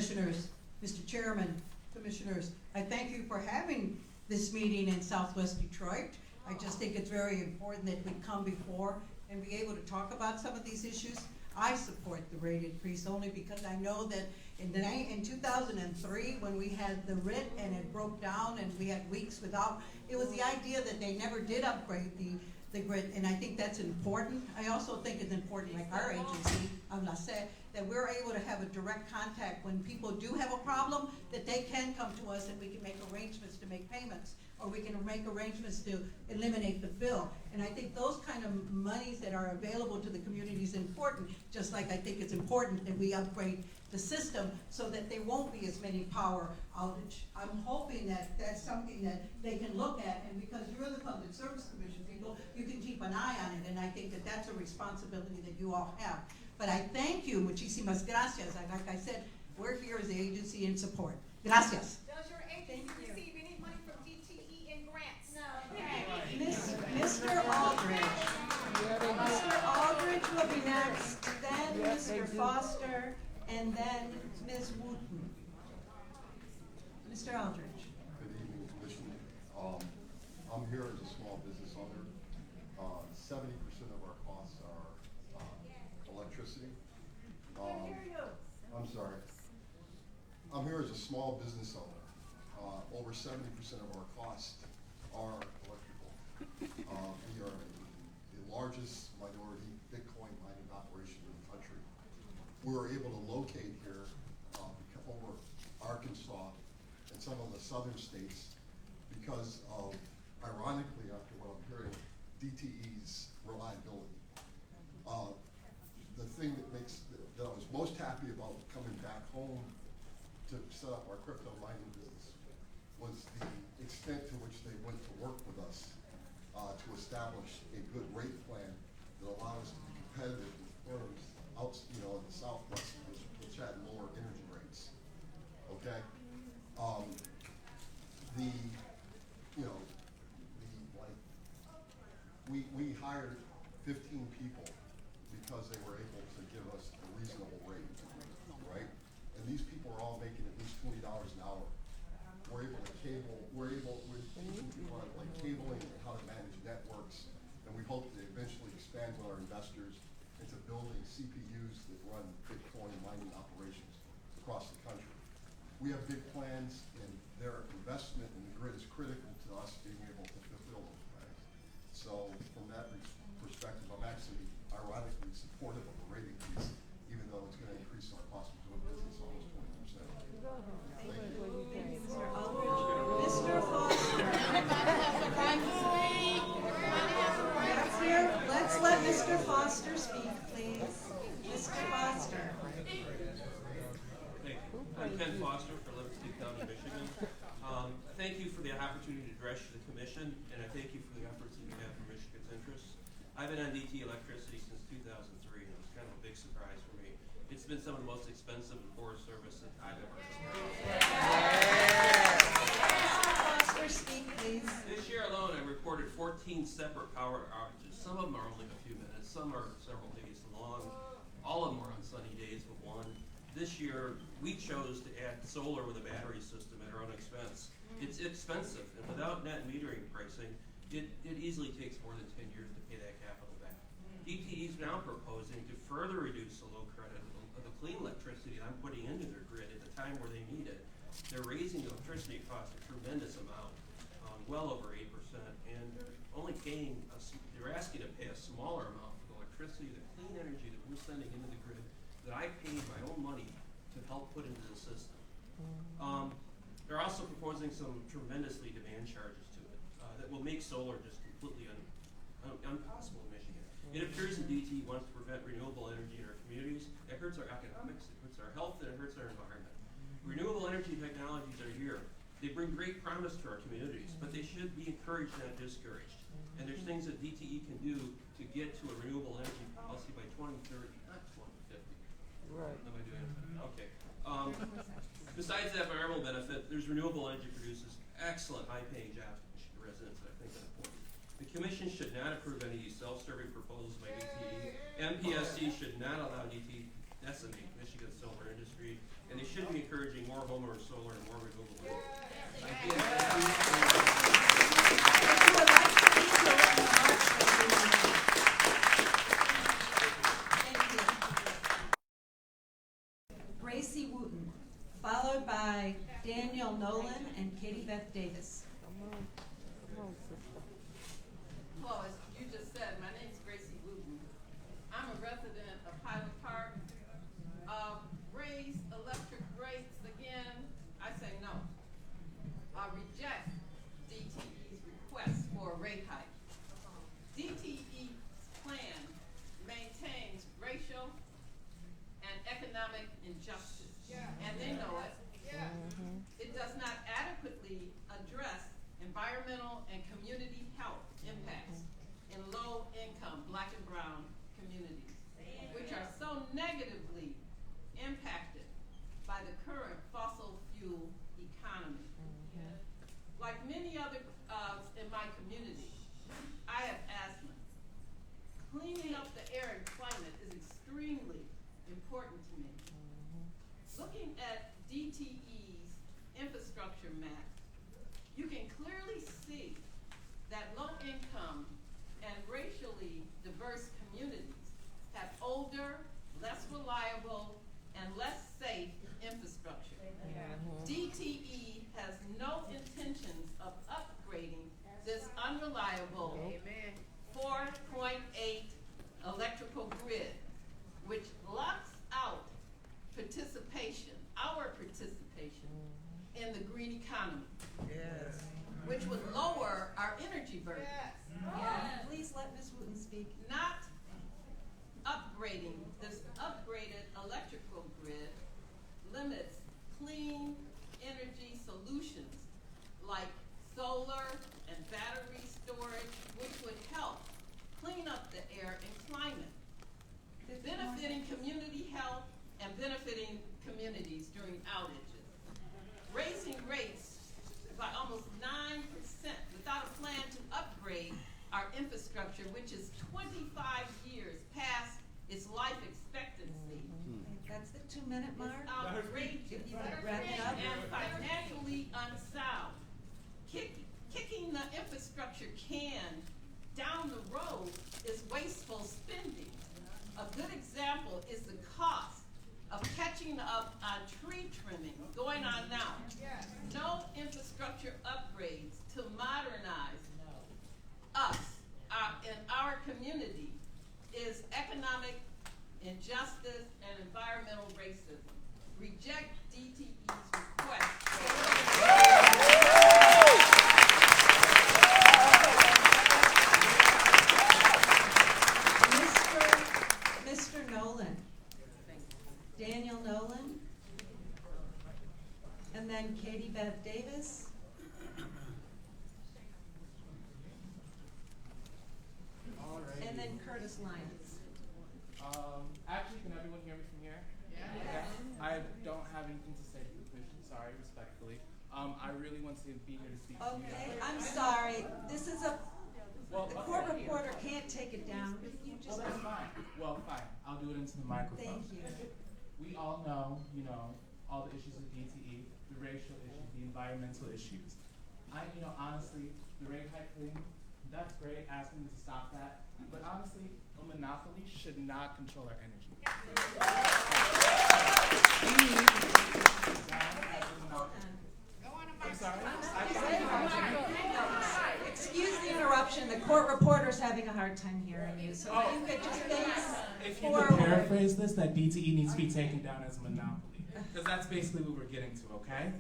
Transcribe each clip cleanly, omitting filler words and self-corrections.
Commissioners, Mr. Chairman, Commissioners, I thank you for having this meeting in Southwest Detroit. I just think it's very important that we come before and be able to talk about some of these issues. I support the rate increase only because I know that in 2003, when we had the writ and it broke down and we had weeks without, it was the idea that they never did upgrade the grid, and I think that's important. I also think it's important, like our agency, that we're able to have a direct contact when people do have a problem, that they can come to us and we can make arrangements to make payments, or we can make arrangements to eliminate the bill. And I think those kind of monies that are available to the community is important, just like I think it's important that we upgrade the system so that there won't be as many power outage. I'm hoping that that's something that they can look at, and because you're the Public Service Commission people, you can keep an eye on it, and I think that that's a responsibility that you all have. But I thank you, muchísimas gracias. Like I said, we're here as the agency in support. Gracias. Does your agency receive any money from DTE in grants? No. Mr. Aldridge. Mr. Aldridge will be next, then Mr. Foster, and then Ms. Wooten. Mr. Aldridge. Good evening, Commissioner. I'm here as a small business owner. 70% of our costs are electricity. I'm sorry. I'm here as a small business owner. Over 70% of our costs are electrical. We are the largest minority Bitcoin mining operation in the country. We were able to locate here over Arkansas and some of the southern states because of, ironically, after what I'm hearing, DTE's reliability. The thing that I was most happy about coming back home to set up our crypto mining business was the extent to which they went to work with us to establish a good rate plan that allowed us to be competitive with firms out, in the Southwest, which had lower energy rates. Okay, we hired 15 people because they were able to give us a reasonable rate, right? And these people are all making at least $20 an hour. We're able to we're teaching people how to like cabling and how to manage networks, and we hope to eventually expand with our investors into building CPUs that run Bitcoin mining operations across the country. We have big plans, and their investment in the grid is critical to us being able to fulfill those plans. So from that perspective, I'm actually ironically supportive of the rate increase, even though it's going to increase our cost of doing business almost 20%. Thank you. Thank you, Mr. Aldridge. Mr. Foster. Let's let Mr. Foster speak, please. Mr. Foster. I'm Ken Foster for Livingston County, Michigan. Thank you for the opportunity to address the commission, and I thank you for the efforts that you have for Michigan's interests. I've been on DT electricity since 2003, and it was kind of a big surprise for me. It's been some of the most expensive and poorest service that I've ever experienced. Foster, speak, please. This year alone, I reported 14 separate power outages. Some of them are only a few minutes, some are several days long. All of them are on sunny days, but one. This year, we chose to add solar with a battery system at our own expense. It's expensive, and without net metering pricing, it easily takes more than 10 years to pay that capital back. DTE is now proposing to further reduce the low credit of the clean electricity I'm putting into their grid at the time where they need it. They're raising the electricity cost a tremendous amount, well over 8%, and they're only paying they're asking to pay a smaller amount for the electricity, the clean energy that we're sending into the grid that I paid my own money to help put into the system. They're also proposing some tremendously demand charges to it that will make solar just completely impossible in Michigan. It appears that DTE wants to prevent renewable energy in our communities. It hurts our economics, it hurts our health, and it hurts our environment. Renewable energy technologies are here. They bring great promise to our communities, but they should be encouraged, not discouraged. And there's things that DTE can do to get to a renewable energy policy by 2030, not 2050. Right. Am I doing it? Okay. Besides that environmental benefit, there's renewable energy produces excellent high-paying jobs for Michigan residents, and I think that's important. The Commission should not approve any of these self-serving proposals by DTE. MPSC should not allow DTE to decimate Michigan's solar industry, and they should be encouraging more home or solar and more renewable energy. If you would like to leave the remarks, thank you. Gracie Wooten, followed by Daniel Nolan and Katie Beth Davis. Hello, as you just said, my name is Gracie Wooten. I'm a resident of Highland Park. Raised electric rates, again, I say no. Reject DTE's request for a rate hike. DTE's plan maintains racial and economic injustice, and they know it. It does not adequately address environmental and community health impacts in low-income Black and brown communities, which are so negatively impacted by the current fossil fuel economy. Like many other in my community, I have asthma. Cleaning up the air and climate is extremely important to me. Looking at DTE's infrastructure map, you can clearly see that low-income and racially diverse communities have older, less reliable, and less safe infrastructure. DTE has no intentions of upgrading this unreliable 4.8 electrical grid, which locks out participation, our participation in the green economy, which would lower our energy burden. Please let Ms. Wooten speak. Not upgrading this upgraded electrical grid limits clean energy solutions like solar and battery storage, which would help clean up the air and climate, benefiting community health and benefiting communities during outages. Raising rates by almost 9% without a plan to upgrade our infrastructure, which is 25 years past its life expectancy. That's the 2-minute mark. It's outrageous You better wrap it up. and financially unsound. Kicking the infrastructure can down the road is wasteful spending. A good example is the cost of catching up on tree trimming going on now. No infrastructure upgrades to modernize us in our community is economic injustice and environmental racism. Reject DTE's request. Mr. Nolan. Daniel Nolan. And then Katie Beth Davis. Alrighty. And then Curtis Lyons. Actually, can everyone hear me from here? Yeah. I don't have anything to say to the commission, sorry, respectfully. I really want to be here to speak to you. Okay, I'm sorry. This is the court okay. reporter can't take it down. You just, That's fine. Well, fine. I'll do it into the microphone. thank you. We all know, all the issues with DTE, the racial issues, the environmental issues. Honestly, the rate hike thing, that's great, asking to stop that. But honestly, a monopoly should not control our energy. I'm sorry. Excuse the interruption. The court reporter's having a hard time hearing you, so if you could just face If you forward. could paraphrase this, that DTE needs to be taken down as a monopoly. Because that's basically what we're getting to, okay?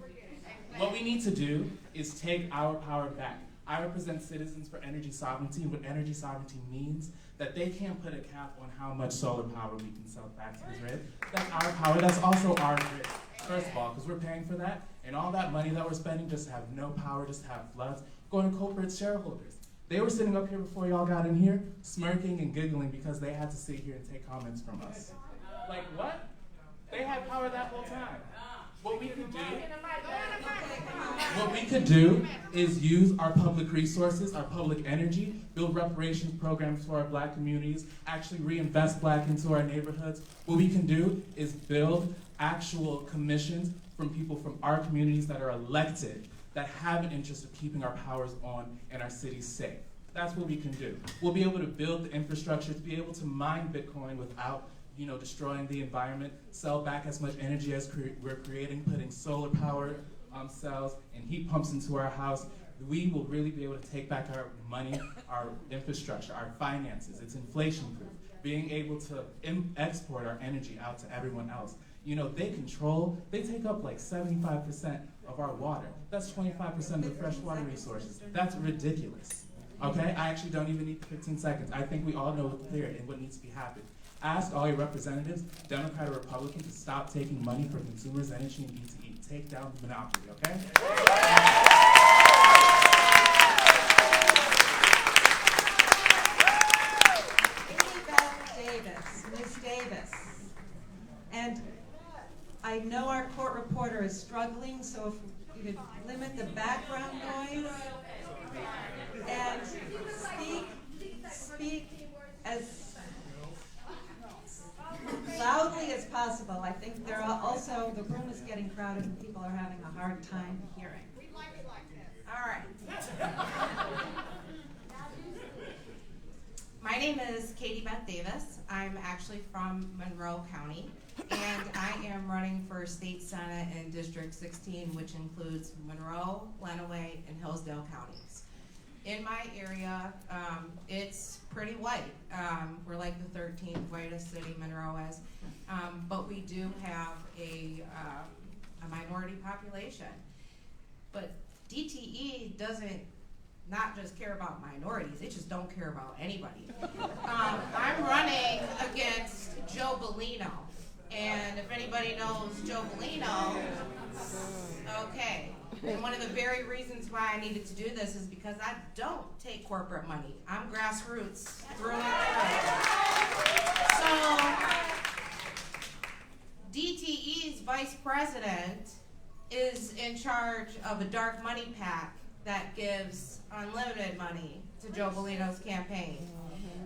What we need to do is take our power back. I represent Citizens for Energy Sovereignty, and what energy sovereignty means, that they can't put a cap on how much solar power we can sell back to the grid. That's our power, that's also our grid. First of all, because we're paying for that, and all that money that we're spending just to have no power, just to have floods, going to corporate shareholders. They were sitting up here before y'all got in here, smirking and giggling because they had to sit here and take comments from us. Like what? They had power that whole time. What we could do is use our public resources, our public energy, build reparations programs for our black communities, actually reinvest back into our neighborhoods. What we can do is build actual commissions from people from our communities that are elected, that have an interest of keeping our powers on and our cities safe. That's what we can do. We'll be able to build the infrastructure to be able to mine Bitcoin without destroying the environment, sell back as much energy as we're creating, putting solar power cells and heat pumps into our house. We will really be able to take back our money, our infrastructure, our finances. It's inflation proof. Being able to export our energy out to everyone else. They take up like 75% of our water. That's 25% of the freshwater resources. That's ridiculous. Okay? I actually don't even need 15 seconds. I think we all know clear and what needs to be happened. Ask all your representatives, Democrat or Republican, to stop taking money from consumers' energy and DTE. Take down the monopoly, okay? Ms. Davis. And I know our court reporter is struggling, so if you could limit the background noise and speak as loudly as possible. I think the room is getting crowded and people are having a hard time hearing. We like it like that. All right. My name is Katie Beth Davis. I'm actually from Monroe County, and I am running for State Senate in District 16, which includes Monroe, Lenawee, and Hillsdale counties. In my area, it's pretty white. We're like the 13th whitest city Monroe is, but we do have a minority population. But DTE doesn't not just care about minorities, it just don't care about anybody. I'm running against Joe Bellino, and if anybody knows Joe Bellino, okay. And one of the very reasons why I needed to do this is because I don't take corporate money. I'm grassroots through and through. So, DTE's vice president is in charge of a dark money PAC that gives unlimited money to Joe Bellino's campaign.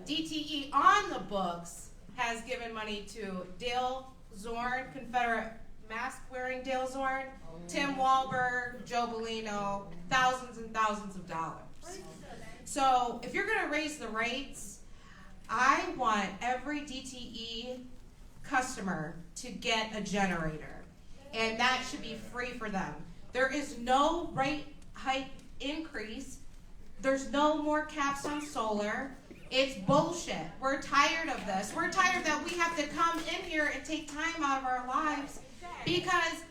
DTE on the books has given money to Dale Zorn, Confederate mask-wearing Dale Zorn, Tim Walberg, Joe Bellino, thousands and thousands of dollars. So if you're going to raise the rates, I want every DTE customer to get a generator, and that should be free for them. There is no rate hike increase. There's no more caps on solar. It's bullshit. We're tired of this. We're tired that we have to come in here and take time out of our lives because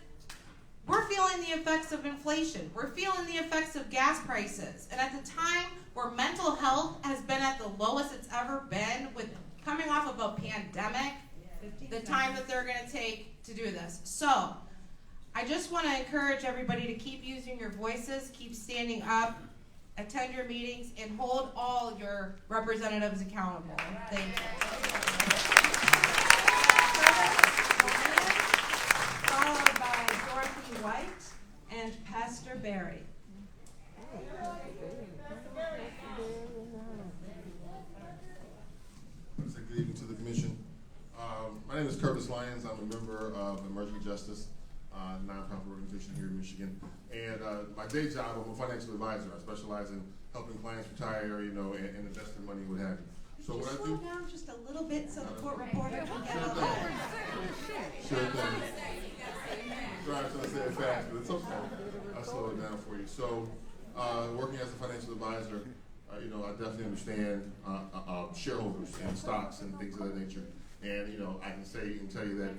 we're feeling the effects of inflation. We're feeling the effects of gas prices. And at the time where mental health has been at the lowest it's ever been, with coming off of a pandemic, the time that they're going to take to do this. So I just want to encourage everybody to keep using your voices, keep standing up, attend your meetings, and hold all your representatives accountable. Thank you. Followed by Dorothy White and Pastor Barry. Good evening to the commission. My name is Curtis Lyons. I'm a member of Emerging Justice, nonprofit organization here in Michigan. And my day job, I'm a financial advisor. I specialize in helping clients retire, and investing money, what have you. So what I do? Slow down just a little bit so the court reporter can get Sure a thing. Sure thing. Right, I was going to say it fast, but it's okay. I'll slow it down for you. So, working as a financial advisor, I definitely understand shareholders and stocks and things of that nature. And I can tell you that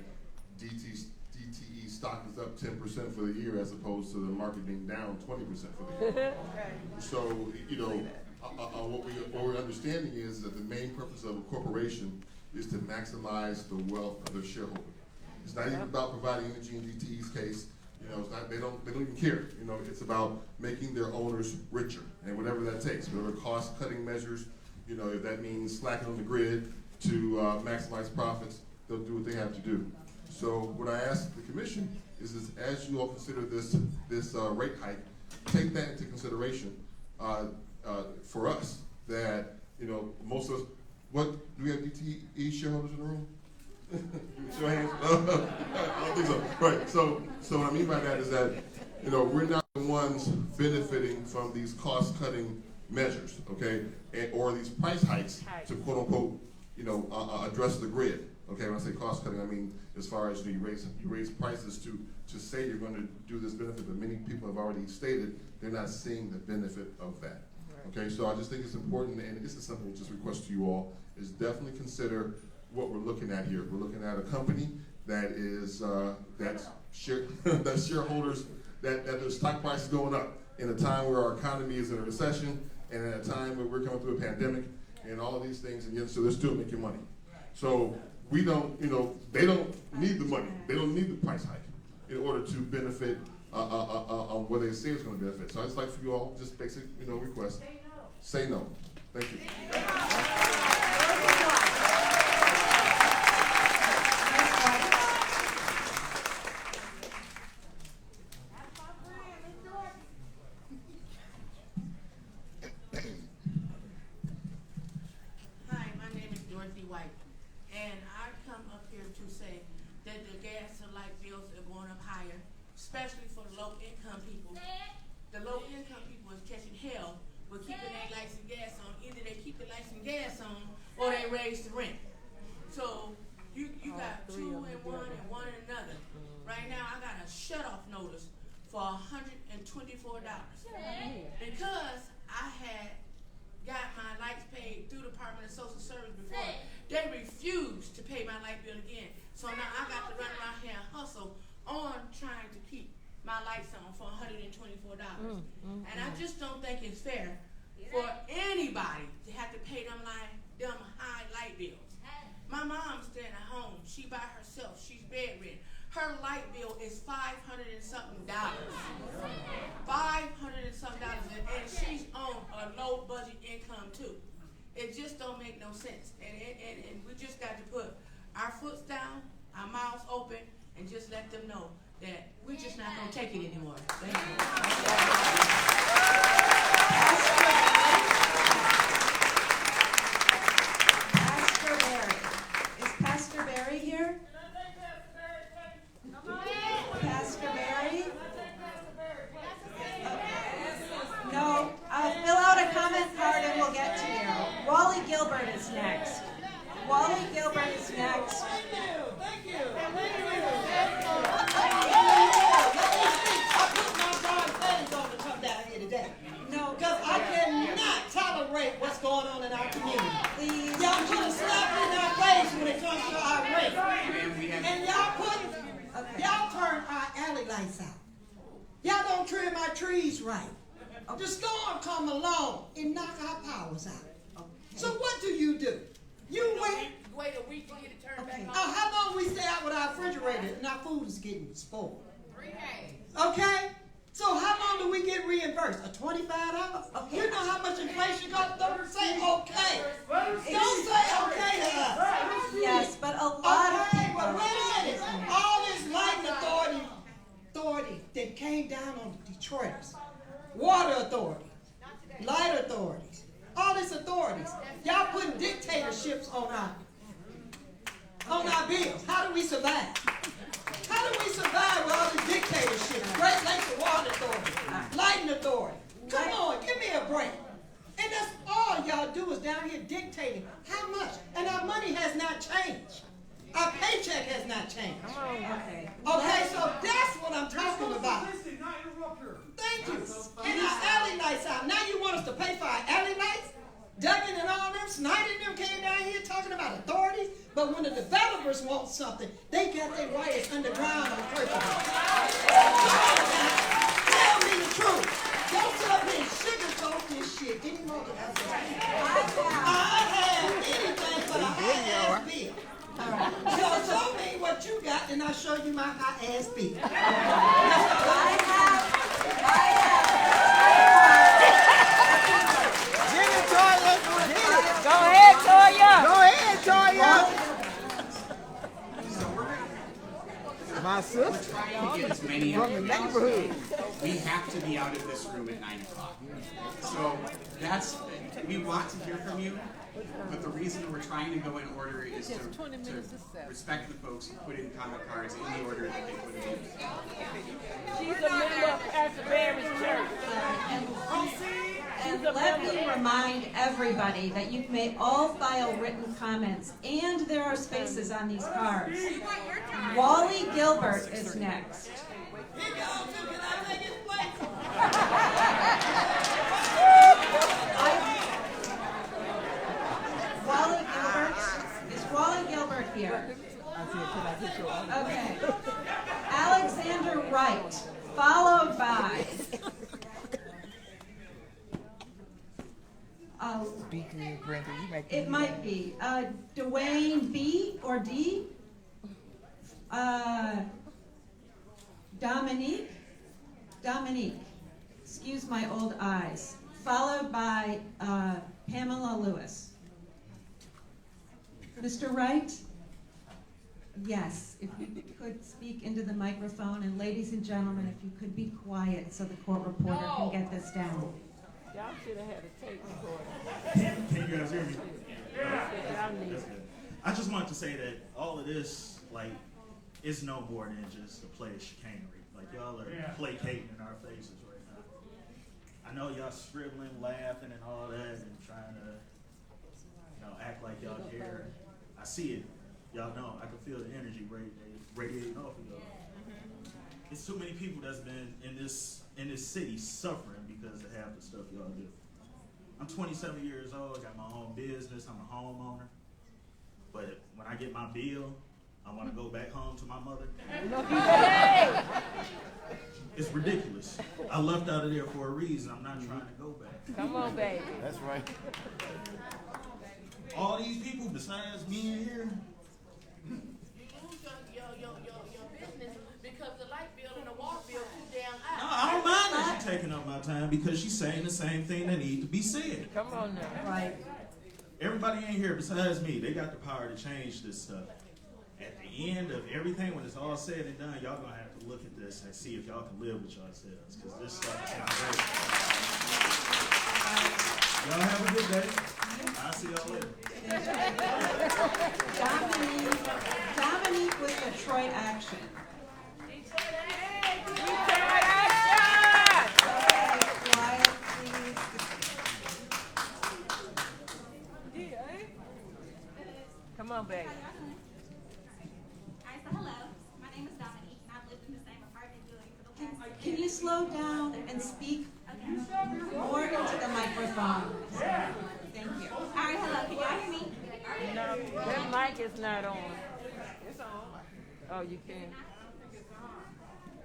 DTE stock is up 10% for the year, as opposed to the market being down 20% for the year. So what we're understanding is that the main purpose of a corporation is to maximize the wealth of their shareholder. It's not even about providing energy in DTE's case. It's not, they don't even care. It's about making their owners richer, and whatever that takes, whatever cost-cutting measures. If that means slacking on the grid to maximize profits, they'll do what they have to do. So what I ask the commission is as you all consider this rate hike, take that into consideration for us. That most of us. What do we have DTE shareholders in the room? Show hands. I don't think so. Right. So what I mean by that is that we're not the ones benefiting from these cost-cutting measures, okay, or these price hikes to quote unquote, address the grid. Okay, when I say cost-cutting, I mean as far as you raise prices to say you're going to do this benefit, but many people have already stated they're not seeing the benefit of that. Okay, so I just think it's important, and this is something we just request to you all, is definitely consider what we're looking at here. We're looking at a company that is that's shareholders that their stock price is going up in a time where our economy is in a recession, and at a time where we're coming through a pandemic and all of these things, and yet so they're still making money. So we don't, they don't need the money. They don't need the price hike in order to benefit on what they say is going to benefit. So I'd just like for you all, just basic, request. Say no. Thank you. Hi, my name is Dorothy White, and I come up here to say that the gas and light bills are going up higher, especially for the low-income people. The low-income people is catching hell with keeping their lights and gas on. Either they keep the lights and gas on, or they raise the rent. So you got two and one and another. Right now, I got a shut-off notice for $124 because I had got my lights paid through the Department of Social Service before. They refused to pay my light bill again. So now I got to run around here and hustle on trying to keep my lights on for $124. And I just don't think it's fair for anybody to have to pay them high light bills. My mom's staying at home. She by herself. She's bedridden. Her light bill is $500 and something. $500 and something, and she's on a low budget income too. It just don't make no sense. And we just got to put our foot down, our mouths open, and just let them know that we're just not going to take it anymore. Thank you. Pastor Barry. Is Pastor Barry here? Pastor Barry? No, fill out a comment card and we'll get to you. Wally Gilbert is next. Wally Gilbert is next. Thank you. No, Because I cannot tolerate what's going on in our community. please. Y'all put a slap in our face when it comes to our rate. And y'all turn our alley lights out. Y'all don't trim our trees right. The storm come along and knock our powers out. So what do? You Wait a week to get it turned back on. how long we stay out with our refrigerator and our food is getting spoiled? 3 days. Okay? So how long do we get reimbursed? $25? Okay. You know how much inflation costs? Don't say okay. Don't say okay to us. Yes, but a lot of Okay, people. but wait a minute. All this lighting authority that came down on the Detroiters, water authority, light authorities, all these authorities, y'all putting dictatorships on our bills. How do we survive? How do we survive with all the dictatorships? Great Lakes Water Authority, Lighting Authority. Come on, give me a break. And that's all y'all do is down here dictating how much. And our money has not changed. Our paycheck has not changed. Okay. Okay, so that's what I'm talking about. Thank you. And our alley lights out. Now you want us to pay for our alley lights? Duggan and all them, Snyder and them came down here talking about authorities, but when the developers want something, they got their wires underground on purpose. Tell me the truth. Don't sit up here and sugarcoat this shit anymore. I have anything but a high-ass bill. So show me what you got, and I'll show you my high-ass bill. I have. Go ahead, Toya. Go ahead, Toya. My We're sister trying to get as many from the neighborhood. We have to be out of this room at 9 o'clock. So we want to hear from you, but the reason we're trying to go in order is to respect the folks who put in comment cards in the order that they put it in. She's a member of Pastor Barry's church. And let me remind everybody that you may all file written comments, and there are spaces on these cards. Wally Gilbert is next. Wally Gilbert? Is Wally Gilbert here? Okay. Alexander Wright, followed by Speaking of Brenda, you make it might be Dwayne B or D, Dominique, excuse my old eyes, followed by Pamela Lewis. Mr. Wright? Yes, if you could speak into the microphone, and ladies and gentlemen, if you could be quiet so the court reporter can get this down. Y'all should have had a tape recorder. Can you guys hear me? Y'all need it. I just wanted to say that all of this, like, is no more than just a play of chicanery. Like, y'all are placating in our faces right now. I know y'all scribbling, laughing, and all that, and trying to, act like y'all care. I see it. Y'all don't. I can feel the energy radiating off of y'all. It's too many people that's been in this city suffering because of half the stuff y'all do. I'm 27 years old, got my own business, I'm a homeowner. But when I get my bill, I want to go back home to my mother. It's ridiculous. I left out of there for a reason. I'm not trying to go back. Come on, baby. That's right. All these people besides me in here, You lose your business because the light bill and the water bill too damn high. no, I don't mind that she's taking up my time because she's saying the same thing that needs to be said. Come on now. Right. Everybody in here besides me, they got the power to change this stuff. At the end of everything, when it's all said and done, y'all gonna have to look at this and see if y'all can live with yourselves, because this stuff is not great. Y'all have a good day. I'll see y'all later. Dominique with Detroit Action. Quiet, please. Come on, baby. Alright, so hello. My name is Dominique, and I've lived in the same apartment building for the past 2 Can you slow down and speak more into the microphone? Thank you. Alright, hello. Can y'all hear me? No, that mic is not on. It's on. Oh, you can.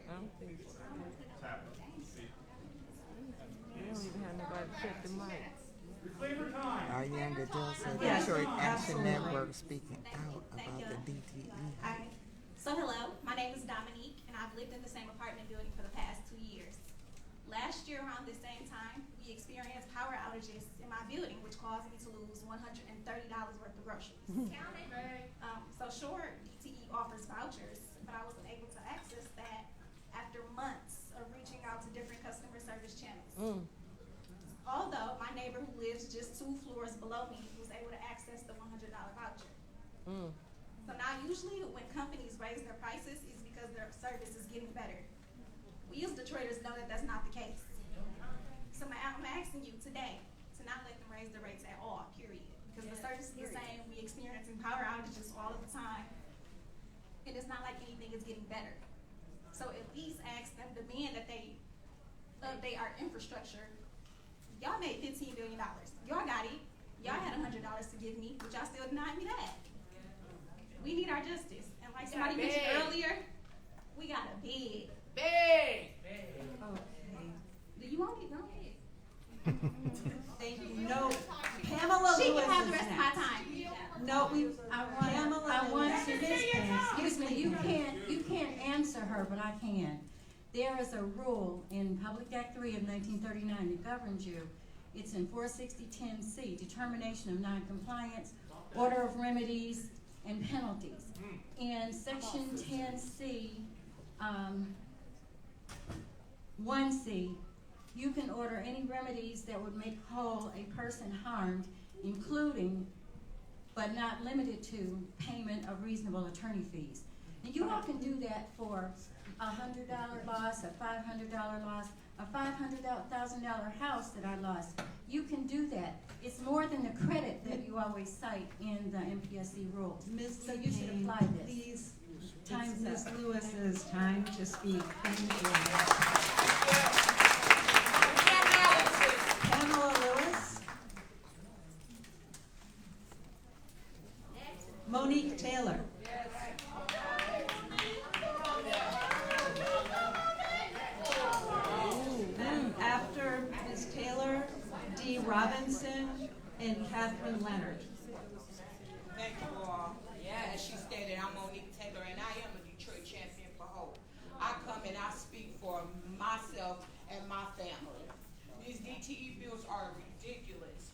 I don't think so. You don't even have nobody to check the mic. Our young adults at Yes, Detroit Action absolutely. Network speaking out about the DTE. Alright. So hello. My name is Dominique, and I've lived in the same apartment building for the past 2 years. Last year around this same time, we experienced power outages in my building, which caused me to lose $130 worth of groceries. So sure, DTE offers vouchers, but I wasn't able to access that after months of reaching out to different customer service channels. Although my neighbor who lives just 2 floors below me was able to access the $100 voucher. So now usually when companies raise their prices, it's because their service is getting better. We as Detroiters know that that's not the case. So I'm asking you today to not let them raise the rates at all, period. Because the service is the same, we experiencing power outages all of the time. And it's not like anything is getting better. So at least ask them, demand that they update our infrastructure. Y'all made $15 billion. Y'all got it. Y'all had $100 to give me, but y'all still denied me that. We need our justice. And like somebody mentioned earlier, we got a bid. Big! Okay. Do you want it? Go ahead. Thank you. No, Pamela She Lewis can have the is rest of my next. time. No, I want to excuse me, you can't answer her, but I can. There is a rule in Public Act 3 of 1939 that governs you. It's in 46010C, determination of noncompliance, order of remedies, and penalties. In section 10C, 1C, you can order any remedies that would make whole a person harmed, including, but not limited to, payment of reasonable attorney fees. And you all can do that for $100 loss, a $500 loss, a $500,000 house that I lost. You can do that. It's more than the credit that you always cite in the MPSC rules. So you should apply this. Please, Time's it's up. Ms. Lewis's time to speak. Thank you. Pamela Lewis. Monique Taylor. And after Ms. Taylor, Dee Robinson and Catherine Leonard. Thank you all. Yeah, as she stated, I'm Monique Taylor, and I am a Detroit champion for hope. I come and I speak for myself and my family. These DTE bills are ridiculous.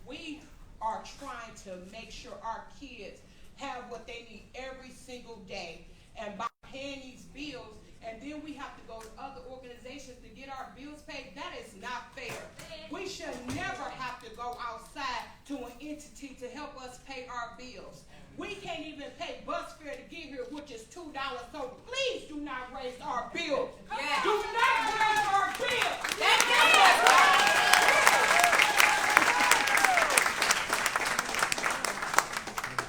We are trying to make sure our kids have what they need every single day, and by paying these bills, and then we have to go to other organizations to get our bills paid. That is not fair. We should never have to go outside to an entity to help us pay our bills. We can't even pay bus fare to get here, which is $2. So please do not raise our bills. Yes. Do not raise our bills.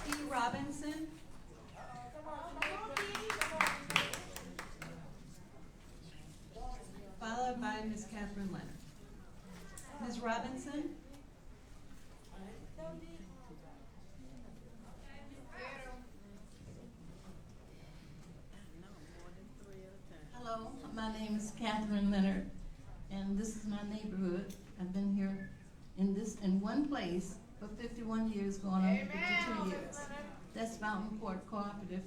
Dee Robinson. Followed by Ms. Catherine Leonard. Ms. Robinson. Hello, my name is Catherine Leonard, and this is my neighborhood. I've been here in one place for 51 years, going on 52 years. That's Mountain Court Cooperative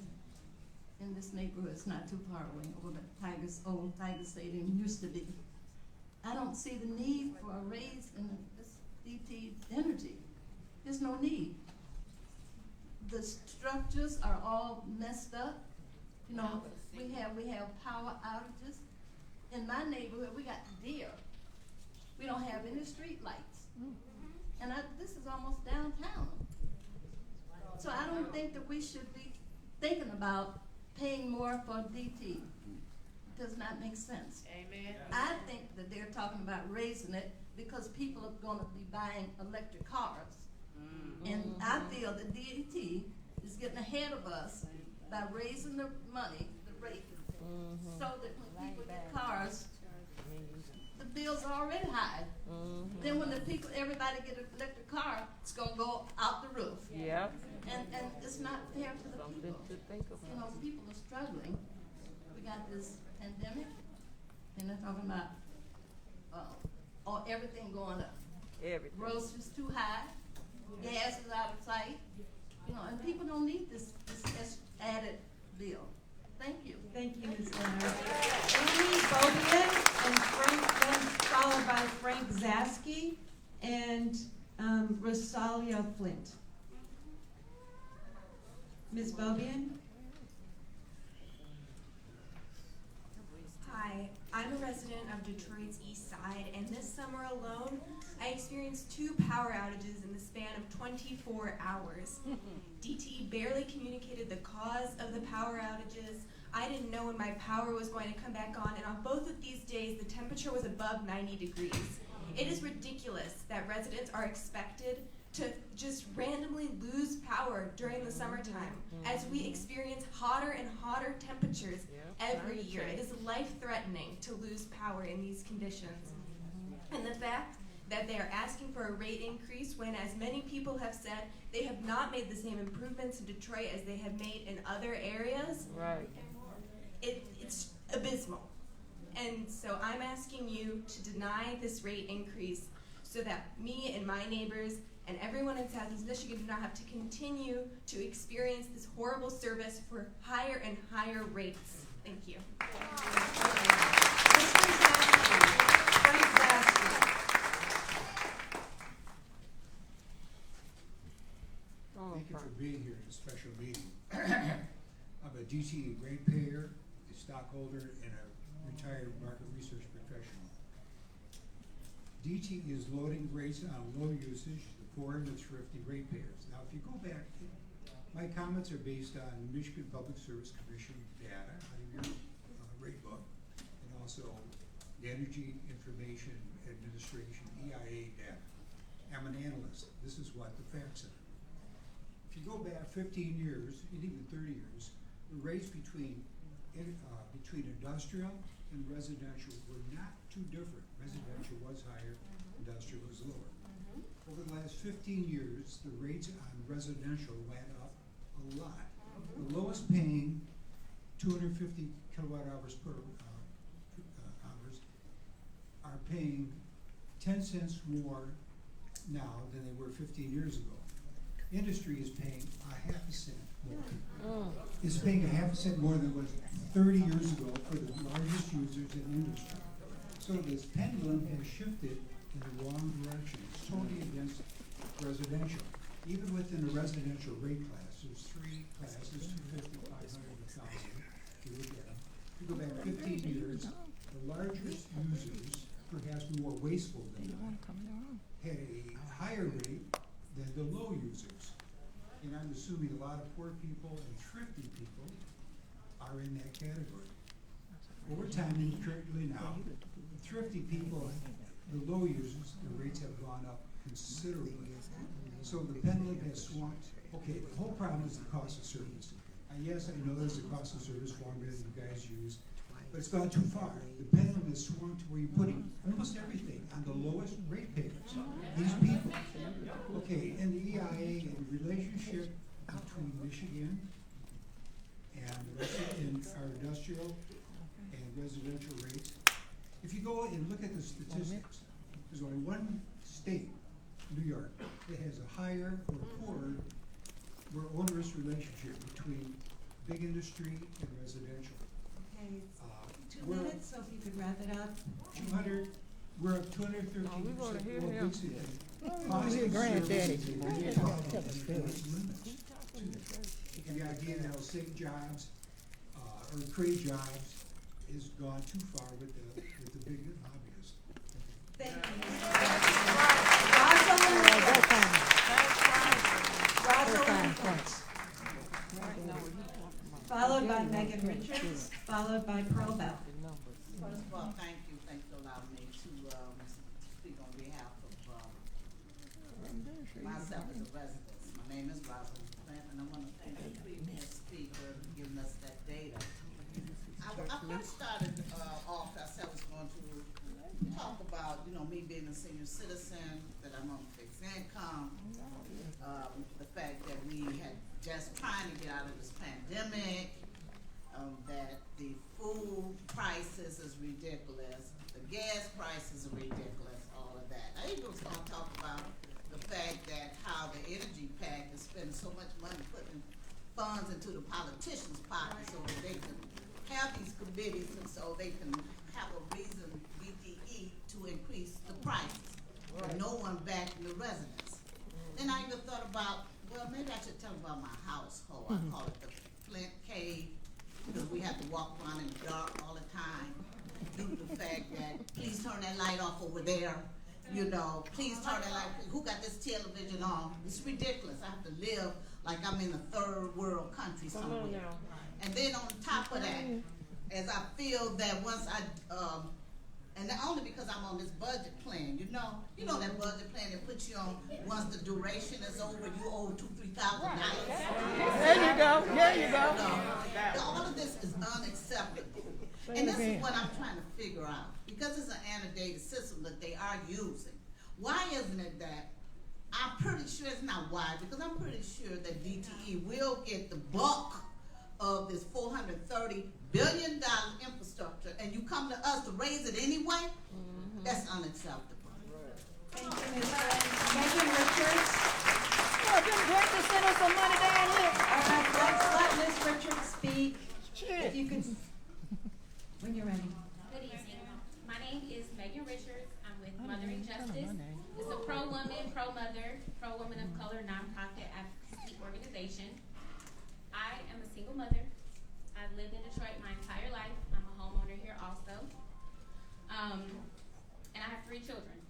in this neighborhood. It's not too far away, where the old Tiger Stadium used to be. I don't see the need for a raise in this DT energy. There's no need. The structures are all messed up. You know, we have power outages. In my neighborhood, we got deer. We don't have any street lights. And this is almost downtown. So I don't think that we should be thinking about paying more for DT. Does not make sense. Amen. I think that they're talking about raising it because people are gonna be buying electric cars. And I feel that DT is getting ahead of us by raising the money, the rate, so that when people get cars, the bills are already high. Then when everybody get an electric car, it's gonna go out the roof. Yeah. And it's not fair to the people. To think of. You know, people are struggling. We got this pandemic, and they're talking about everything going up. Everything. Groceries too high, gas is out of sight. You know, and people don't need this added bill. Thank you. Thank you, Ms. Leonard. Amy Bobian and Frank, then followed by Frank Zaski and Rosalia Flint. Ms. Bobian? Hi, I'm a resident of Detroit's East Side, and this summer alone, I experienced 2 power outages in the span of 24 hours. DTE barely communicated the cause of the power outages. I didn't know when my power was going to come back on, and on both of these days, the temperature was above 90 degrees. It is ridiculous that residents are expected to just randomly lose power during the summertime as we experience hotter and hotter temperatures every year. It is life-threatening to lose power in these conditions. And the fact that they are asking for a rate increase when, as many people have said, they have not made the same improvements in Detroit as they have made in other areas, Right. It's abysmal. And so I'm asking you to deny this rate increase so that me and my neighbors and everyone in Southeast Michigan do not have to continue to experience this horrible service for higher and higher rates. Thank you. Thank you for being here at a special meeting. I'm a DTE ratepayer, a stockholder, and a retired market research professional. DTE is loading rates on low usage, the poor and the thrifty ratepayers. Now, if you go back, my comments are based on Michigan Public Service Commission data out of your rate book, and also the Energy Information Administration, EIA data. I'm an analyst. This is what the facts are. If you go back 15 years, and even 30 years, the rates between industrial and residential were not too different. Residential was higher, industrial was lower. Over the last 15 years, the rates on residential went up a lot. The lowest paying 250 kilowatt hours per hours are paying 10 cents more now than they were 15 years ago. Industry is paying a half a cent more. It's paying a half a cent more than it was 30 years ago for the largest users in industry. So this pendulum has shifted in the wrong direction. It's totally against residential. Even within the residential rate class, there's three classes, 250, 500, 1,000. You look at them. You go back 15 years, the largest users, perhaps more wasteful than that, had a higher rate than the low users. And I'm assuming a lot of poor people and thrifty people are in that category. Over time, and currently now, the thrifty people, the low users, the rates have gone up considerably. So the pendulum has swung. Okay, the whole problem is the cost of service. Yes, I know there's a cost of service formula that you guys use, but it's gone too far. The pendulum has swung to where you're putting almost everything on the lowest rate payers. These people. Okay, in the EIA and the relationship between Michigan and the rest of our industrial and residential rates, if you go and look at the statistics, there's only one state, New York, that has a higher or poorer, more onerous relationship between big industry and residential. Okay, 2 minutes, so if you could wrap it up. 200, we're up 213%. Granddaddy. And the idea that it'll save jobs or create jobs is gone too far with the big lobbyists. Thank you. Followed by Megan Richards, followed by Pearl Bell. First of all, thank you. Thanks for allowing me to speak on behalf of myself as a resident. My name is Rosalind Plant, and I want to thank the previous speaker for giving us that data. I first started off, I said I was going to talk about, me being a senior citizen, that I'm on fixed income, the fact that we had just trying to get out of this pandemic, that the food prices is ridiculous, the gas prices are ridiculous, all of that. I even was going to talk about the fact that how the energy pack is spending so much money putting funds into the politicians' pockets so that they can have these committees and so they can have a reason, DTE, to increase the prices. But no one backing the residents. Then I even thought about, well, maybe I should talk about my household. I call it the Flint Cave, because we have to walk around in the dark all the time due to the fact that, please turn that light off over there. Please turn that light. Who got this television on? It's ridiculous. I have to live like I'm in a third world country somewhere. And then on top of that, as I feel that once and only because I'm on this budget plan, you know that budget plan that puts you on, once the duration is over, you owe $2,000-3,000. There you go. All of this is unacceptable. And this is what I'm trying to figure out. Because it's an annotated system that they are using. Why isn't it that, I'm pretty sure it's not why, because I'm pretty sure that DTE will get the bulk of this $430 billion infrastructure, and you come to us to raise it anyway? That's unacceptable. Thank you, Ms. Megan Richards. Oh, them great to send us some money down here. All right, let's let Ms. Richards speak. If you can, when you're ready. Good evening. My name is Megan Richards. I'm with Mothering Justice. It's a pro-woman, pro-mother, pro-woman of color nonprofit advocacy organization. single mother. I've lived in Detroit my entire life. I'm a homeowner here also. And I have 3 children.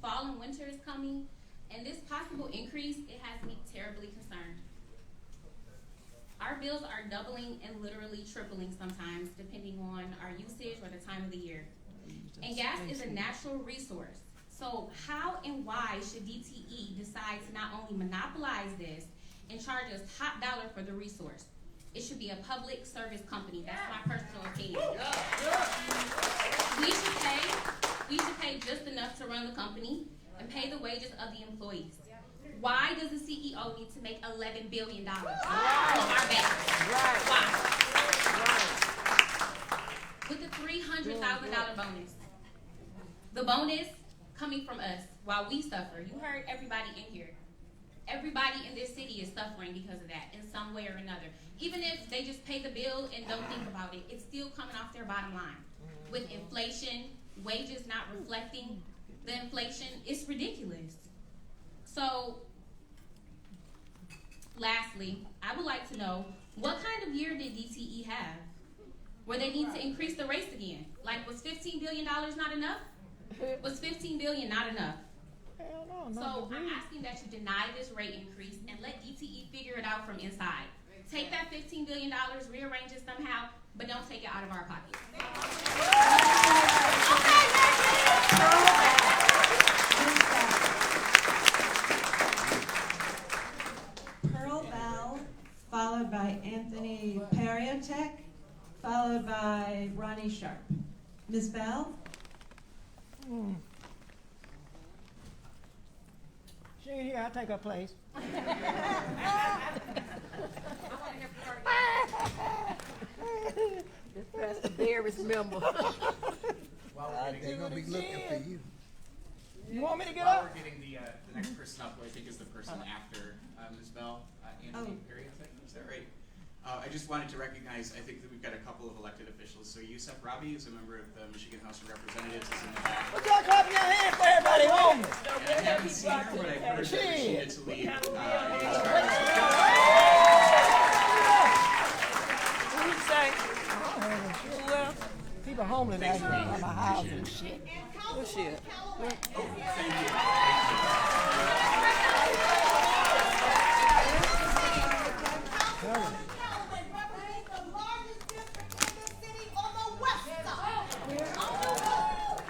Fall and winter is coming, and this possible increase, it has me terribly concerned. Our bills are doubling and literally tripling sometimes, depending on our usage or the time of the year. And gas is a natural resource. So how and why should DTE decide to not only monopolize this and charge us top dollar for the resource? It should be a public service company. That's my personal opinion. We should pay just enough to run the company and pay the wages of the employees. Why does the CEO need to make $11 billion on our backs? Why? With the $300,000 bonus. The bonus coming from us while we suffer. You heard everybody in here. Everybody in this city is suffering because of that in some way or another. Even if they just pay the bill and don't think about it, it's still coming off their bottom line. With inflation, wages not reflecting the inflation, it's ridiculous. So, lastly, I would like to know, what kind of year did DTE have where they need to increase the rates again? Like, was $15 billion not enough? Was $15 billion not enough? So I'm asking that you deny this rate increase and let DTE figure it out from inside. Take that $15 billion, rearrange it somehow, but don't take it out of our pockets. Pearl Bell, followed by Anthony Periatek, followed by Ronnie Sharp. Ms. Bell? She ain't here, I'll take her place. This Pastor Barry's member. They're gonna be looking for you. You want me to get While up? we're getting the next person up, who I think is the person after Ms. Bell, Anthony Periatek, is that right? I just wanted to recognize, I think that we've got a couple of elected officials. So Yusef Rabi is a member of the Michigan House of Representatives, is in the back. Well, y'all clap your hands for everybody home. I haven't seen her, but I've heard that she needed to leave. What do you say? Well, people homeless out here in my house and shit. What shit?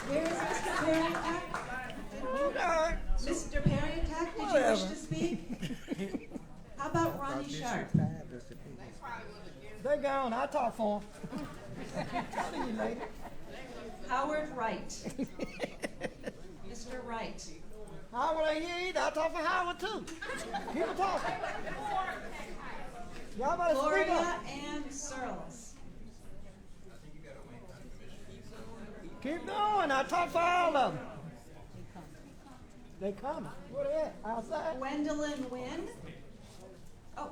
Where is Mr. Periatek? Mr. Periatek, did you wish to speak? How about Ronnie Sharp? They gone. I'll talk for them. I'm telling you, lady. Howard Wright. Mr. Wright. Howard ain't here either. I'll talk for Howard too. Keep talking. Y'all better speak Gloria up. Ann Searles. Keep going. I'll talk for all of them. They coming. Where they at? Outside? Gwendolyn Wynn. Oh.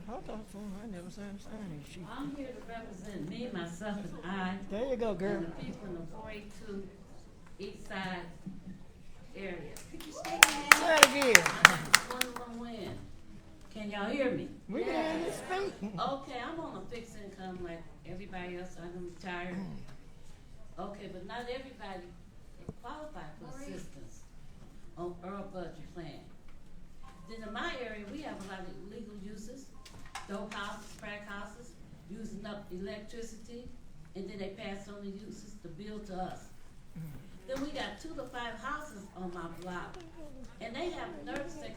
I'll talk for them. I never said I'm shit. I'm here to represent me, myself, and I. There you go, girl. And the people in the 482 East Side area. Say it again. Gwendolyn Wynn. Can y'all hear me? We can hear you speak. Okay, I'm on a fixed income like everybody else. I'm retired. Okay, but not everybody qualify for assistance on Earl budget plan. Then in my area, we have a lot of illegal uses, dope houses, crack houses, using up electricity, and then they pass on the uses, the bill to us. Then we got 2 to 5 houses on my block, and they have nerves that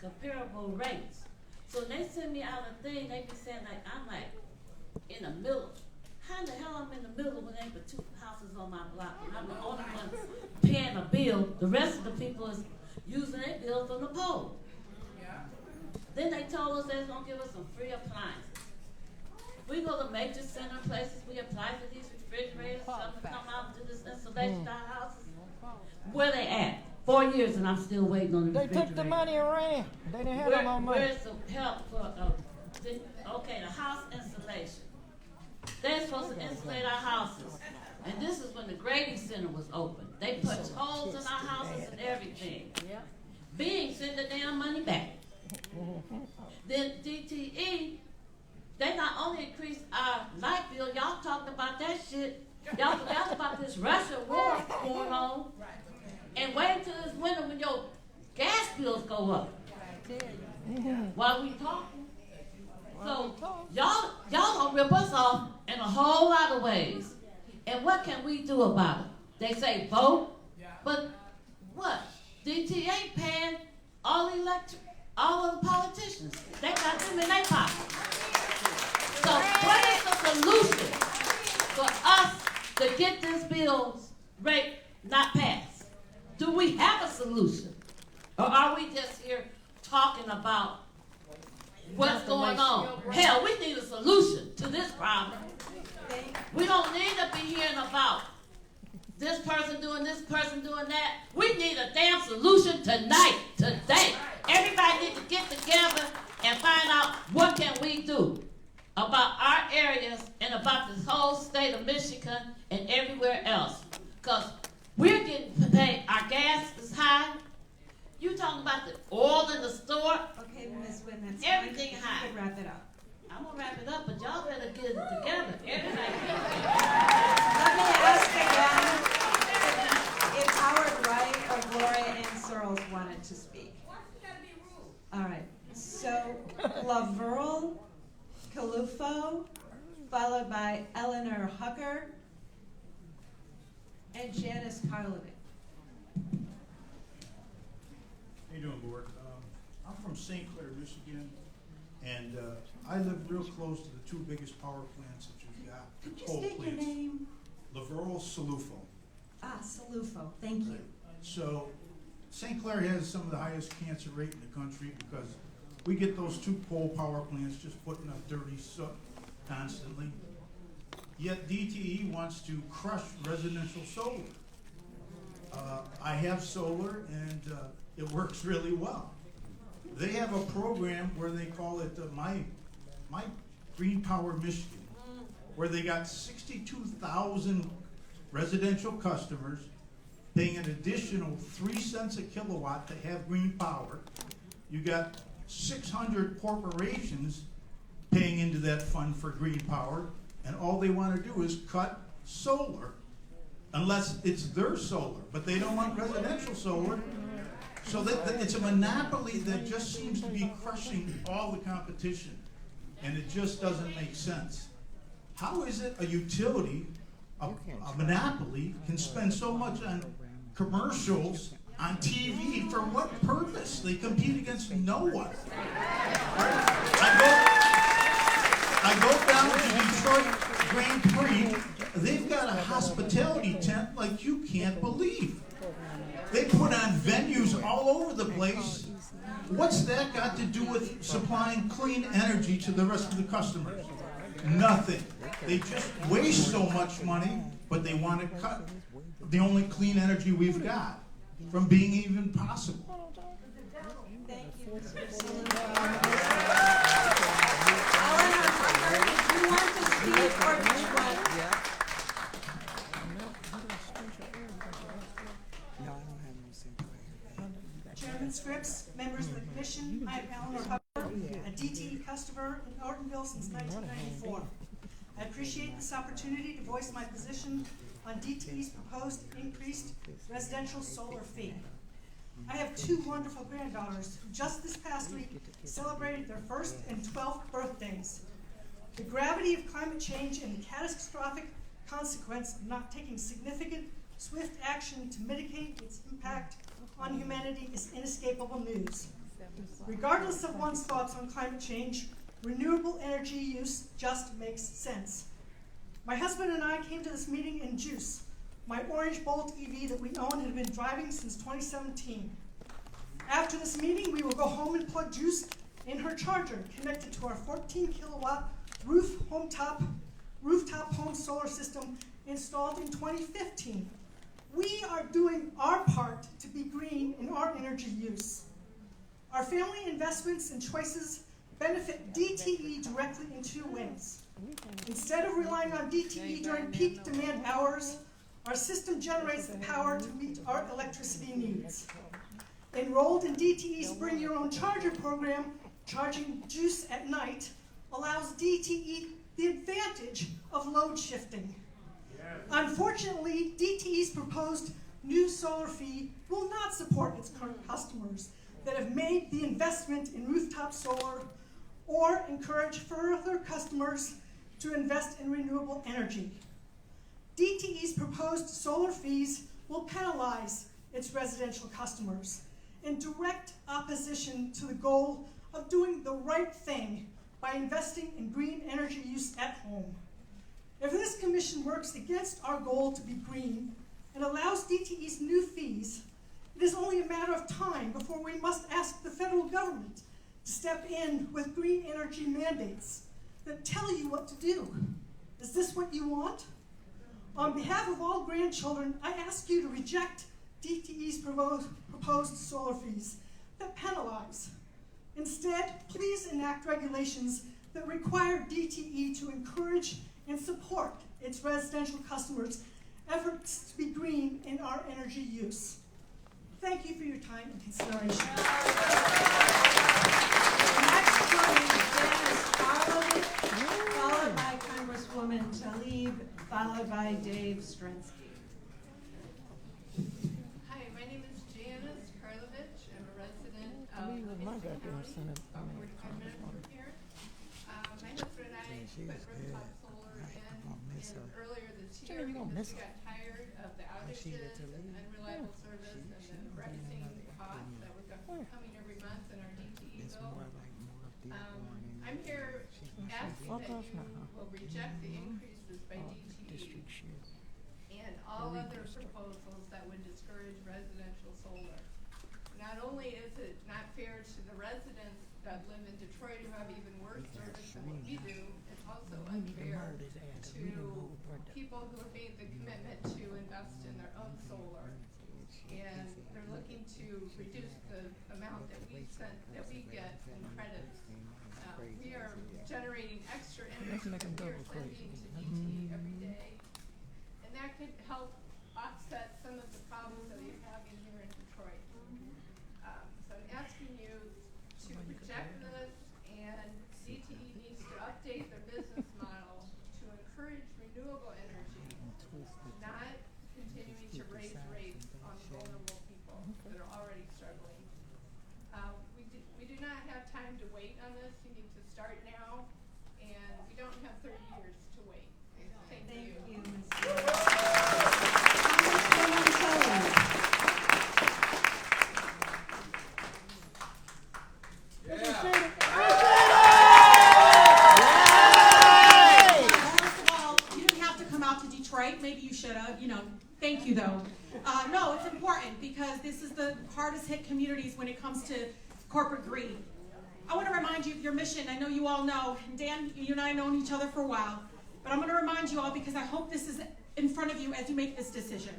comparable rates. So when they send me out a thing, they be saying like, I'm like in the middle. How in the hell I'm in the middle when they put 2 houses on my block and I'm the only one paying a bill? The rest of the people is using their bills on the pole. Then they told us they was gonna give us some free appliances. We go to major center places, we apply for these refrigerators, some come out and do this installation to our houses. Where they at? 4 years and I'm still waiting on the They refrigerator. took the money and ran. They didn't have no more money. Where's some help for, okay, the house installation. They're supposed to insulate our houses. And this is when the grading center was open. They put holes in our houses and everything. Being send the damn money back. Then DTE, they not only increased our light bill, y'all talked about that shit. Y'all forgot about this Russian war going on. And wait until this winter when your gas bills go up. While we talking. So y'all gonna rip us off in a whole lot of ways. And what can we do about it? They say vote, but what? DT ain't paying all of the politicians. They got them in their pocket. So what is the solution for us to get this bill rate not passed? Do we have a solution? Or are we just here talking about what's going on? Hell, we need a solution to this problem. We don't need to be hearing about this person doing that. We need a damn solution tonight, today. Everybody needs to get together and find out what can we do about our areas and about this whole state of Michigan and everywhere else. Because we're getting paid, our gas is high. You talking about the oil in the store? Okay, Ms. Whitman, everything high. You could wrap it up. I'm gonna wrap it up, but y'all better get it together. Everybody. Let me ask again if Howard Wright or Gloria Ann Searles wanted to speak. All right. So Laverle Calufo, followed by Eleanor Hucker and Janice Karlovic. How you doing, Board? I'm from St. Clair, Michigan, and I live real close to the two biggest power plants that you've got. Could you coal state your plants. name? Laverle Salufo. Ah, Salufo. Thank you. So St. Clair has some of the highest cancer rate in the country because we get those two coal power plants just putting up dirty soot constantly. Yet DTE wants to crush residential solar. I have solar and it works really well. They have a program where they call it My Green Power Michigan, where they got 62,000 residential customers paying an additional 3 cents a kilowatt to have green power. You got 600 corporations paying into that fund for green power, and all they want to do is cut solar, unless it's their solar, but they don't want residential solar. So that it's a monopoly that just seems to be crushing all the competition, and it just doesn't make sense. How is it a utility, a monopoly, can spend so much on commercials on TV? For what purpose? They compete against no one. I go down to Detroit Grand Prix. They've got a hospitality tent like you can't believe. They put on venues all over the place. What's that got to do with supplying clean energy to the rest of the customers? Nothing. They just waste so much money, but they want to cut the only clean energy we've got from being even possible. Thank you, Mr. Eleanor Hucker, did you want to speak or did you want? Chairman Scripps, members of the commission, I am Eleanor Hucker, a DTE customer in Ortonville since 1994. I appreciate this opportunity to voice my position on DTE's proposed increased residential solar fee. I have two wonderful granddaughters who just this past week celebrated their 1st and 12th birthdays. The gravity of climate change and the catastrophic consequence of not taking significant, swift action to mitigate its impact on humanity is inescapable news. Regardless of one's thoughts on climate change, renewable energy use just makes sense. My husband and I came to this meeting in Juice, my orange Bolt EV that we own and have been driving since 2017. After this meeting, we will go home and plug Juice in her charger connected to our 14 kilowatt rooftop home solar system installed in 2015. We are doing our part to be green in our energy use. Our family investments and choices benefit DTE directly in two ways. Instead of relying on DTE during peak demand hours, our system generates the power to meet our electricity needs. Enrolled in DTE's Bring Your Own Charger program, charging juice at night allows DTE the advantage of load shifting. Unfortunately, DTE's proposed new solar fee will not support its current customers that have made the investment in rooftop solar or encourage further customers to invest in renewable energy. DTE's proposed solar fees will penalize its residential customers in direct opposition to the goal of doing the right thing by investing in green energy use at home. If this commission works against our goal to be green and allows DTE's new fees, it is only a matter of time before we must ask the federal government to step in with green energy mandates that tell you what to do. Is this what you want? On behalf of all grandchildren, I ask you to reject DTE's proposed solar fees that penalize. Instead, please enact regulations that require DTE to encourage and support its residential customers' efforts to be green in our energy use. Thank you for your time and consideration. Next is followed by Congresswoman Tlaib, followed by Dave Strensky. Hi, my name is Janice Karlovich. I'm a resident of Eastern County, about 45 minutes from here. My husband and I put rooftop solar in earlier this year because we got tired of the outages and unreliable service and the rising costs that were coming every month in our DTE bill. I'm here asking that you will reject the increases by DTE and all other proposals that would discourage residential solar. Not only is it not fair to the residents that live in Detroit who have even worse service than what we do, it's also unfair to people who have made the commitment to invest in their own solar. And they're looking to reduce the amount that we get in credits. We are generating extra energy that we are sending to DTE every day. And that could help offset some of the problems that you're having here in Detroit. So I'm asking you to reject this, and DTE needs to update their business model to encourage renewable energy, not continuing to raise rates on vulnerable people that are already struggling. We do not have time to wait on this. You need to start now, and we don't have 30 years to wait. Thank you. Maybe you should have, thank you though. No, it's important because this is the hardest hit communities when it comes to corporate greed. I want to remind you of your mission. I know you all know, and Dan, you and I have known each other for a while, but I'm going to remind you all because I hope this is in front of you as you make this decision.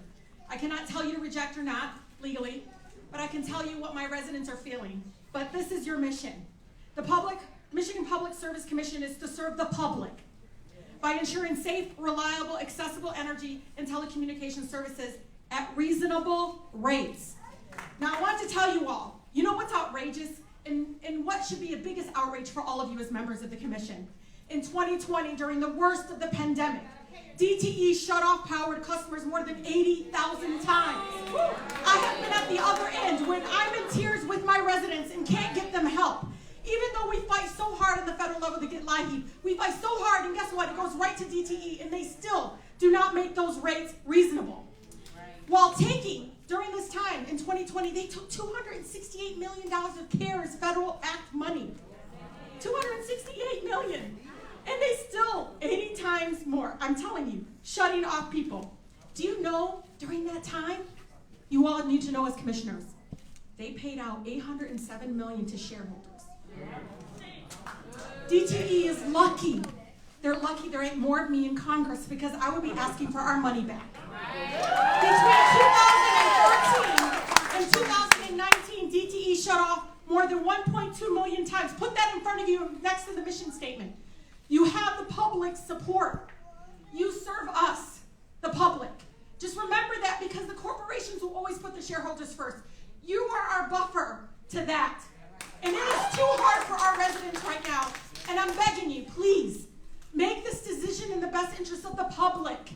I cannot tell you to reject or not legally, but I can tell you what my residents are feeling. But this is your mission. The Michigan Public Service Commission is to serve the public by ensuring safe, reliable, accessible energy and telecommunications services at reasonable rates. Now I want to tell you all, you know what's outrageous and what should be the biggest outrage for all of you as members of the commission? In 2020, during the worst of the pandemic, DTE shut off power to customers more than 80,000 times. I have been at the other end when I'm in tears with my residents and can't get them help. Even though we fight so hard on the federal level to get LIHEAP, we fight so hard, and guess what? It goes right to DTE, and they still do not make those rates reasonable. While during this time in 2020, they took $268 million of CARES Federal Act money. $268 million. And they still, 80 times more, I'm telling you, shutting off people. Do you know, during that time, you all need to know as commissioners, they paid out $807 million to shareholders. DTE is lucky. They're lucky there ain't more of me in Congress because I would be asking for our money back. Between 2014 and 2019, DTE shut off more than 1.2 million times. Put that in front of you next to the mission statement. You have the public's support. You serve us, the public. Just remember that because the corporations will always put the shareholders first. You are our buffer to that. And it is too hard for our residents right now. And I'm begging you, please, make this decision in the best interest of the public.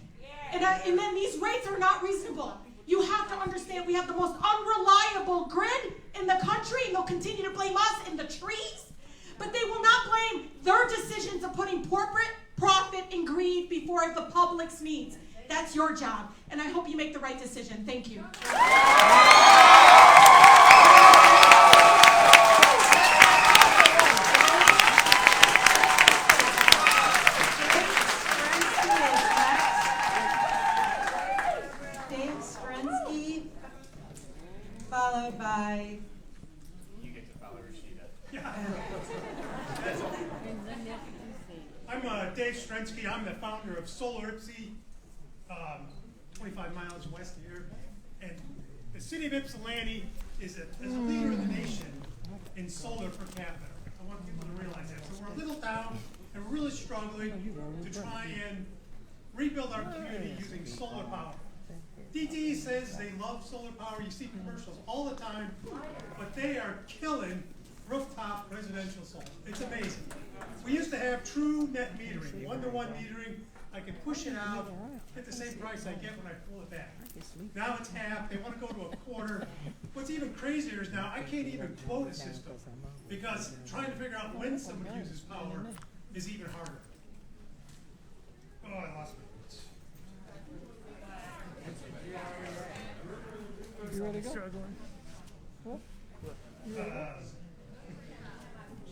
And then these rates are not reasonable. You have to understand we have the most unreliable grid in the country, and they'll continue to blame us and the trees. But they will not blame their decisions of putting corporate profit and greed before the public's needs. That's your job, and I hope you make the right decision. Thank you. Followed by... You get to follow Rashida. I'm Dave Strensky. I'm the founder of Soulardarity, 25 miles west of here. And the city of Ypsilanti is a leader in the nation in solar per capita. I want people to realize that. So we're a little town, and we're really struggling to try and rebuild our community using solar power. DTE says they love solar power. You see commercials all the time, but they are killing rooftop residential solar. It's amazing. We used to have true net metering, one-to-one metering. I can push it out, get the same price I get when I pull it back. Now it's half. They want to go to a quarter. What's even crazier is now I can't even quote a system because trying to figure out when someone uses power is even harder. Oh, I lost my words. You ready to go?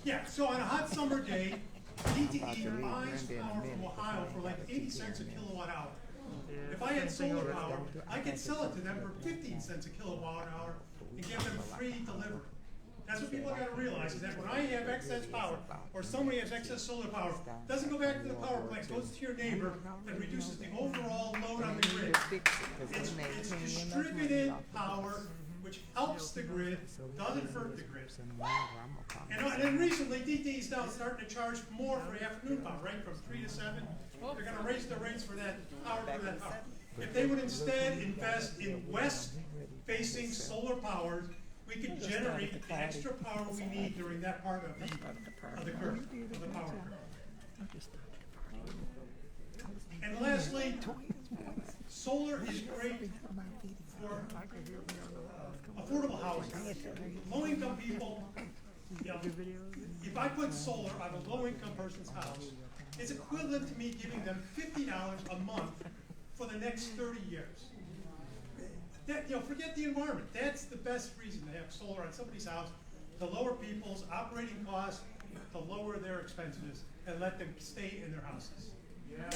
Yeah, so on a hot summer day, DTE buys power from Ohio for like 80 cents a kilowatt hour. If I had solar power, I could sell it to them for 15 cents a kilowatt hour and give them free delivery. That's what people got to realize, is that when I have excess power, or somebody has excess solar power, it doesn't go back to the power plant, it goes to your neighbor and reduces the overall load on the grid. It's distributed power, which helps the grid, doesn't hurt the grid. And then recently, DTE's now starting to charge more for afternoon power, right, from 3 to 7. They're going to raise the rates for that power, If they would instead invest in west-facing solar power, we could generate the extra power we need during that part of the curve, of the power curve. And lastly, solar is great for affordable housing. Low-income people, you know, if I put solar on a low-income person's house, it's equivalent to me giving them $50 a month for the next 30 years. That, you know, forget the environment. That's the best reason to have solar on somebody's house, to lower people's operating costs, to lower their expenses, and let them stay in their houses. Yeah.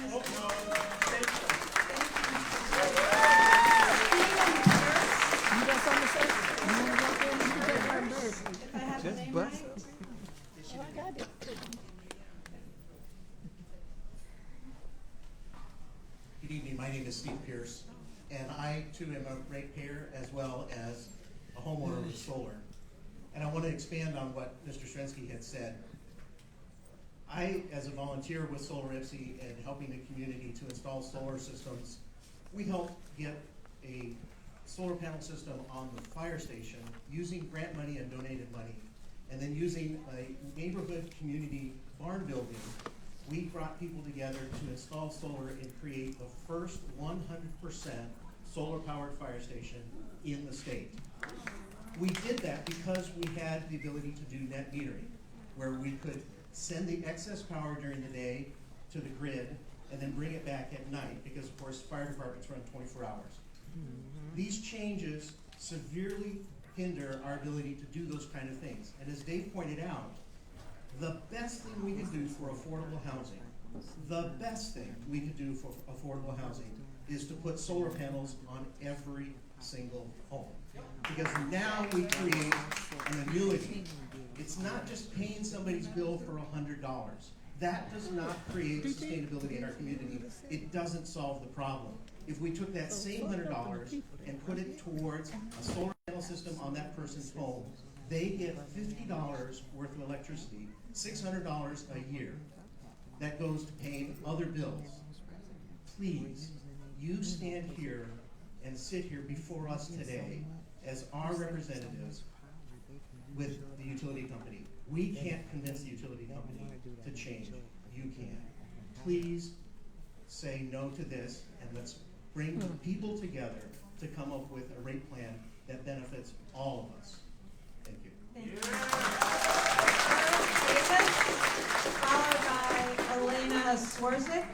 Oh, no. Thank You got something to say? You want to go just bust. Oh, I got it. Good evening. My name is Steve Pierce, and I too am a ratepayer as well as a homeowner with solar. And I want to expand on what Mr. Strensky had said. I, as a volunteer with Soulardarity and helping the community to install solar systems, we helped get a solar panel system on the fire station using grant money and donated money. And then using a neighborhood community barn building, we brought people together to install solar and create the first 100% solar-powered fire station in the state. We did that because we had the ability to do net metering, where we could send the excess power during the day to the grid and then bring it back at night, because of course fire departments run 24 hours. These changes severely hinder our ability to do those kind of things. And as Dave pointed out, the best thing we could do for affordable housing, is to put solar panels on every single home. Because now we create an annuity. It's not just paying somebody's bill for $100. That does not create sustainability in our community. It doesn't solve the problem. If we took that same $100 and put it towards a solar panel system on that person's home, they get $50 worth of electricity, $600 a year. That goes to paying other bills. Please, you stand here and sit here before us today as our representatives with the utility company. We can't convince the utility company to change. You can. Please say no to this, and let's bring the people together to come up with a rate plan that benefits all of us. Thank you. Thank you. Davis, followed by Elena Swarzik.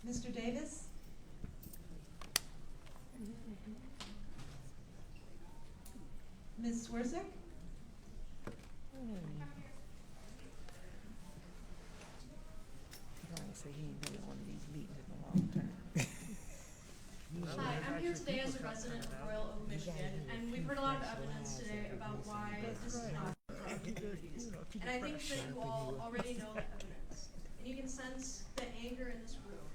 Mr. Davis? Ms. Swarzik? Hi, I'm here today as a resident of Royal Oak, Michigan, and we've heard a lot of evidence today about why this is not for our communities. And I think that you all already know that evidence. And you can sense the anger in this room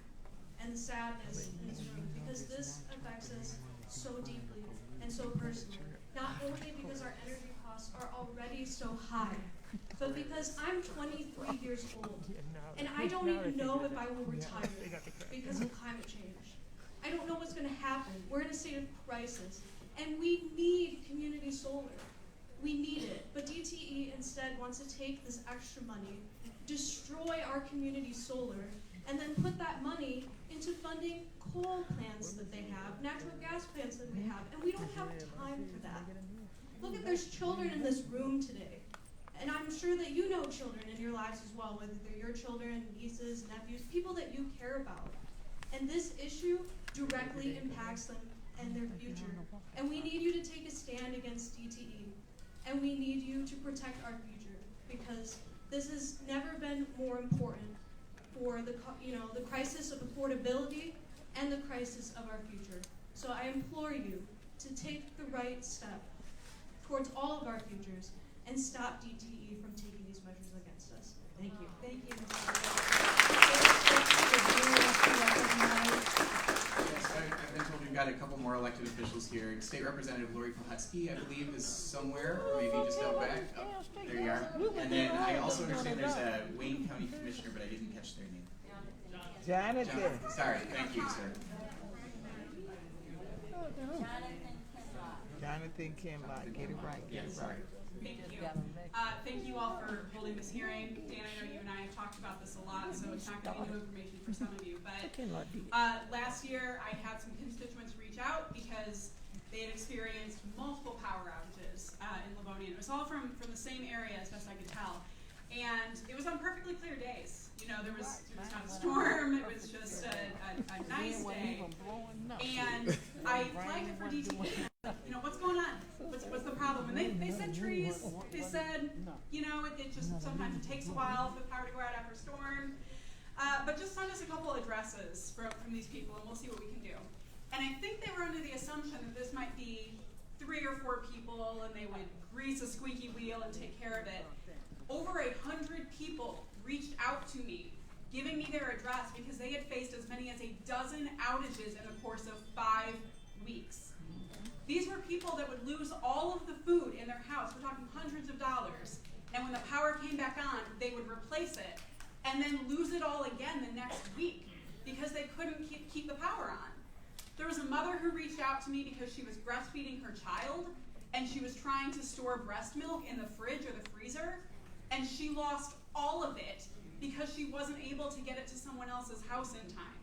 and the sadness in this room because this affects us so deeply and so personally. Not only because our energy costs are already so high, but because I'm 23 years old and I don't even know if I will retire because of climate change. I don't know what's going to happen. We're in a state of crisis, and we need community solar. We need it, but DTE instead wants to take this extra money, destroy our community solar, and then put that money into funding coal plants that they have, natural gas plants that they have, and we don't have time for that. Look at, there's children in this room today, and I'm sure that you know children in your lives as well, whether they're your children, nieces, nephews, people that you care about. And this issue directly impacts them and their future. And we need you to take a stand against DTE. And we need you to protect our future, because this has never been more important for the crisis of affordability and the crisis of our future. So I implore you to take the right step towards all of our futures and stop DTE from taking these measures against us. Thank you. Thank you. Yes, I've been told we've got a couple more elected officials here. State Representative Lori Pohutsky, I believe, is somewhere, maybe just out back. Oh, there you are. And then I also understand there's a Wayne County Commissioner, but I didn't catch their name. Jonathan. Sorry, thank you, sir. Jonathan Kimball, get it right, get it right. Thank you. Thank you all for holding this hearing. Dan, I know you and I have talked about this a lot, so it's not going to be new information for some of you. But last year, I had some constituents reach out because they had experienced multiple power outages in Livonia. It was all from the same area, as best I could tell. And it was on perfectly clear days. You know, there was not a storm. It was just a nice day. And I flagged it for DTE. You know, what's going on? What's the problem? And they said trees. They said, you know, it just sometimes it takes a while for the power to go out after a storm. But just send us a couple addresses from these people, and we'll see what we can do. And I think they were under the assumption that this might be 3 or 4 people, and they would grease a squeaky wheel and take care of it. Over 100 people reached out to me, giving me their address because they had faced as many as a dozen outages in the course of 5 weeks. These were people that would lose all of the food in their house. We're talking hundreds of dollars. And when the power came back on, they would replace it and then lose it all again the next week because they couldn't keep the power on. There was a mother who reached out to me because she was breastfeeding her child and she was trying to store breast milk in the fridge or the freezer, and she lost all of it because she wasn't able to get it to someone else's house in time.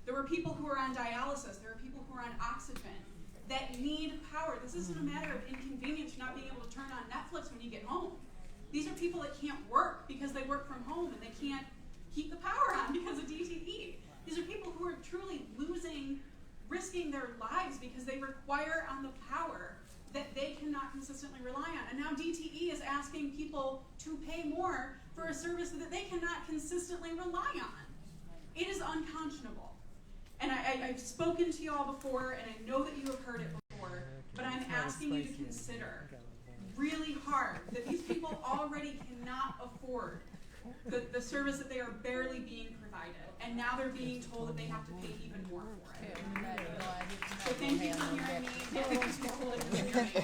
There were people who are on dialysis. There are people who are on oxygen that need power. This isn't a matter of inconvenience, not being able to turn on Netflix when you get home. These are people that can't work because they work from home and they can't keep the power on because of DTE. These are people who are truly risking their lives because they require on the power that they cannot consistently rely on. And now DTE is asking people to pay more for a service that they cannot consistently rely on. It is unconscionable. And I've spoken to you all before, and I know that you have heard it before, but I'm asking you to consider really hard that these people already cannot afford the service that they are barely being provided. And now they're being told that they have to pay even more for it. So thank you for hearing me. And thank you for holding this hearing.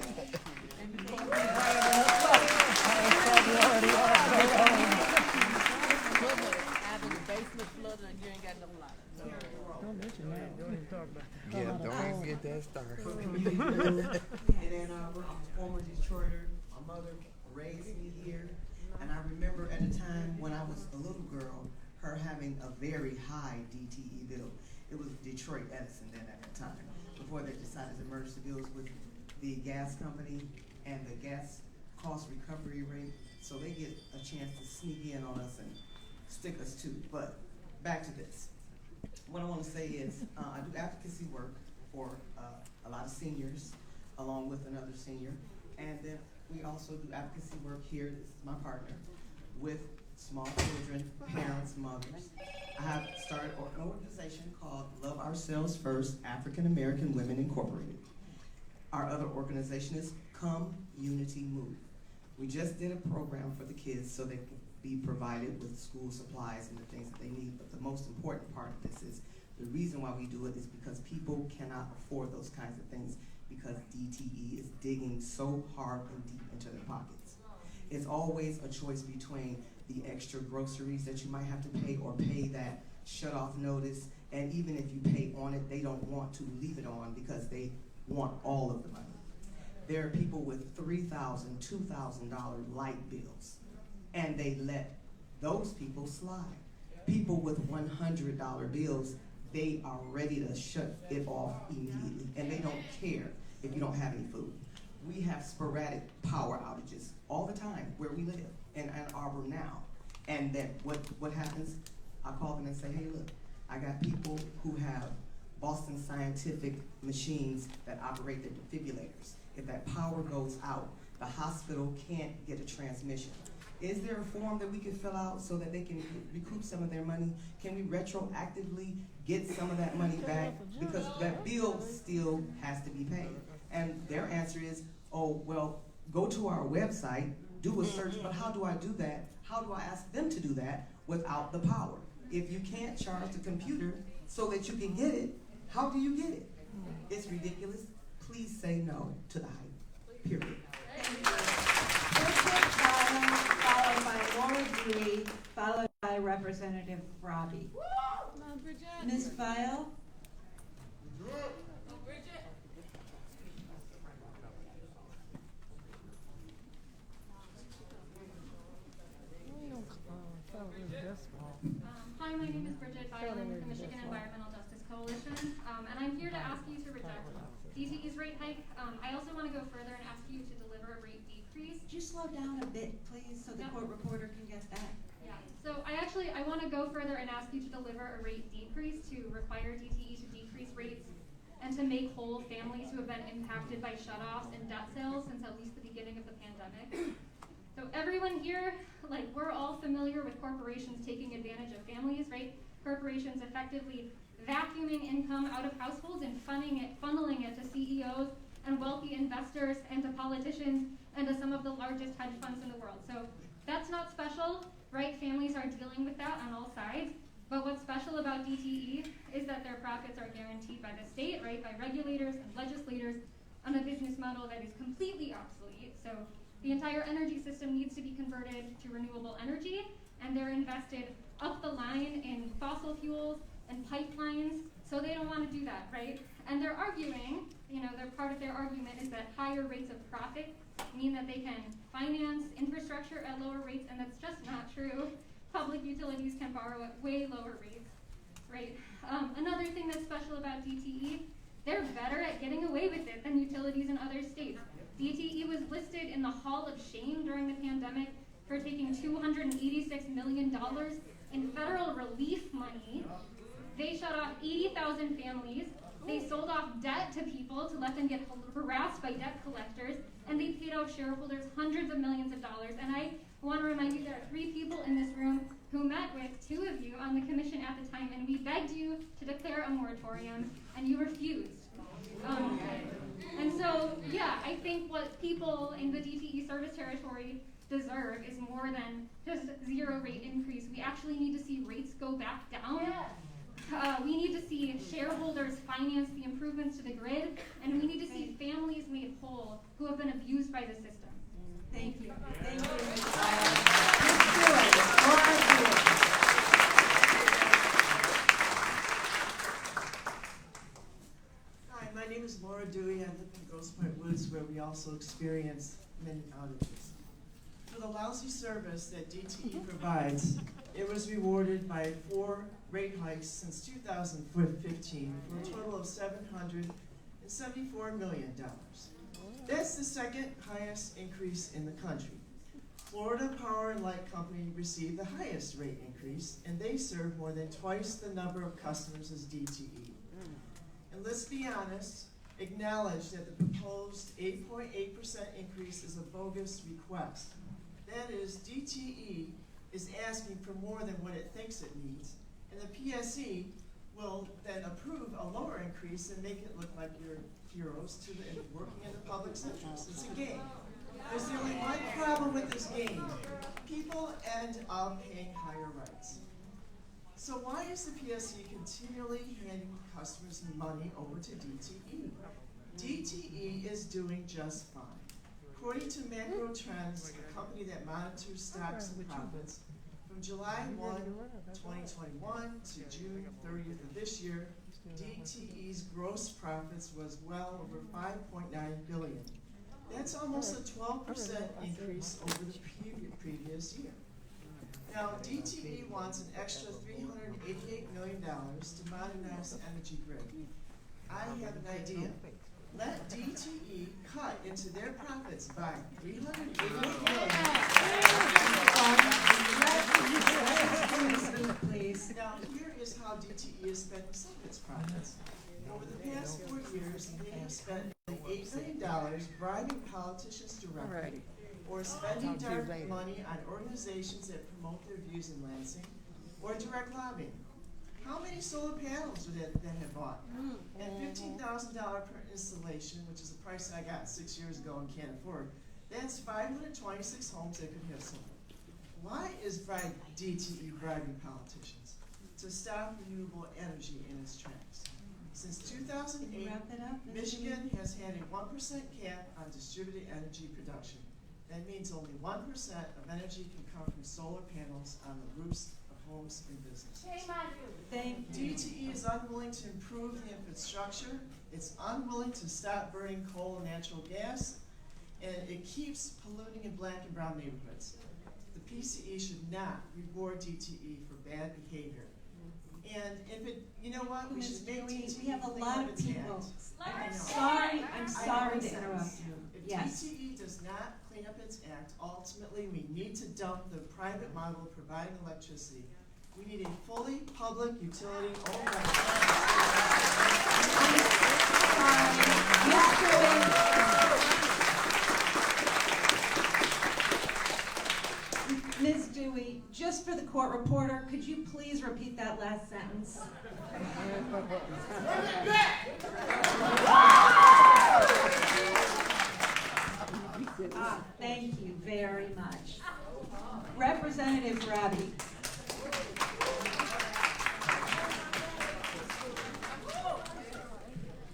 Don't mention that. Don't even talk about that. get that started. from community in Ann Arbor. I'm a former Detroiter. My mother raised me here, and I remember at a time when I was a little girl, her having a very high DTE bill. It was Detroit Edison then at that time, before they decided to merge the bills with the gas company and the gas cost recovery rate. So they get a chance to sneak in on us and stick us too. But back to this. What I want to say is I do advocacy work for a lot of seniors, along with another senior. And then we also do advocacy work here, this is my partner, with small children, parents, mothers. I have started an organization called Love Ourselves First, African American Women Incorporated. Our other organization is Come Unity Move. We just did a program for the kids so they can be provided with school supplies and the things that they need. But the most important part of this is the reason why we do it is because people cannot afford those kinds of things because DTE is digging so hard and deep into their pockets. It's always a choice between the extra groceries that you might have to pay or pay that shut-off notice. And even if you pay on it, they don't want to leave it on because they want all of the money. There are people with $3,000, $2,000 light bills, and they let those people slide. People with $100 bills, they are ready to shut it off immediately, and they don't care if you don't have any food. We have sporadic power outages all the time where we live in Ann Arbor now. And then what happens? I call them and say, hey, look, I got people who have Boston Scientific machines that operate the defibrillators. If that power goes out, the hospital can't get a transmission. Is there a form that we can fill out so that they can recoup some of their money? Can we retroactively get some of that money back? Because that bill still has to be paid. And their answer is, oh, well, go to our website, do a search, but how do I do that? How do I ask them to do that without the power? If you can't charge the computer so that you can get it, how do you get it? It's ridiculous. Please say no to the hype, period. Followed by Laura Dewey, followed by Representative Robbie. Ms. File? Hi, my name is Bridget Byron from the Michigan Environmental Justice Coalition, and I'm here to ask you to reject DTE's rate hike. I also want to go further and ask you to deliver a rate decrease. Could you slow down a bit, please, so the court reporter can get that? Yeah, so I want to go further and ask you to deliver a rate decrease to require DTE to decrease rates and to make whole families who have been impacted by shutoffs and debt sales since at least the beginning of the pandemic. So everyone here, we're all familiar with corporations taking advantage of families, right? Corporations effectively vacuuming income out of households and funneling it to CEOs and wealthy investors and to politicians and to some of the largest hedge funds in the world. So that's not special, right? Families are dealing with that on all sides. But what's special about DTE is that their profits are guaranteed by the state, right? By regulators and legislators on a business model that is completely obsolete. So the entire energy system needs to be converted to renewable energy, and they're invested up the line in fossil fuels and pipelines, so they don't want to do that, right? And they're arguing, part of their argument is that higher rates of profit mean that they can finance infrastructure at lower rates, and that's just not true. Public utilities can borrow at way lower rates, right? Another thing that's special about DTE, they're better at getting away with it than utilities in other states. DTE was listed in the Hall of Shame during the pandemic for taking $286 million in federal relief money. They shut off 80,000 families. They sold off debt to people to let them get harassed by debt collectors, and they paid out shareholders hundreds of millions of dollars. And I want to remind you there are 3 people in this room who met with 2 of you on the commission at the time, and we begged you to declare a moratorium, and you refused. And so, yeah, I think what people in the DTE service territory deserve is more than just 0 rate increase. We actually need to see rates go back down. We need to see shareholders finance the improvements to the grid, and we need to see families made whole who have been abused by the system. Thank you. Thank you, Ms. Laura Hi, my name is also experience many outages. For the lousy service that DTE provides, it was rewarded by 4 rate hikes since 2015 for a total of $774 million. That's the second highest increase in the country. Florida Power and Light Company received the highest rate increase, and they serve more than twice the number of customers as DTE. And let's be honest, acknowledge that the proposed 8.8% increase is a bogus request. That is, DTE is asking for more than what it thinks it needs, and the PSC will then approve a lower increase and make it look like you're heroes to working in the public's interest. It's a game. There's only one problem with this game. People end up paying higher rates. So why is the PSC continually handing customers money over to DTE? DTE is doing just fine. According to Macro Trends, a company that monitors stocks and profits, from July 1, 2021 to June 30th of this year, DTE's gross profits was well over $5.9 billion. That's almost a 12% increase over the previous year. Now, DTE wants an extra $388 million to modernize the energy grid. I have an idea. Let DTE cut into their profits by $388 million. Please. Now, here is how DTE is spending some of its profits. Over the past 4 years, they have spent $8 million bribing politicians directly, or spending dark money on organizations that promote their views in Lansing, or direct lobbying. How many solar panels do they have bought? At $15,000 per installation, which is a price I got 6 years ago and can't afford, that's 526 homes that could have solar. Why is DTE bribing politicians? To stop renewable energy in its tracks. Since 2008, Michigan has had a 1% cap on distributed energy production. That means only 1% of energy can come from solar panels on the roofs of homes and businesses. DTE is unwilling to improve the infrastructure. It's unwilling to stop burning coal and natural gas, and it keeps polluting in black and brown neighborhoods. The PCE should not reward DTE for bad behavior. And if it, you know what, we should make DTE we have a lot of people. I'm sorry to interrupt you. If Yes. DTE does not clean up its act, ultimately we need to dump the private model of providing electricity. We need a fully public utility owned by Ms. Dewey, just for the court reporter, could you please repeat that last sentence? Thank you very much. Representative Rabi.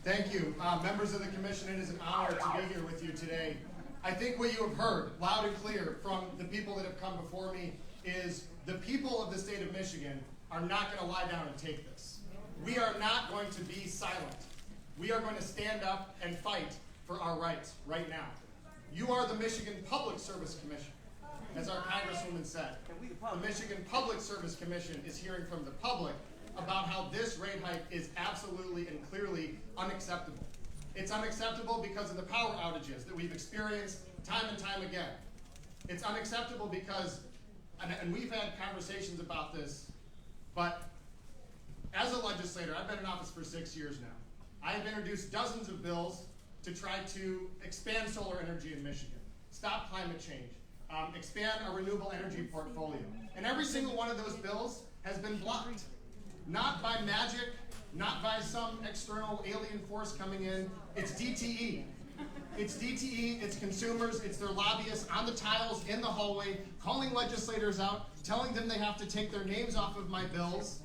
Thank you. Members of the commission, it is an honor to be here with you today. I think what you have heard loud and clear from the people that have come before me is the people of the state of Michigan are not going to lie down and take this. We are not going to be silent. We are going to stand up and fight for our rights right now. You are the Michigan Public Service Commission, as our Congresswoman said. The Michigan Public Service Commission is hearing from the public about how this rate hike is absolutely and clearly unacceptable. It's unacceptable because of the power outages that we've experienced time and time again. It's unacceptable because, and we've had conversations about this, but as a legislator, I've been in office for 6 years now. I have introduced dozens of bills to try to expand solar energy in Michigan, stop climate change, expand our renewable energy portfolio. And every single one of those bills has been blocked. Not by magic, not by some external alien force coming in. It's DTE. It's DTE, it's consumers, it's their lobbyists on the tiles in the hallway, calling legislators out, telling them they have to take their names off of my bills.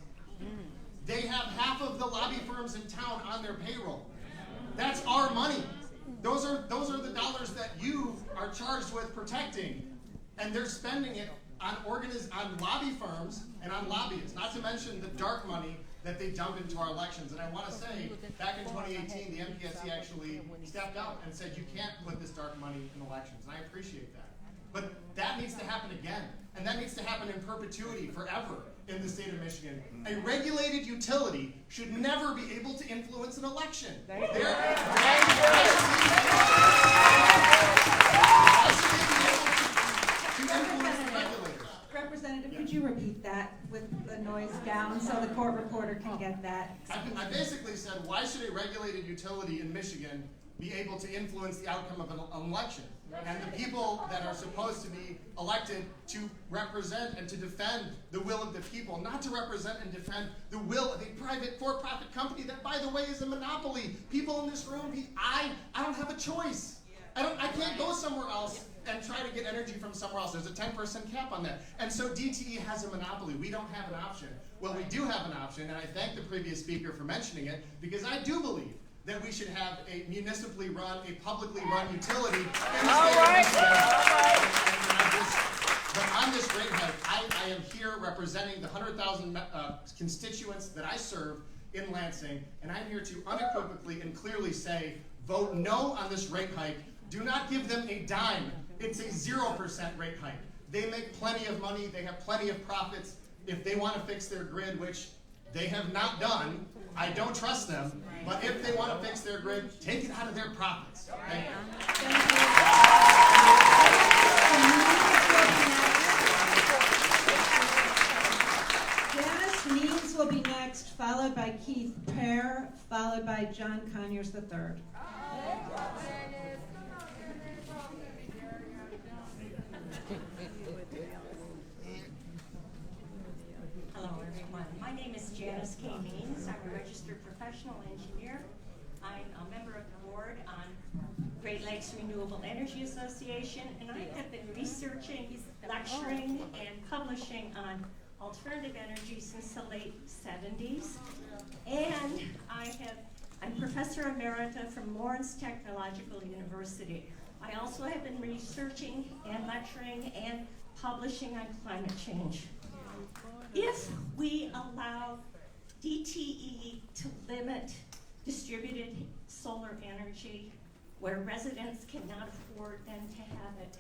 They have half of the lobby firms in town on their payroll. That's our money. Those are the dollars that you are charged with protecting, and they're spending it on lobby firms and on lobbyists, not to mention the dark money that they dump into our elections. And I want to say, back in 2018, the MPSC actually stepped out and said you can't put this dark money in elections, and I appreciate that. But that needs to happen again, and that needs to happen in perpetuity, forever, in the state of Michigan. A regulated utility should never be able to influence an election. Representative, could you repeat that with the noise down so the court reporter can get that? I basically said, why should a regulated utility in Michigan be able to influence the outcome of an election? And the people that are supposed to be elected to represent and to defend the will of the people, not to represent and defend the will of a private for-profit company that, by the way, is a monopoly. People in this room, I don't have a choice. I can't go somewhere else and try to get energy from somewhere else. There's a 10% cap on that. And so DTE has a monopoly. We don't have an option. Well, we do have an option, and I thank the previous speaker for mentioning it, because I do believe that we should have a municipally run, a publicly run utility in the state of Michigan. But on this rate hike, I am here representing the 100,000 constituents that I serve in Lansing, and I'm here to unequivocally and clearly say, vote no on this rate hike. Do not give them a dime. It's a 0% rate hike. They make plenty of money. They have plenty of profits. If they want to fix their grid, which they have not done, I don't trust them. But if they want to fix their grid, take it out of their profits. Thank Janice Means will be next, followed by Keith Pear, followed by John Conyers III. Hello, everyone. My name is Janice K. Means. I'm a registered professional engineer. I'm a member of the board on Great Lakes Renewable Energy Association, and I have been researching, lecturing, and publishing on alternative energy since the late 70s. And I'm Professor Emerita from Lawrence Technological University. I also have been researching and lecturing and publishing on climate change. If we allow DTE to limit distributed solar energy where residents cannot afford then to have it,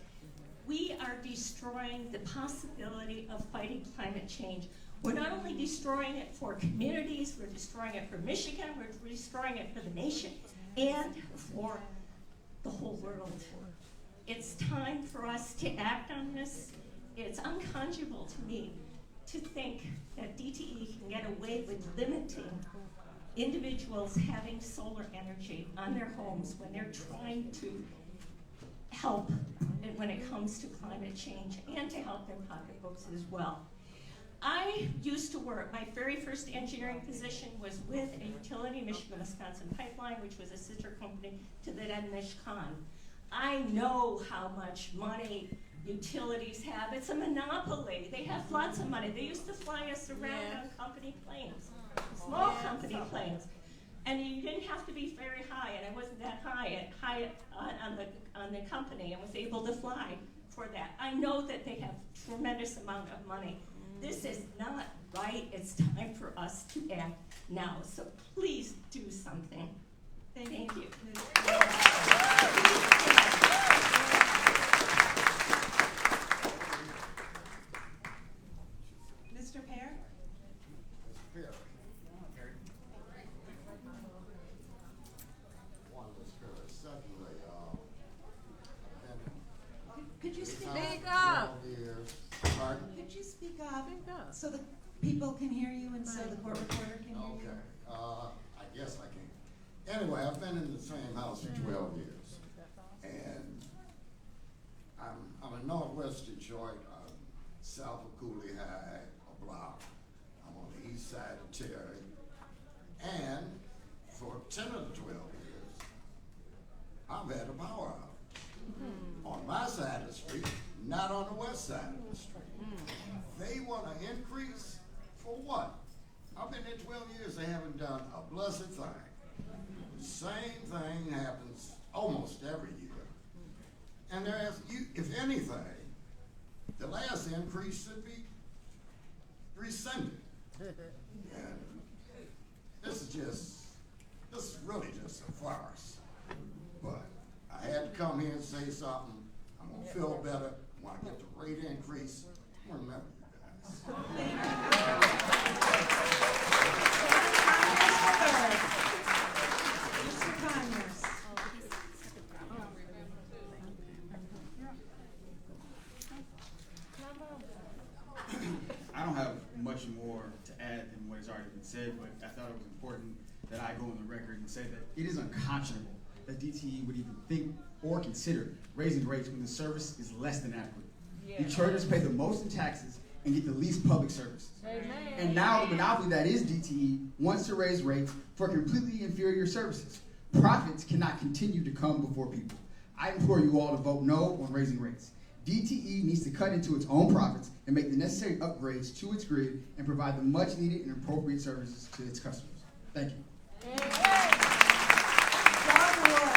we are destroying the possibility of fighting climate change. We're not only destroying it for communities, we're destroying it for Michigan, we're destroying it for the nation, and for the whole world. It's time for us to act on this. It's unconscionable to me to think that DTE can get away with limiting individuals having solar energy on their homes when they're trying to help when it comes to climate change and to help their pocketbooks as well. I used to work, my very first engineering position was with a utility, Michigan Wisconsin Pipeline, which was a sister company to the then MishCon. I know how much money utilities have. It's a monopoly. They have lots of money. They used to fly us around on company planes, small company planes. And you didn't have to be very high, and I wasn't that high on the company and was able to fly for that. I know that they have tremendous amount of money. This is not right. It's time for us to act now. So please do something. Thank you. Mr. Pear? Could you speak up? Could you speak up so the people can hear you and so the court reporter can hear you? I guess I can. Anyway, I've been in the same house for 12 years, and I'm in Northwest Detroit, south of Cooley High, a block. I'm on the east side of Terry, and for 10 of the 12 years, I've had a power outage. On my side of the street, not on the west side of the street. They want to increase for what? I've been there 12 years, they haven't done a blessed thing. The same thing happens almost every year. And they're asking you, if anything, the last increase should be rescinded. And this is really just a farce. But I had to come here and say something. I'm gonna feel better when I get the rate increase. Remember you guys. Mr. Conyers. I don't have much more to add than what has already been said, but I thought it was important that I go on the record and say that it is unconscionable that DTE would even think or consider raising rates when the service is less than adequate. Yeah. Detroiters pay the most in taxes and get the least public services. Amen. And now the monopoly that is DTE wants to raise rates for completely inferior services. Profits cannot continue to come before people. I implore you all to vote no on raising rates. DTE needs to cut into its own profits and make the necessary upgrades to its grid and provide the much needed and appropriate services to its customers. Thank you. John Wood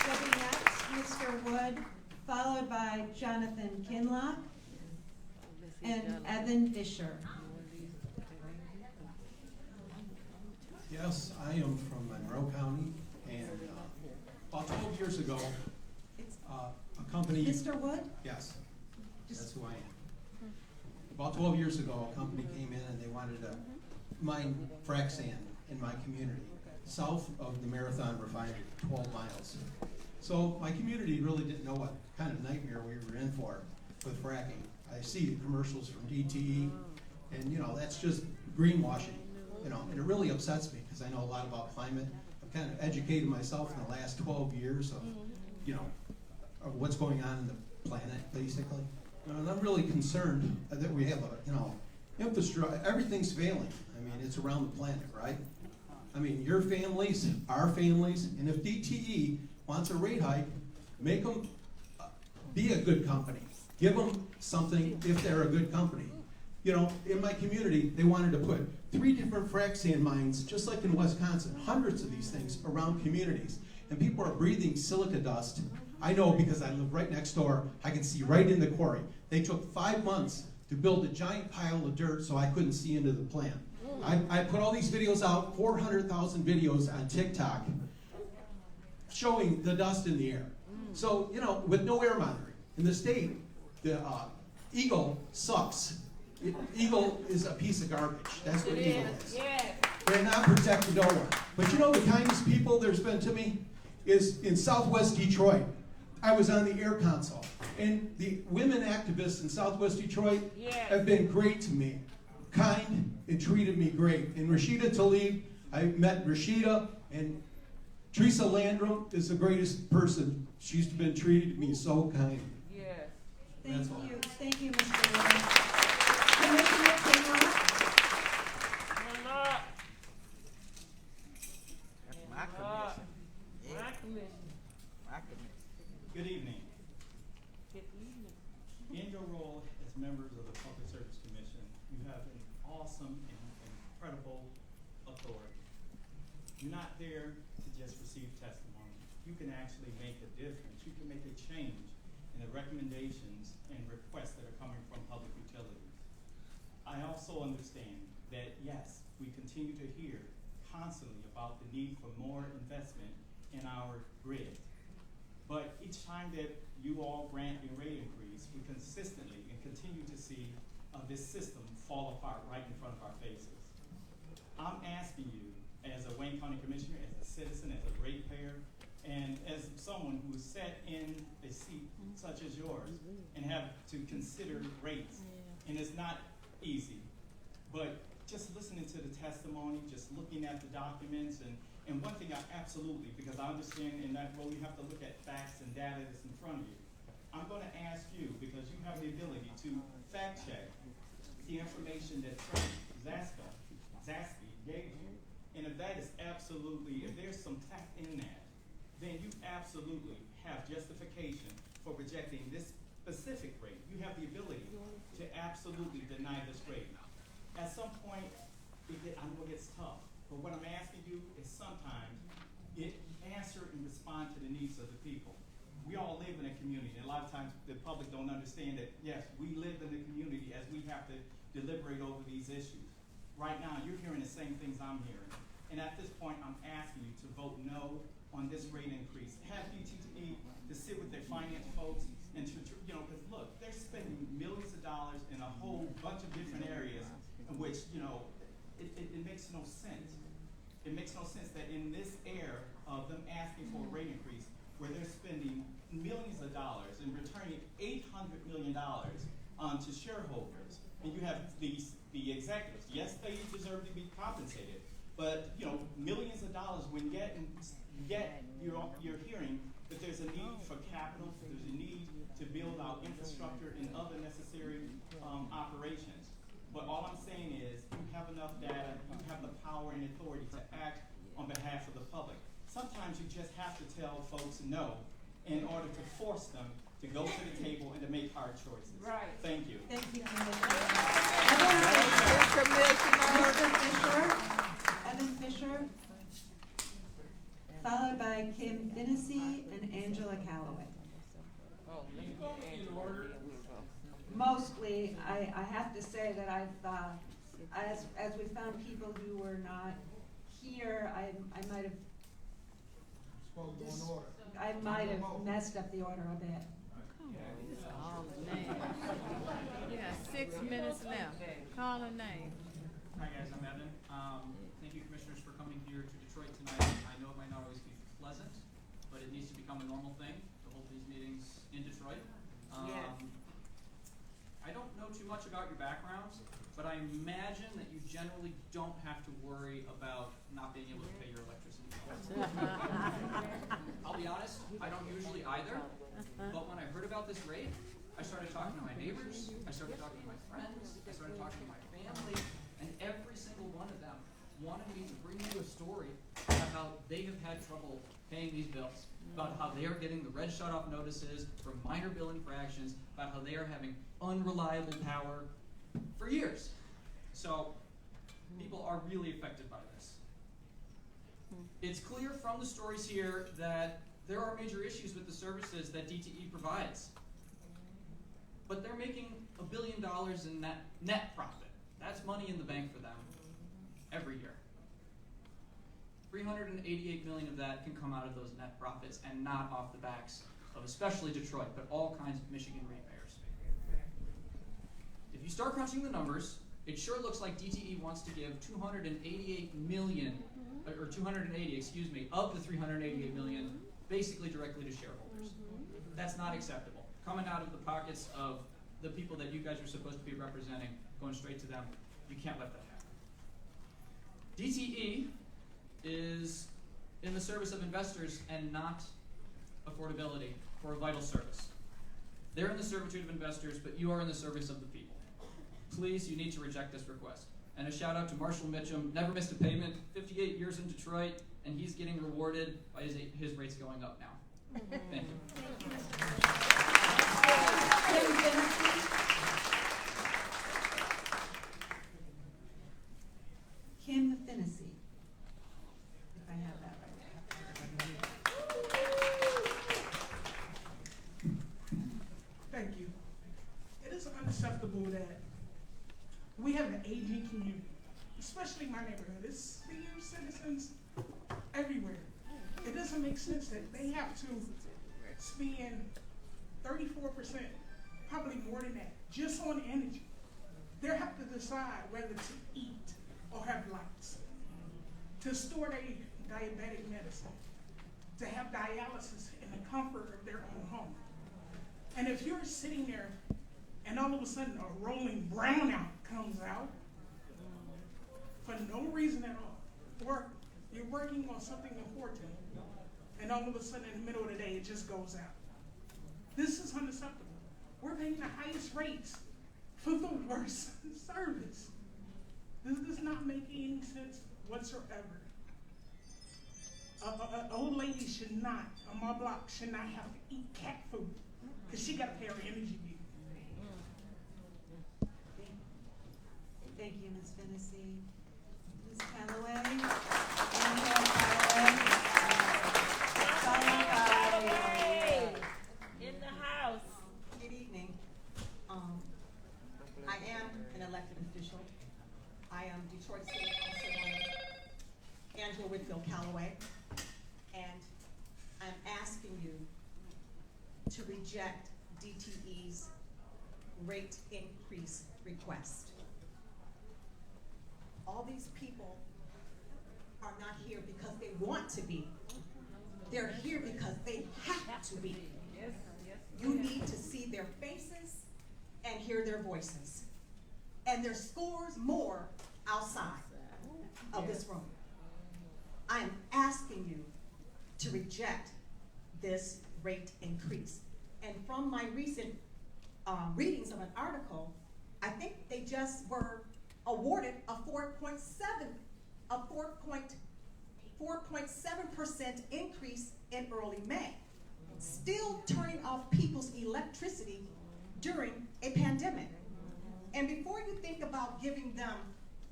will be next, Mr. Wood, followed by Jonathan Kinlock and Evan Fisher. Yes, I am from Monroe County, and about 12 years ago, a company... Mr. Wood? Yes, that's who I am. About 12 years ago, a company came in and they wanted to mine frac sand in my community, south of the Marathon Refinery, 12 miles. So my community really didn't know what kind of nightmare we were in for with fracking. I see the commercials from DTE, and you know, that's just greenwashing, you know, and it really upsets me because I know a lot about climate. I've kind of educated myself in the last 12 years of, you know, of what's going on in the planet, basically. And I'm really concerned that we have a, you know, infrastructure, everything's failing. I mean, it's around the planet, right? I mean, your families, our families, and if DTE wants a rate hike, make them be a good company. Give them something if they're a good company. You know, in my community, they wanted to put 3 different frac sand mines, just like in Wisconsin, hundreds of these things around communities. And people are breathing silica dust. I know because I live right next door. I can see right in the quarry. They took 5 months to build a giant pile of dirt so I couldn't see into the plant. I put all these videos out, 400,000 videos on TikTok, showing the dust in the air. So, you know, with no air monitoring. In the state, the Eagle sucks. Eagle is a piece of garbage. That's what Eagle is. Yeah. They're not protecting no one. But you know the kindest people there's been to me is in Southwest Detroit. I was on the air council, and the women activists in Southwest Detroit have been great to me, kind and treated me great. And Rashida Tlaib, I met Rashida, and Teresa Landrum is the greatest person. She's been treated me so kind. Yeah. Thank you, Mr. Wood. Commissioner Kinlock. Good evening. In your role as members of the Public Service Commission, you have an awesome and incredible authority. You're not there to just receive testimony. You can actually make a difference. You can make a change in the recommendations and requests that are coming from public utilities. I also understand that, yes, we continue to hear constantly about the need for more investment in our grid. But each time that you all grant a rate increase, we consistently and continue to see this system fall apart right in front of our faces. I'm asking you, as a Wayne County Commissioner, as a citizen, as a ratepayer, and as someone who is set in a seat such as yours and have to consider rates, and it's not easy, but just listening to the testimony, just looking at the documents, and one thing I absolutely, because I understand in that role you have to look at facts and data that's in front of you. I'm going to ask you, because you have the ability to fact check the information that Zaspy gave you. And if that is absolutely, if there's some fact in that, then you absolutely have justification for rejecting this specific rate. You have the ability to absolutely deny this rate. At some point, I know it gets tough. But what I'm asking you is sometimes answer and respond to the needs of the people. We all live in a community. And a lot of times the public don't understand that, yes, we live in the community as we have to deliberate over these issues. Right now, you're hearing the same things I'm hearing. And at this point, I'm asking you to vote no on this rate increase. Have DTE to sit with their finance folks and to, because look, they're spending millions of dollars in a whole bunch of different areas in which, it makes no sense. It makes no sense that in this era of them asking for a rate increase, where they're spending millions of dollars and returning $800 million to shareholders, and you have the executives. Yes, they deserve to be compensated, but millions of dollars. When yet you're hearing that there's a need for capital, there's a need to build out infrastructure and other necessary operations. But all I'm saying is, you have enough data, you have the power and authority to act on behalf of the public. Sometimes you just have to tell folks no in order to force them to go to the table and to make hard choices. Right. Thank you. Thank you, Evan Fisher, followed by Kim Finnessy and Angela Calloway. Mostly, I have to say that I've, as we found people who were not here, I might have messed up the order a bit. Call a name. You got 6 minutes left. Call a name. Hi guys, I'm Evan. Thank you commissioners for coming here to Detroit tonight. I know it might not always be pleasant, but it needs to become a normal thing to hold these meetings in Detroit. Yes. I don't know too much about your backgrounds, but I imagine that you generally don't have to worry about not being able to pay your electricity bills. I'll be honest, I don't usually either, but when I heard about this rate, I started talking to my neighbors, I started talking to my friends, I started talking to my family, and every single one of them wanted me to bring you a story about how they have had trouble paying these bills, about how they are getting the red shut-off notices for minor bill infractions, about how they are having unreliable power for years. So people are really affected by this. It's clear from the stories here that there are major issues with the services that DTE provides. But they're making $1 billion in net profit. That's money in the bank for them every year. 388 million of that can come out of those net profits and not off the backs of especially Detroit, but all kinds of Michigan ratepayers. If you start crunching the numbers, it sure looks like DTE wants to give 288 million, or 280, excuse me, of the 388 million basically directly to shareholders. That's not acceptable. Coming out of the pockets of the people that you guys are supposed to be representing, going straight to them, you can't let that happen. DTE is in the service of investors and not affordability for a vital service. They're in the servitude of investors, but you are in the service of the people. Please, you need to reject this request. And a shout out to Marshall Mitchum, never missed a payment, 58 years in Detroit, and he's getting rewarded by his rates going up now. Thank you. Kim Finnessy, if I have that right. Thank you. It is unacceptable that we have an aging community, especially my neighborhood. It's senior citizens everywhere. It doesn't make sense that they have to spend 34%, probably more than that, just on energy. They have to decide whether to eat or have lights, to store their diabetic medicine, to have dialysis in the comfort of their own home. And if you're sitting there and all of a sudden a rolling brownout comes out for no reason at all, or you're working on something important and all of a sudden in the middle of the day it just goes out. This is unacceptable. We're paying the highest rates for the worst service. This does not make any sense whatsoever. An old lady should not, on my block, should not have to eat cat food because she got to pay her energy bill. Thank you, Ms. Finnessy. Ms. Calloway. Followed by in the house. Good evening. I am an elected official. I am Detroit City Councilwoman, reject DTE's rate increase request. All these people are not here because they want to be. They're here because they have to be. You need to see their faces and hear their voices. And there's scores more outside of this room. I am asking you to reject this rate increase. And from my recent readings of an article, I think they just were awarded a 4.7% increase in early May, still turning off people's electricity during a pandemic. And before you think about giving them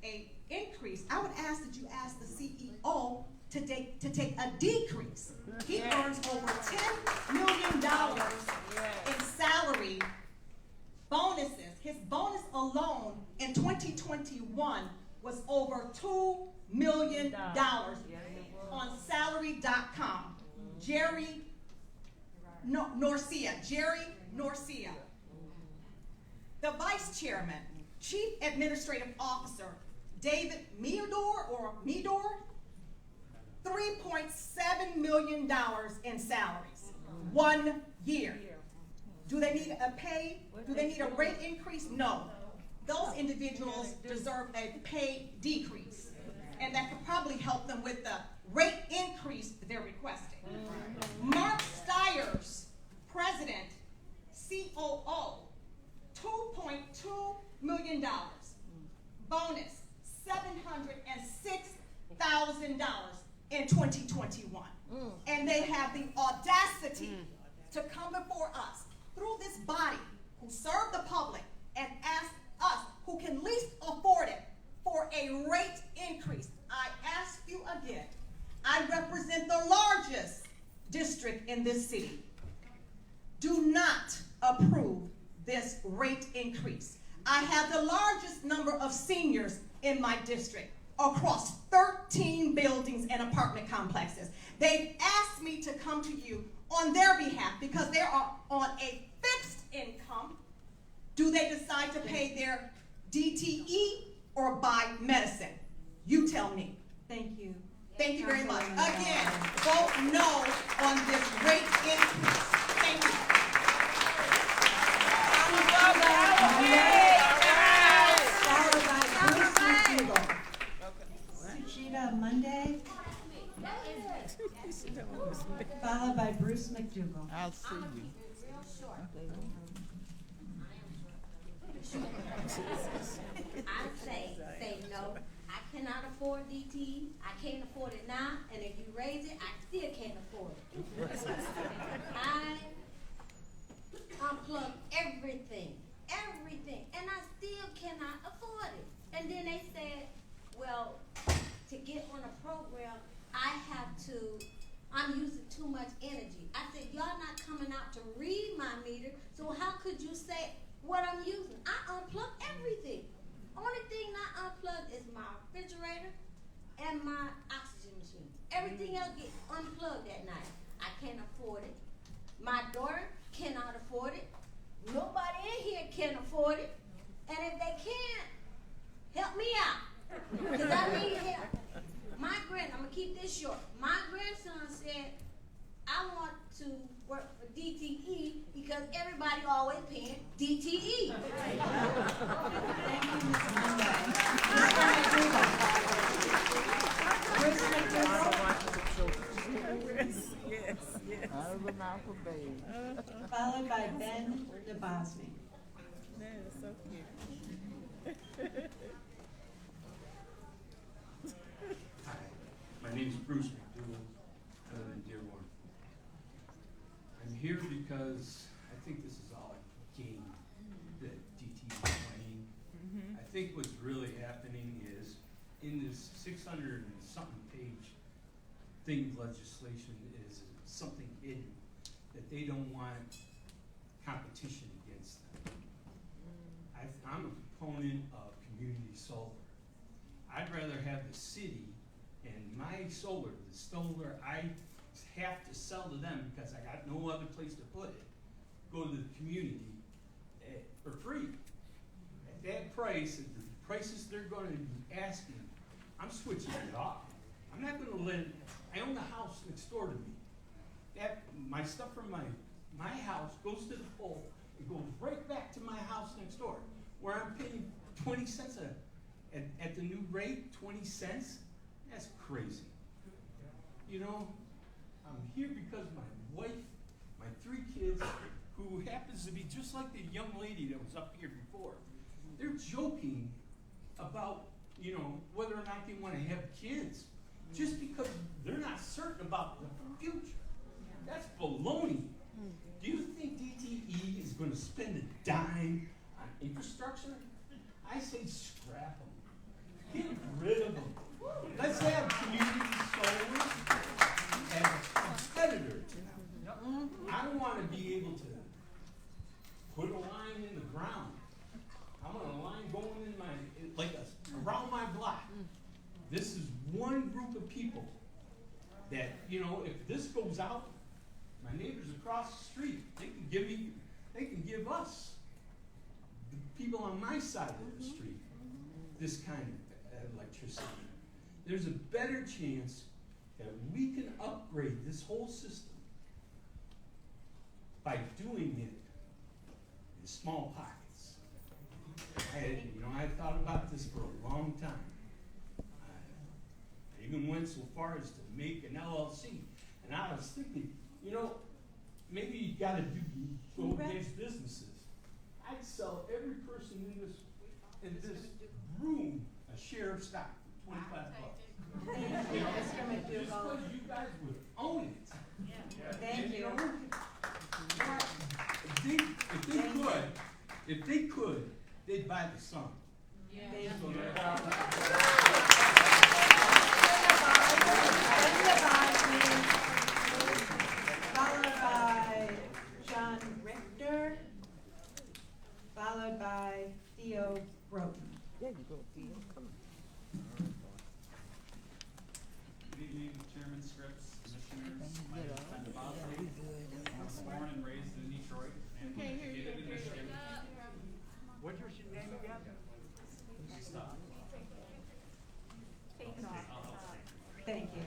an increase, I would ask that you ask the CEO to take a decrease. He earns over $10 million in salary bonuses. His bonus alone in 2021 was over $2 million on salary.com. Jerry Norcia. The vice chairman, chief administrative officer, David Meador, $3.7 million in salaries, 1 year. Do they need a pay? Do they need a rate increase? No. Those individuals deserve a pay decrease. And that could probably help them with the rate increase they're requesting. Mark Stiers, president, COO, $2.2 million. Bonus, $706,000 in 2021. And they have the audacity to come before us through this body who serve the public and ask us who can least afford it for a rate increase. I ask you again, I represent the largest district in this city. Do not approve this rate increase. I have the largest number of seniors in my district across 13 buildings and apartment complexes. They've asked me to come to you on their behalf because they are on a fixed income. Do they decide to pay their DTE or buy medicine? You tell me. Thank you. Thank you very much. Again, vote no on this rate increase. Thank you. Suchita Monday, followed by Bruce McDougall. I'll see you. I say no. I cannot afford DT. I can't afford it now, and if you raise it, I still can't afford it. I unplug everything, and I still cannot afford it. And then they said, well, to get on a program, I'm using too much energy. I said, y'all not coming out to read my meter, so how could you say what I'm using? I unplug everything. Only thing not unplugged is my refrigerator and my oxygen machine. Everything else gets unplugged at night. I can't afford it. My daughter cannot afford it. Nobody in here can afford it. And if they can't, help me out. Because I need help. I'm going to keep this short. My grandson said, I want to work for DTE because everybody always paying DTE. Thank you, Ms. Yes. Out of the mouth of babes. Followed by Ben DeBosme. That is so cute. Hi, my name is Bruce McDougall. I live in Dearborn. I'm here because I think this is all a game that DT is playing. I think what's really happening is in this 600 and something page thing of legislation is something hidden that they don't want competition against them. I'm a proponent of community solar. I'd rather have the city and my solar, the solar I have to sell to them because I got no other place to put it, the community for free. At that price, at the prices they're going to be asking, I'm switching it off. I'm not going to let, I own the house next door to me. My stuff from my house goes to the pole, it goes right back to my house next door, where I'm paying 20 cents at the new rate, 20 cents? That's crazy. You know, I'm here because my wife, my 3 kids, who happens to be just like the young lady that was up here before, they're joking about, you know, whether or not they want to have kids, just because they're not certain about the future. That's baloney. Do you think DTE is going to spend a dime on infrastructure? I say scrap them. Get rid of them. Let's have community solar as a competitor to them. I want to be able to put a line in the ground. I want a line going in around my block. This is one group of people that, you know, if this goes out, my neighbors across the street, they can give us, the people on my side of the street, this kind of electricity. There's a better chance that we can upgrade this whole system by doing it in small pockets. I thought about this for a long time. I even went so far as to make an LLC. And I was thinking, you know, maybe you gotta go against businesses. I'd sell every person in this room a share of stock for $25. You know, just because you guys would own it. Thank you. If they could, they'd buy the sun. Followed by John Richter, followed by Theo Broden. There you go, Theo. Come on. Good evening, Chairman Scripps, Commissioners. My name is Ben Bosnick. I was born and raised in Detroit and educated in Michigan. What's your name again? Stop. Thank you.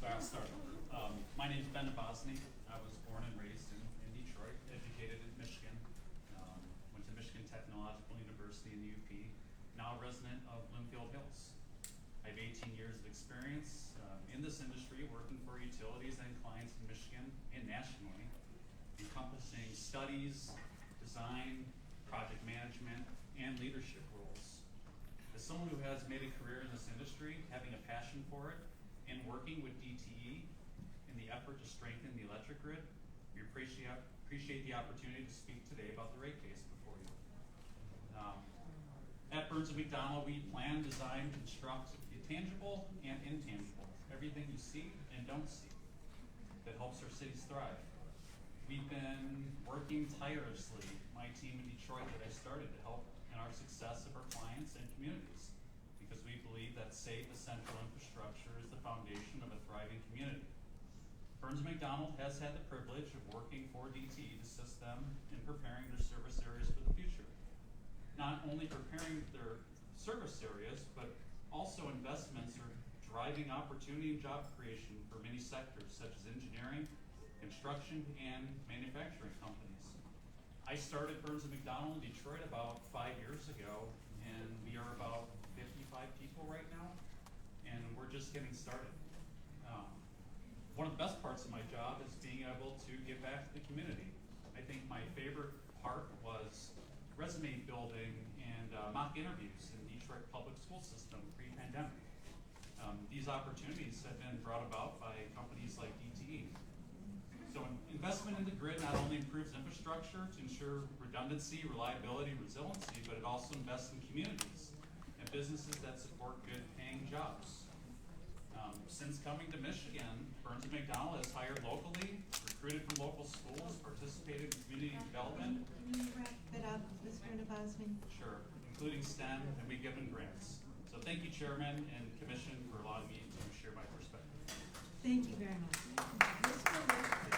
So I'll start. My name is Ben Bosnick. I was born and raised in Detroit, educated in Michigan. Went to Michigan Technological University in the UP. Now a resident of Bloomfield Hills. I have 18 years of experience in this industry, working for utilities and clients in Michigan and nationally, encompassing studies, design, project management, and leadership roles. As someone who has made a career in this industry, having a passion for it, and working with DTE in the effort to strengthen the electric grid, we appreciate the opportunity to speak today about the rate case before you. At Burns & McDonnell, we plan, design, construct the tangible and intangible, everything you see and don't see, that helps our cities thrive. We've been working tirelessly, my team in Detroit that I started, to help in our success of our clients and communities, because we believe that safe, essential infrastructure is the foundation of a thriving community. Burns & McDonnell has had the privilege of working for DTE to assist them in preparing their service areas for the future. Not only preparing their service areas, but also investments are driving opportunity and job creation for many sectors, such as engineering, construction, and manufacturing companies. I started Burns & McDonnell in Detroit about 5 years ago, and we are about 55 people right now, and we're just getting started. One of the best parts of my job is being able to give back to the community. I think my favorite part was resume building and mock interviews in the Detroit public school system pre-pandemic. These opportunities have been brought about by companies like DTE. So investment in the grid not only improves infrastructure to ensure redundancy, reliability, resiliency, but it also invests in communities and businesses that support good paying jobs. Since coming to Michigan, Burns & McDonnell has hired locally, recruited from local schools, participated in community development. Can you wrap it up, Mr. Nabosny? Sure, including STEM, and we've given grants. So thank you, Chairman and Commission, for allowing me to share my perspective. Thank you very much. Mr. Richter.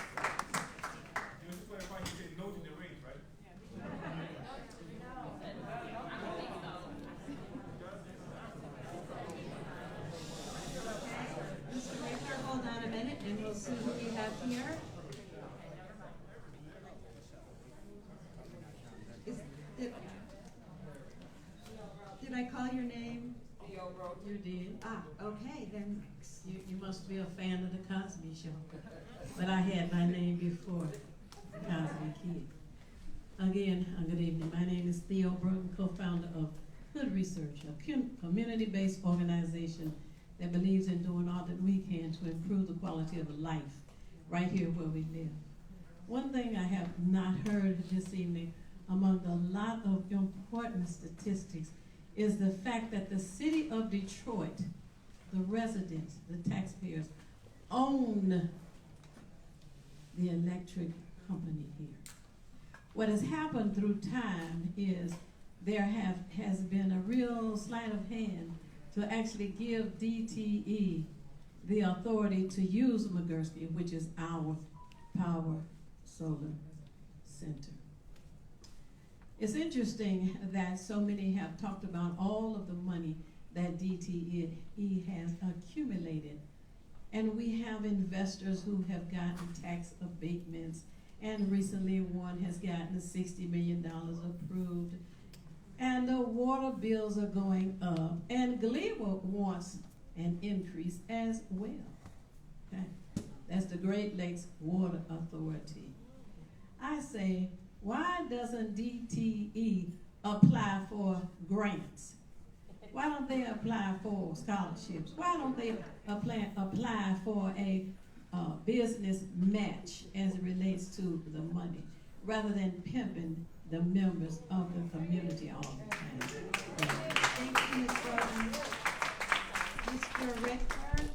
must be a fan of the Cosby Show. But I had my name before the Cosby Kid. Again, good evening. My name is Theo Broughton, co-founder of Hood Research, a community-based organization that believes in doing all that we can to improve the quality of life right here where we live. One thing I have not heard this evening among a lot of important statistics is the fact that the city of Detroit, the residents, the taxpayers, own the electric company here. What has happened through time is there has been a real sleight of hand to actually give DTE the authority to use McGursky, which is our power solar center. It's interesting that so many have talked about all of the money that DTE has accumulated. And we have investors who have gotten tax abatements, and recently one has gotten $60 million approved. And the water bills are going up, and Gleewood wants an increase as well. Okay? That's the Great Lakes Water Authority. I say, why doesn't DTE apply for grants? Why don't they apply for scholarships? Why don't they apply for a business match as it relates to the money, rather than pimping the members of the community all the time? Thank you, Ms. Gordon. Mr. Richter?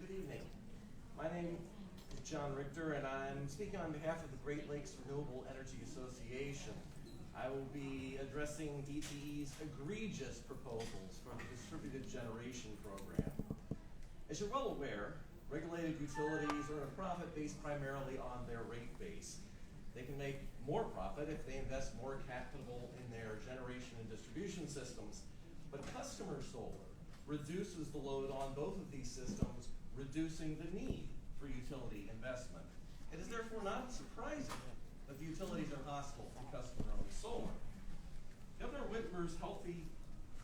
Good evening. My name is John Richter, and I'm speaking on behalf of the Great Lakes Renewable Energy Association. I will be addressing DTE's egregious proposals for the distributed generation program. As you're well aware, regulated utilities earn a profit based primarily on their rate base. They can make more profit if they invest more capital in their generation and distribution systems, but customer solar reduces the load on both of these systems, reducing the need for utility investment. It is therefore not surprising that the utilities are hostile to customer-owned solar. Governor Whitmer's Healthy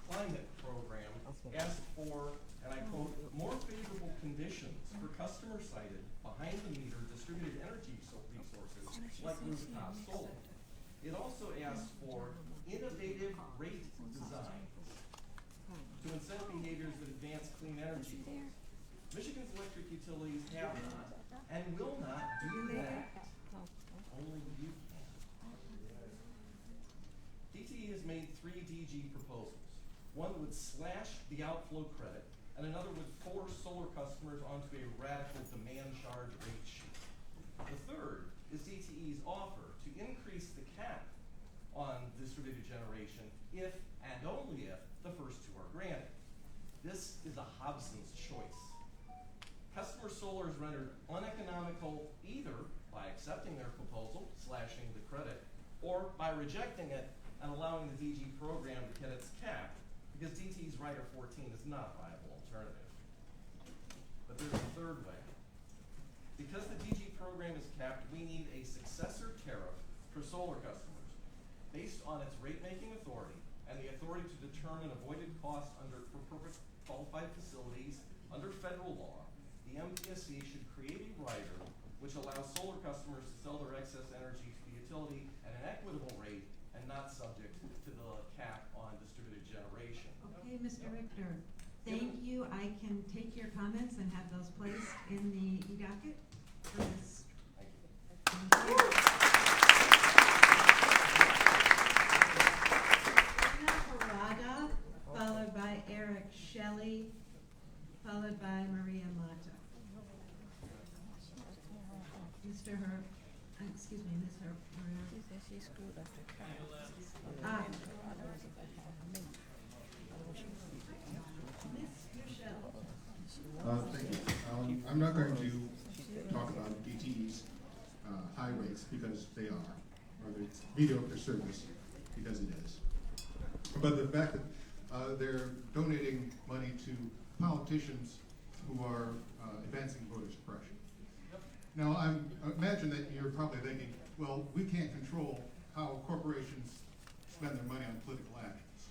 Climate Program asked for, and I quote, more favorable conditions for customer-sited, behind-the-meter distributed energy resources like rooftop solar. It also asked for innovative rate design to incent behaviors that advance clean energy goals. Michigan's electric utilities have not and will not do that. Only you can. DTE has made 3 DG proposals. One would slash the outflow credit, and another would force solar customers onto a radical demand charge rate sheet. The third is DTE's offer to increase the cap on distributed generation if and only if the first 2 are granted. This is a Hobson's choice. Customer solar is rendered uneconomical either by accepting their proposal, slashing the credit, or by rejecting it and allowing the DG program to hit its cap, because DTE's Rider 14 is not a viable alternative. But there's a third way. Because the DG program is capped, we need a successor tariff for solar customers based on its rate-making authority and the authority to determine avoided costs for purpose qualified facilities under federal law. The MPSC should create a rider which allows solar customers to sell their excess energy to the utility at an equitable rate and not subject to the cap on distributed generation. Okay, Mr. Richter, thank you. I can take your comments and have those placed in the e-docket for this. Thank you. Thank you. Anna Parada, followed by Eric Shelley, followed by Maria Mata. Mr. Herb, excuse me, Ms. Herb. She said she screwed up the Ah. Thank you. I'm not going to talk about DTE's high rates because they are, or the mediocre service because it is. But the fact that they're donating money to politicians who are advancing voter suppression. Now, I imagine that you're probably thinking, well, we can't control how corporations spend their money on political actions.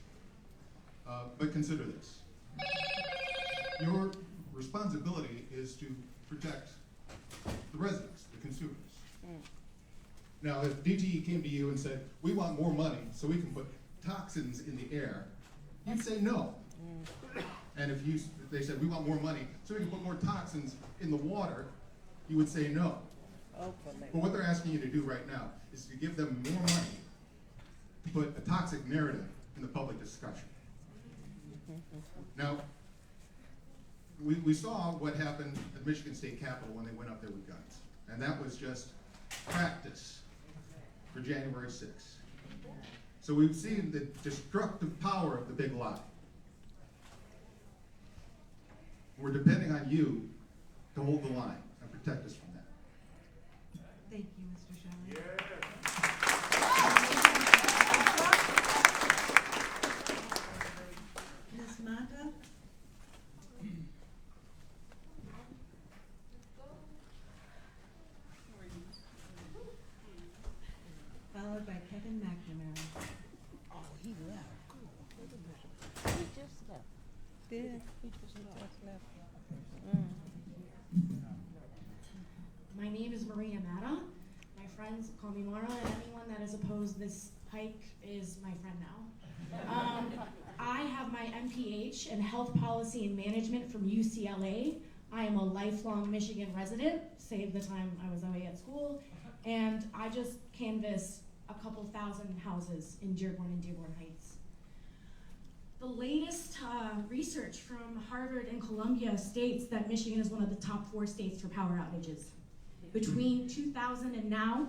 But consider this. Your responsibility is to protect the residents, the consumers. Now, if DTE came to you and said, we want more money so we can put toxins in the air, you'd say no. And if they said, we want more money so we can put more toxins in the water, you would say no. But what they're asking you to do right now is to give them more money to put a toxic narrative in the public discussion. Now, we saw what happened at Michigan State Capitol when they went up there with guns. And that was just practice for January 6th. So we've seen the destructive power of the big lie. We're depending on you to hold the line and protect us from that. Thank you, Mr. Shelley. Ms. Mata? Followed by Kevin McNamara. Oh, he left. He just left. Did he just left? My name is Maria Mata. My friends call me Mara, and anyone that has opposed this hike is my friend now. I have my MPH in Health Policy and Management from UCLA. I am a lifelong Michigan resident, save the time I was away at school, and I just canvassed a couple thousand houses in Dearborn and Dearborn Heights. The latest research from Harvard and Columbia states that Michigan is one of the top 4 states for power outages. Between 2000 and now,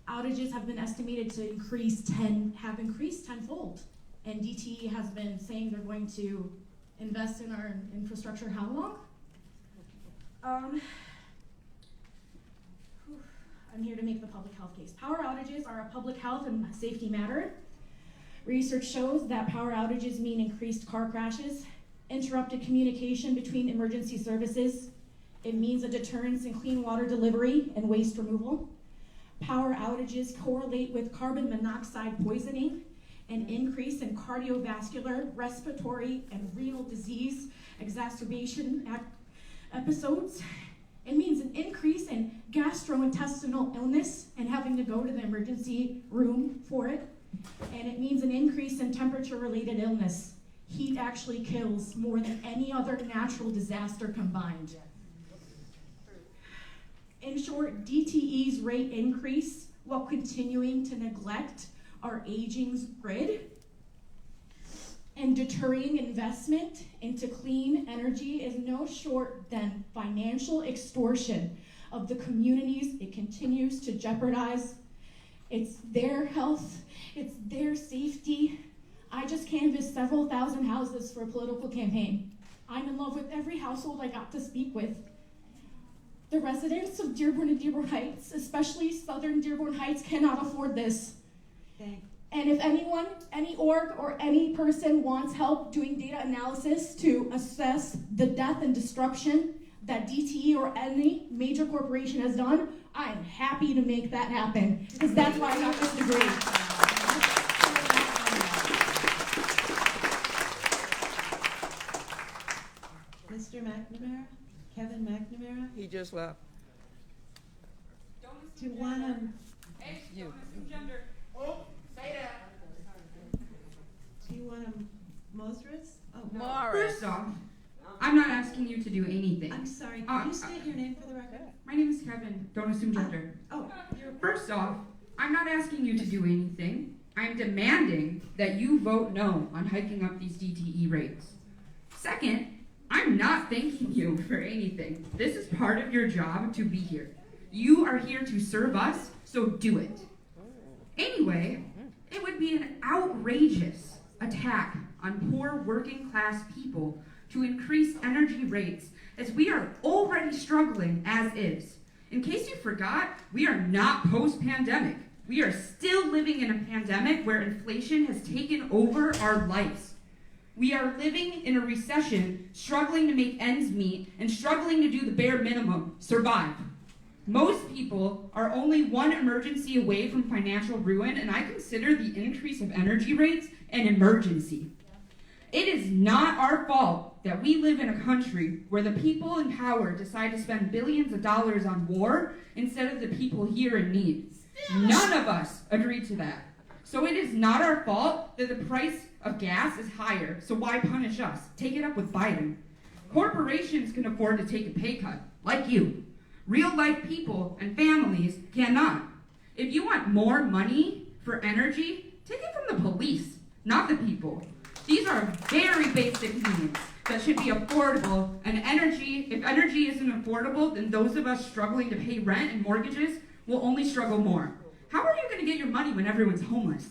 outages have been estimated to increased tenfold. And DTE has been saying they're going to invest in our infrastructure how long? I'm here to make the public health case. Power outages are a public health and safety matter. Research shows that power outages mean increased car crashes, interrupted communication between emergency services. It means a deterrence in clean water delivery and waste removal. Power outages correlate with carbon monoxide poisoning, an increase in cardiovascular, respiratory, and renal disease exacerbation episodes. It means an increase in gastrointestinal illness and having to go to the emergency room for it. And it means an increase in temperature-related illness. Heat actually kills more than any other natural disaster combined. In short, DTE's rate increase while continuing to neglect our aging grid and deterring investment into clean energy is no short than financial extortion of the communities it continues to jeopardize. It's their health, it's their safety. I just canvassed several thousand houses for a political campaign. I'm in love with every household I got to speak with. The residents of Dearborn and Dearborn Heights, especially southern Dearborn Heights, cannot afford this. And if anyone, any org, or any person wants help doing data analysis to assess the death and destruction that DTE or any major corporation has done, I am happy to make that happen, because that's why I got this degree. Mr. McNamara? Kevin McNamara? He just left. Do you want to... Hey, you. gender. Oh, say that. Do you want to Mosris? Oh, no. First off, I'm not asking you to do anything. I'm sorry, can you state your name for the record? My name is Kevin. Don't assume gender. First off, I'm not asking you to do anything. I'm demanding that you vote no on hiking up these DTE rates. Second, I'm not thanking you for anything. This is part of your job to be here. You are here to serve us, so do it. Anyway, it would be an outrageous attack on poor working class people to increase energy rates, as we are already struggling as is. In case you forgot, we are not post-pandemic. We are still living in a pandemic where inflation has taken over our lives. We are living in a recession, struggling to make ends meet, and struggling to do the bare minimum, survive. Most people are only one emergency away from financial ruin, and I consider the increase of energy rates an emergency. It is not our fault that we live in a country where the people in power decide to spend billions of dollars on war instead of the people here in need. None of us agreed to that. So it is not our fault that the price of gas is higher, so why punish us? Take it up with Biden. Corporations can afford to take a pay cut, like you. Real-life people and families cannot. If you want more money for energy, take it from the police, not the people. These are very basic needs that should be affordable, and if energy isn't affordable, then those of us struggling to pay rent and mortgages will only struggle more. How are you going to get your money when everyone's homeless?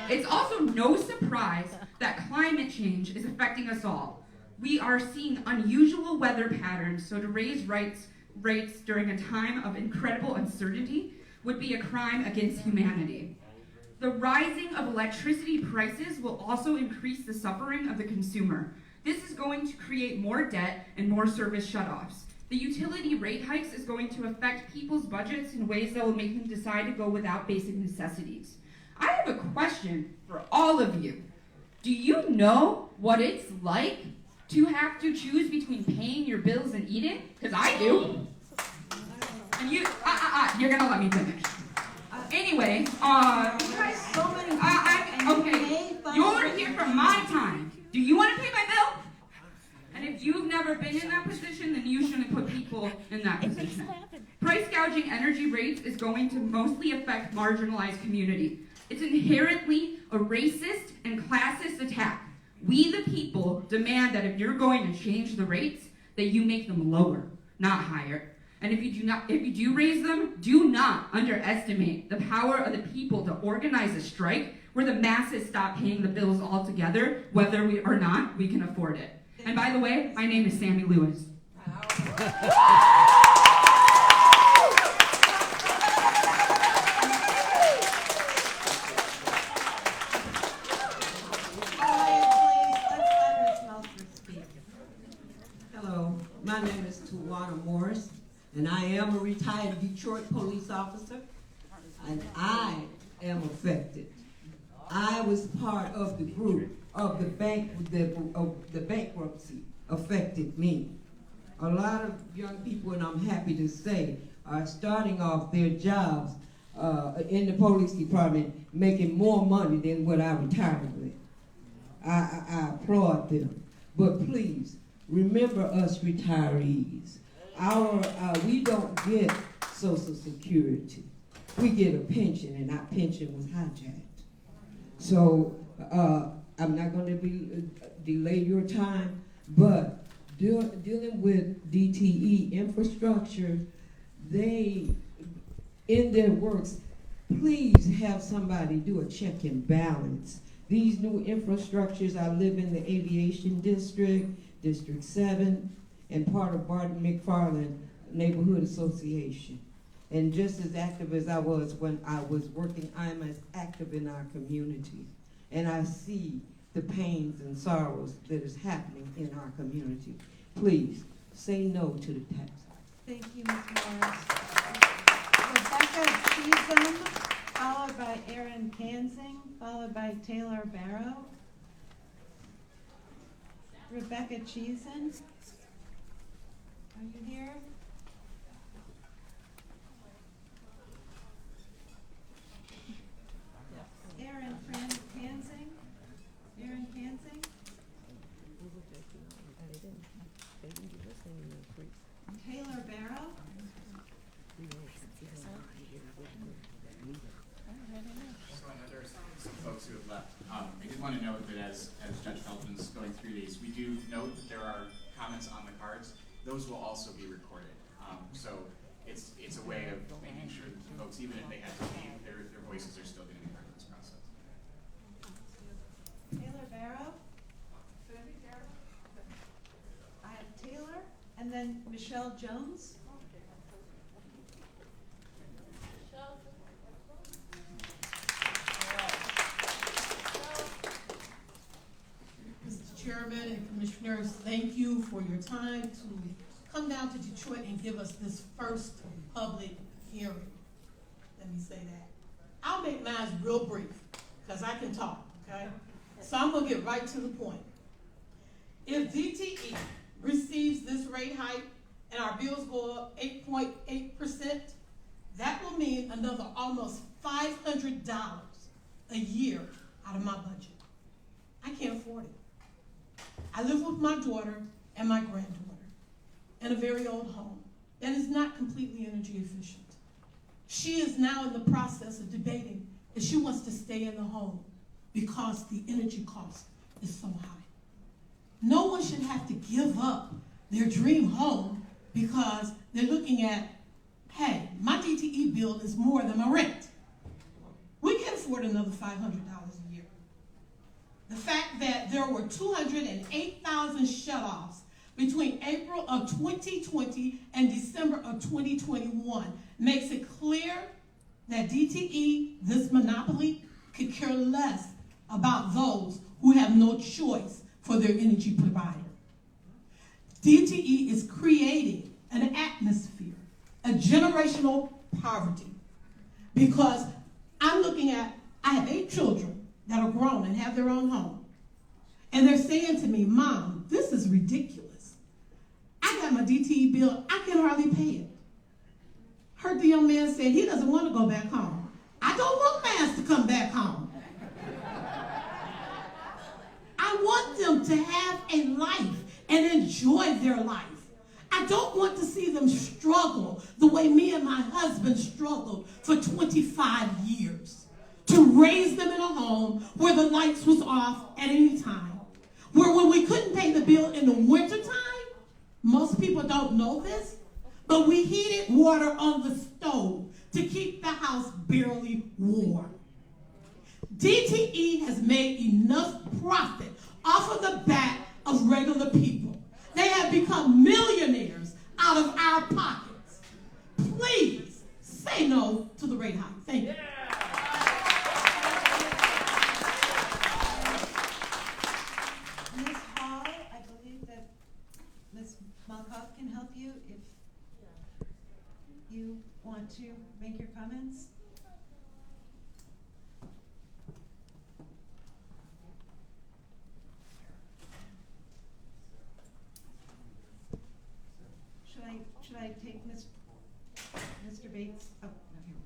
It's also no surprise that climate change is affecting us all. We are seeing unusual weather patterns, so to raise rates during a time of incredible uncertainty would be a crime against humanity. The rising of electricity prices will also increase the suffering of the consumer. This is going to create more debt and more service shutoffs. The utility rate hikes is going to affect people's budgets in ways that will make them decide to go without basic necessities. I have a question for all of you. Do you know what it's like to have to choose between paying your bills and eating? Because I do. And you're gonna let me finish. Anyway, okay, you're here for my time. Do you want to pay my bill? And if you've never been in that position, then you shouldn't put people in that position. Price gouging energy rates is going to mostly affect marginalized community. It's inherently a racist and classist attack. We, the people, demand that if you're going to change the rates, that you make them lower, not higher. And if you do raise them, do not underestimate the power of the people to organize a strike where the masses stop paying the bills altogether, whether we or not we can afford it. And by the way, my name is Sammy Lewis. Hello, my name is Tawana Morris, and I am a retired Detroit police officer, and I am affected. I was part of the group of the bankruptcy affected me. A lot of young people, and I'm happy to say, are starting off their jobs in the police department making more money than what I retired with. I applaud them. But please, remember us retirees. We don't get Social Security. We get a pension, and our pension was hijacked. So I'm not going to delay your time, but dealing with DTE infrastructure, they, in their works, please have somebody do a check and balance. These new infrastructures, I live in the Aviation District, District 7, and part of Barton McFarland Neighborhood Association. And just as active as I was when I was working, I am as active in our community. And I see the pains and sorrows that is happening in our community. Please, say no to the tax. Thank you, Ms. Morris. Rebecca Cheatham, followed by Aaron Kansing, followed by Taylor Barrow. Rebecca Cheatham, are you here? Aaron Kansing? Aaron Kansing? Taylor Barrow? There's some folks who have left. I did want to note that as Judge Feldman's going through these, we do note that there are comments on the cards. Those will also be recorded. So it's a way of making sure that folks, even if they have to leave, their voices are still going to be part of this process. Taylor Barrow? I have Taylor, and then Michelle Jones. Chairman and Commissioners, thank you for your time to come down to Detroit and give us this first public hearing. Let me say that. I'll make mine real brief, because I can talk, okay? So I'm gonna get right to the point. If DTE receives this rate hike and our bills go up 8.8%, that will mean another almost $500 a year out of my budget. I can't afford it. I live with my daughter and my granddaughter in a very old home that is not completely energy efficient. She is now in the process of debating that she wants to stay in the home because the energy cost is so high. No one should have to give up their dream home because they're looking at, hey, my DTE bill is more than my rent. We can afford another $500 a year. The fact that there were 208,000 shutoffs between April of 2020 and December of 2021 makes it clear that DTE, this monopoly, could care less about those who have no choice for their energy provider. DTE is creating an atmosphere, a generational poverty, because I'm looking at, I have 8 children that are grown and have their own home, and they're saying to me, Mom, this is ridiculous. I got my DTE bill, I can hardly pay it. Heard the young man say he doesn't want to go back home. I don't want mans to come back home. I want them to have a life and enjoy their life. I don't want to see them struggle the way me and my husband struggled for 25 years to raise them in a home where the lights was off at any time, where when we couldn't pay the bill in the wintertime, most people don't know this, but we heated water on the stove to keep the house barely warm. DTE has made enough profit off of the back of regular people. They have become millionaires out of our pockets. Please say no to the rate hike. Thank you. Ms. Hall, I believe that Ms. Malkoff can help you if you want to make your comments. Should I take Mr. Bates? Oh, no, here we go.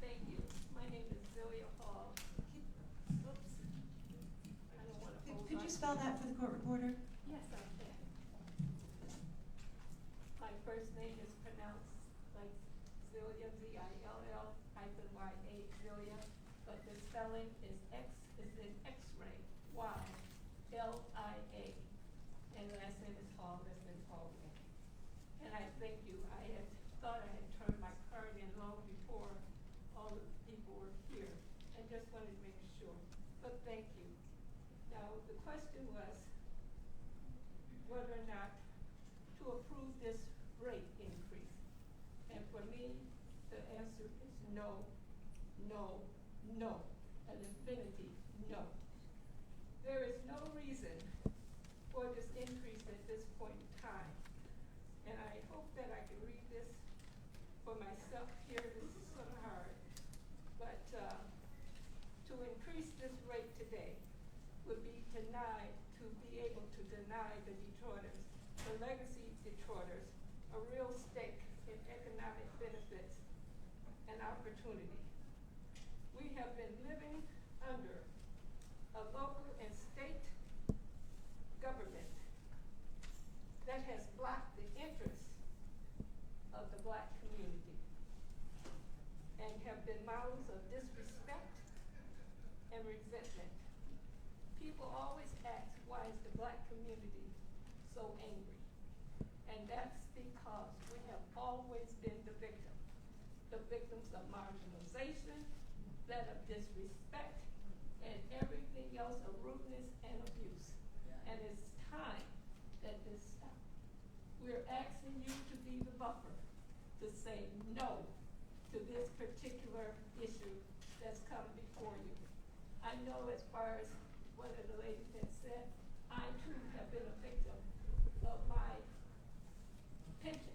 Thank you. My name is Zelia Hall. Could you spell that for the court reporter? Yes, I can. My first name is pronounced like Zelia, Z-I-L-L-Y-A, Zelia, but the spelling is X is in X-ray, Y-L-I-A, and last name is Hall, last name is Hallway. And I thank you. I had thought I had turned my card in long before all the people were here, and just wanted to make sure. But thank you. Now, the question was whether or not to approve this rate increase. And for me, the answer is no, no, no, an infinity no. There is no reason for this increase at this point in time. And I hope that I can read this for myself here. This is sort of hard. But to increase this rate today would be denied, to be able to deny the Detroiters, the legacy Detroiters, a real stake in economic benefits and opportunity. We have been living under a local and state government that has blocked the interests of the Black community and have been models of disrespect and resentment. People always ask, why is the Black community so angry? And that's because we have always been the victims of marginalization, that of disrespect, everything else of rudeness and abuse. And it's time that this stops. We're asking you to be the buffer, to say no to this particular issue that's come before you. I know as far as one of the ladies had said, I too have been a victim of my pension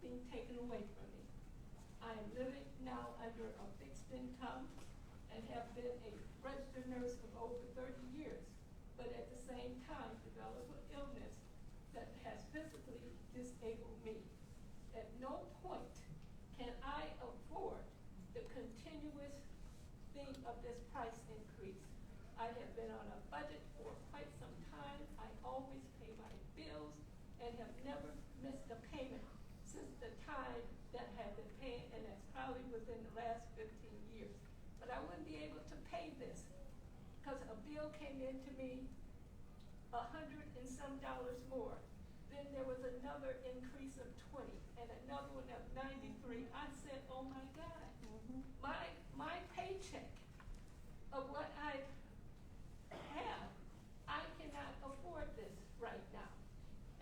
being taken away from me. I am living now under a fixed income and have been a registered nurse for over 30 years, but at the same time developed an illness that has physically disabled me. At no point can I afford the continuous thing of this price increase. I have been on a budget for quite some time. I always pay my bills and have never missed a payment since the time that I have been paying, and that's probably within the last 15 years. But I wouldn't be able to pay this because a bill came in to me $100 and some more. Then there was another increase of 20 and another one of 93. I said, oh my God, my paycheck of what I have, I cannot afford this right now.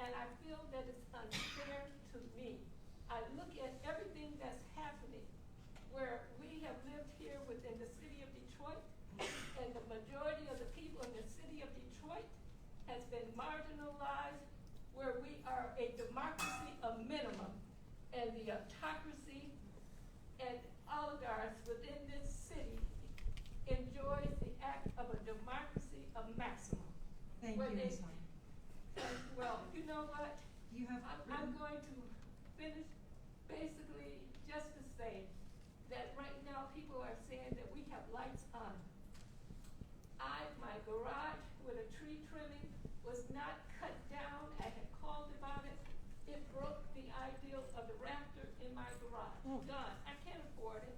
And I feel that it's unfair to me. I look at everything that's happening where we have lived here within the city of Detroit, and the majority of the people in the city of Detroit has been marginalized, where we are a democracy of minimum, and the autocracy and oligarchs within this city enjoys the act of a democracy of maximum. Thank you, Ms. Hardy. Well, you know what? I'm going to finish basically just to say that right now people are saying that we have lights on. My garage with a tree trimming was not cut down. I had called about it. It broke the ideal of the rafter in my garage. Done. I can't afford it.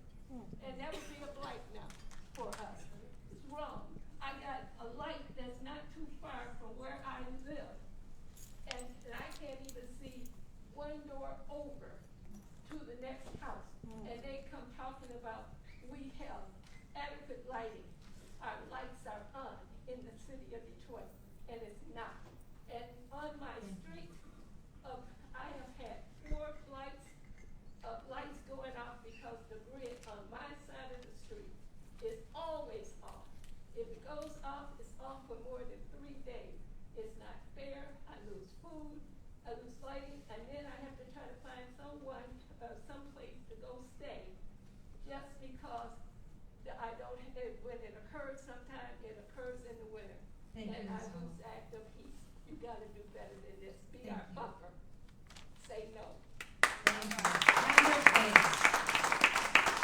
And that would be a blight now for us. It's wrong. I got a light that's not too far from where I live. And I can't even see one door over to the next house. And they come talking about we have adequate lighting. Our lights are on in the city of Detroit, and it's not. And on my street, I have had 4 lights going off because the grid on my side of the street is always off. If it goes off, it's off for more than 3 days. It's not fair. I lose food, I lose lighting, and then I have to try to find someone, someplace to go stay, just because I don't. When it occurs, sometimes it occurs in the winter, and I lose act of peace. You got to do better than this. Be our buffer. Say no. Thank you. Kendrick Bates,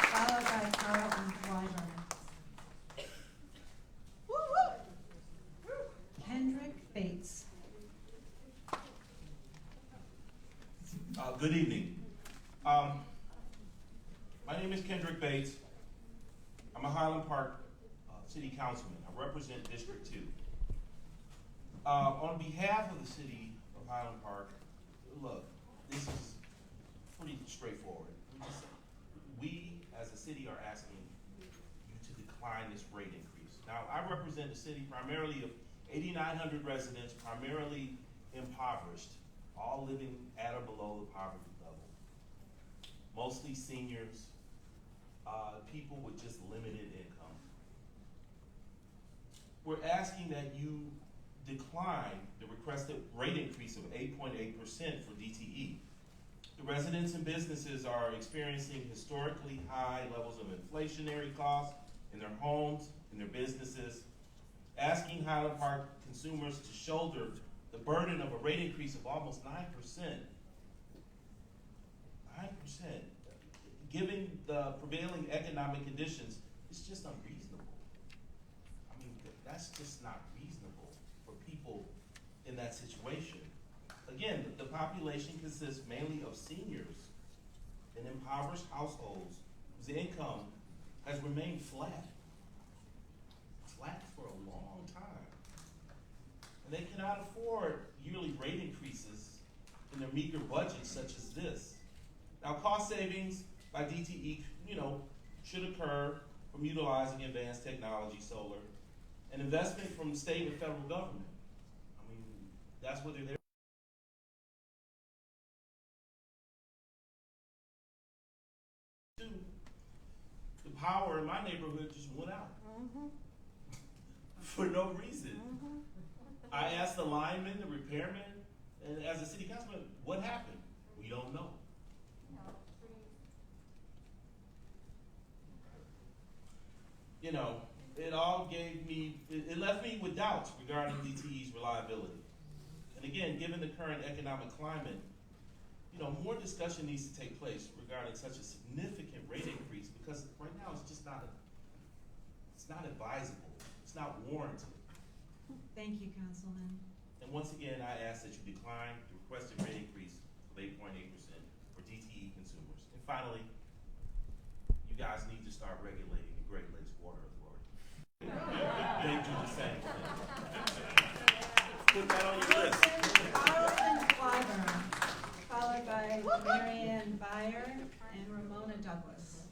followed by Carlton Weiberman. Kendrick Bates. Good evening. My name is Kendrick Bates. I'm a Highland Park City Councilman. I represent District 2. On behalf of the city of Highland Park, look, this is pretty straightforward. We as a city are asking you to decline this rate increase. Now, I represent a city primarily of 8,900 residents, primarily impoverished, all living at or below the poverty level. Mostly seniors, people with just limited income. We're asking that you decline the requested rate increase of 8.8% for DTE. The residents and businesses are experiencing historically high levels of inflationary costs in their homes, in their businesses, asking Highland Park consumers to shoulder the burden of a rate increase of almost 9%. 9%. Given the prevailing economic conditions, it's just unreasonable. I mean, that's just not reasonable for people in that situation. Again, the population consists mainly of seniors and impoverished households whose income has remained flat for a long time. And they cannot afford yearly rate increases in their meager budgets such as this. Now, cost savings by DTE, should occur from utilizing advanced technology, solar, an investment from state and federal government. I mean, that's what they're there. The power in my neighborhood just went out for no reason. I asked the lineman, the repairman, and as a city councilman, what happened? We don't know. You know, it all gave me, it left me with doubts regarding DTE's reliability. And again, given the current economic climate, you know, more discussion needs to take place regarding such a significant rate increase, because right now it's just not, it's not advisable. It's not warranted. Thank you, Councilman. And once again, I ask that you decline the requested rate increase of 8.8% for DTE consumers. And finally, you guys need to start regulating the Great Lakes Water Authority. They do the same thing. Put that on your list. Carlton Clyburn, followed by Marianne Byer and Ramona Douglas.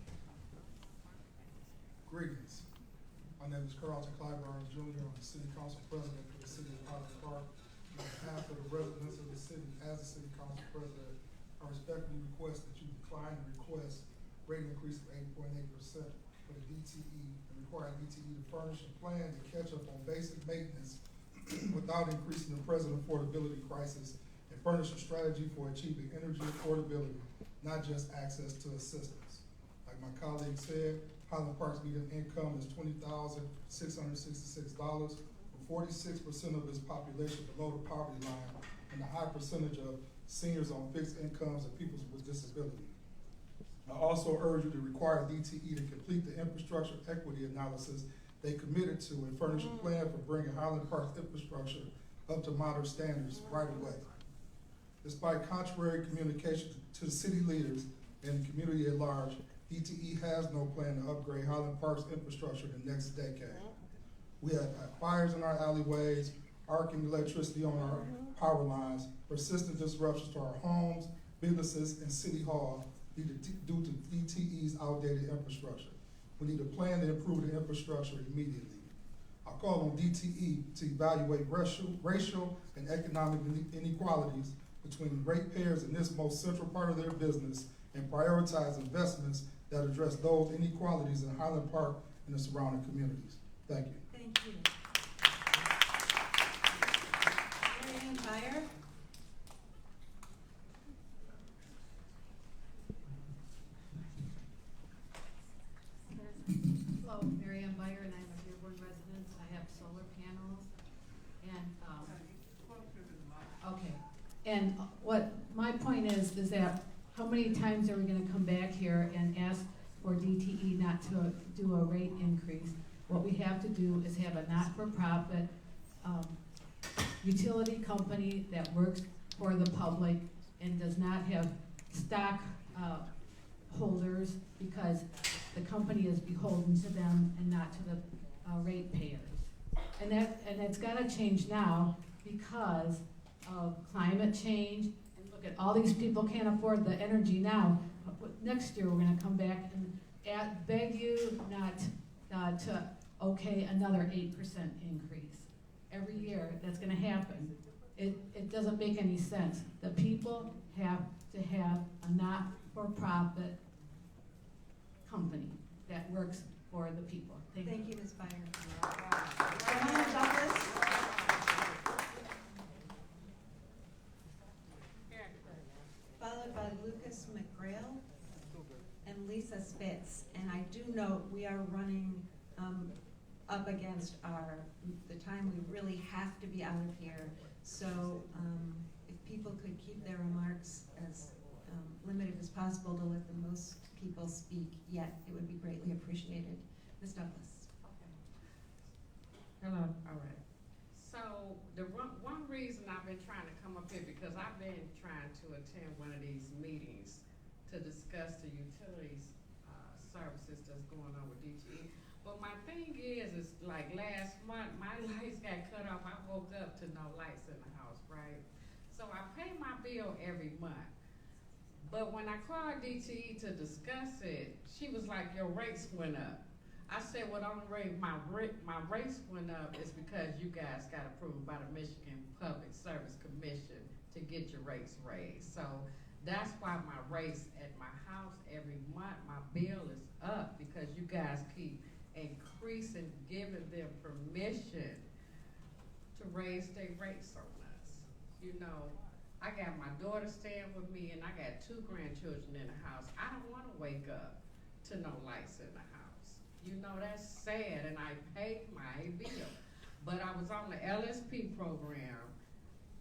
Greetings. My name is Carlton Clyburn Jr. I'm the City Council President for the City of Highland Park. On behalf of the residents of the city, as the City Council President, I respectfully request that you decline the request rate increase of 8.8% for the DTE and require DTE to furnish a plan to catch up on basic maintenance without increasing the present affordability crisis, and furnish a strategy for achieving energy affordability, not just access to assistance. Like my colleague said, Highland Park's median income is $20,666, with 46% of its population below the poverty line, and a high percentage of seniors on fixed incomes and people with disability. I also urge you to require DTE to complete the infrastructure equity analysis they committed to and furnish a plan for bringing Highland Park's infrastructure up to modern standards right away. Despite contrary communication to the city leaders and the community at large, DTE has no plan to upgrade Highland Park's infrastructure in the next decade. We have fires in our alleyways, arcing electricity on our power lines, persistent disruptions to our homes, businesses, and City Hall due to DTE's outdated infrastructure. We need a plan to improve the infrastructure immediately. I call on DTE to evaluate racial and economic inequalities between ratepayers in this most central part of their business, and prioritize investments that address those inequalities in Highland Park and the surrounding communities. Thank you. Thank you. Marianne Byer. Hello, Marianne Byer, and I'm a Dearborn resident. I have solar panels, and okay. And what my point is that how many times are we going to come back here and ask for DTE not to do a rate increase? What we have to do is have a not-for-profit utility company that works for the public and does not have stock holders, because the company is beholden to them and not to the ratepayers. And it's got to change now because of climate change. And look at all these people can't afford the energy now. Next year we're going to come back and beg you not to okay another 8% increase. Every year that's going to happen. It doesn't make any sense. The people have to have a not-for-profit company that works for the people. Thank you, Ms. Byer. Ramona Douglas. Followed by Lucas McGrail and Lisa Spitz. And I do note we are running up against the time we really have to be out of here. So if people could keep their remarks as limited as possible to let the most people speak yet, it would be greatly appreciated. Ms. Douglas. Hello, all right. So the one reason I've been trying to come up here, because I've been trying to attend one of these meetings to discuss the utilities services that's going on with DTE. But my thing is like last month, my lights got cut off. I woke up to no lights in the house, right? So I pay my bill every month. But when I called DTE to discuss it, she was like, your rates went up. I said, well, the only way my race went up is because you guys got approved by the Michigan Public Service Commission to get your rates raised. So that's why my race at my house every month, my bill is up, because you guys keep increasing, giving them permission to raise their rates on us. You know, I got my daughter staying with me, and I got 2 grandchildren in the house. I don't want to wake up to no lights in the house. You know, that's sad, and I paid my bill. But I was on the LSP program.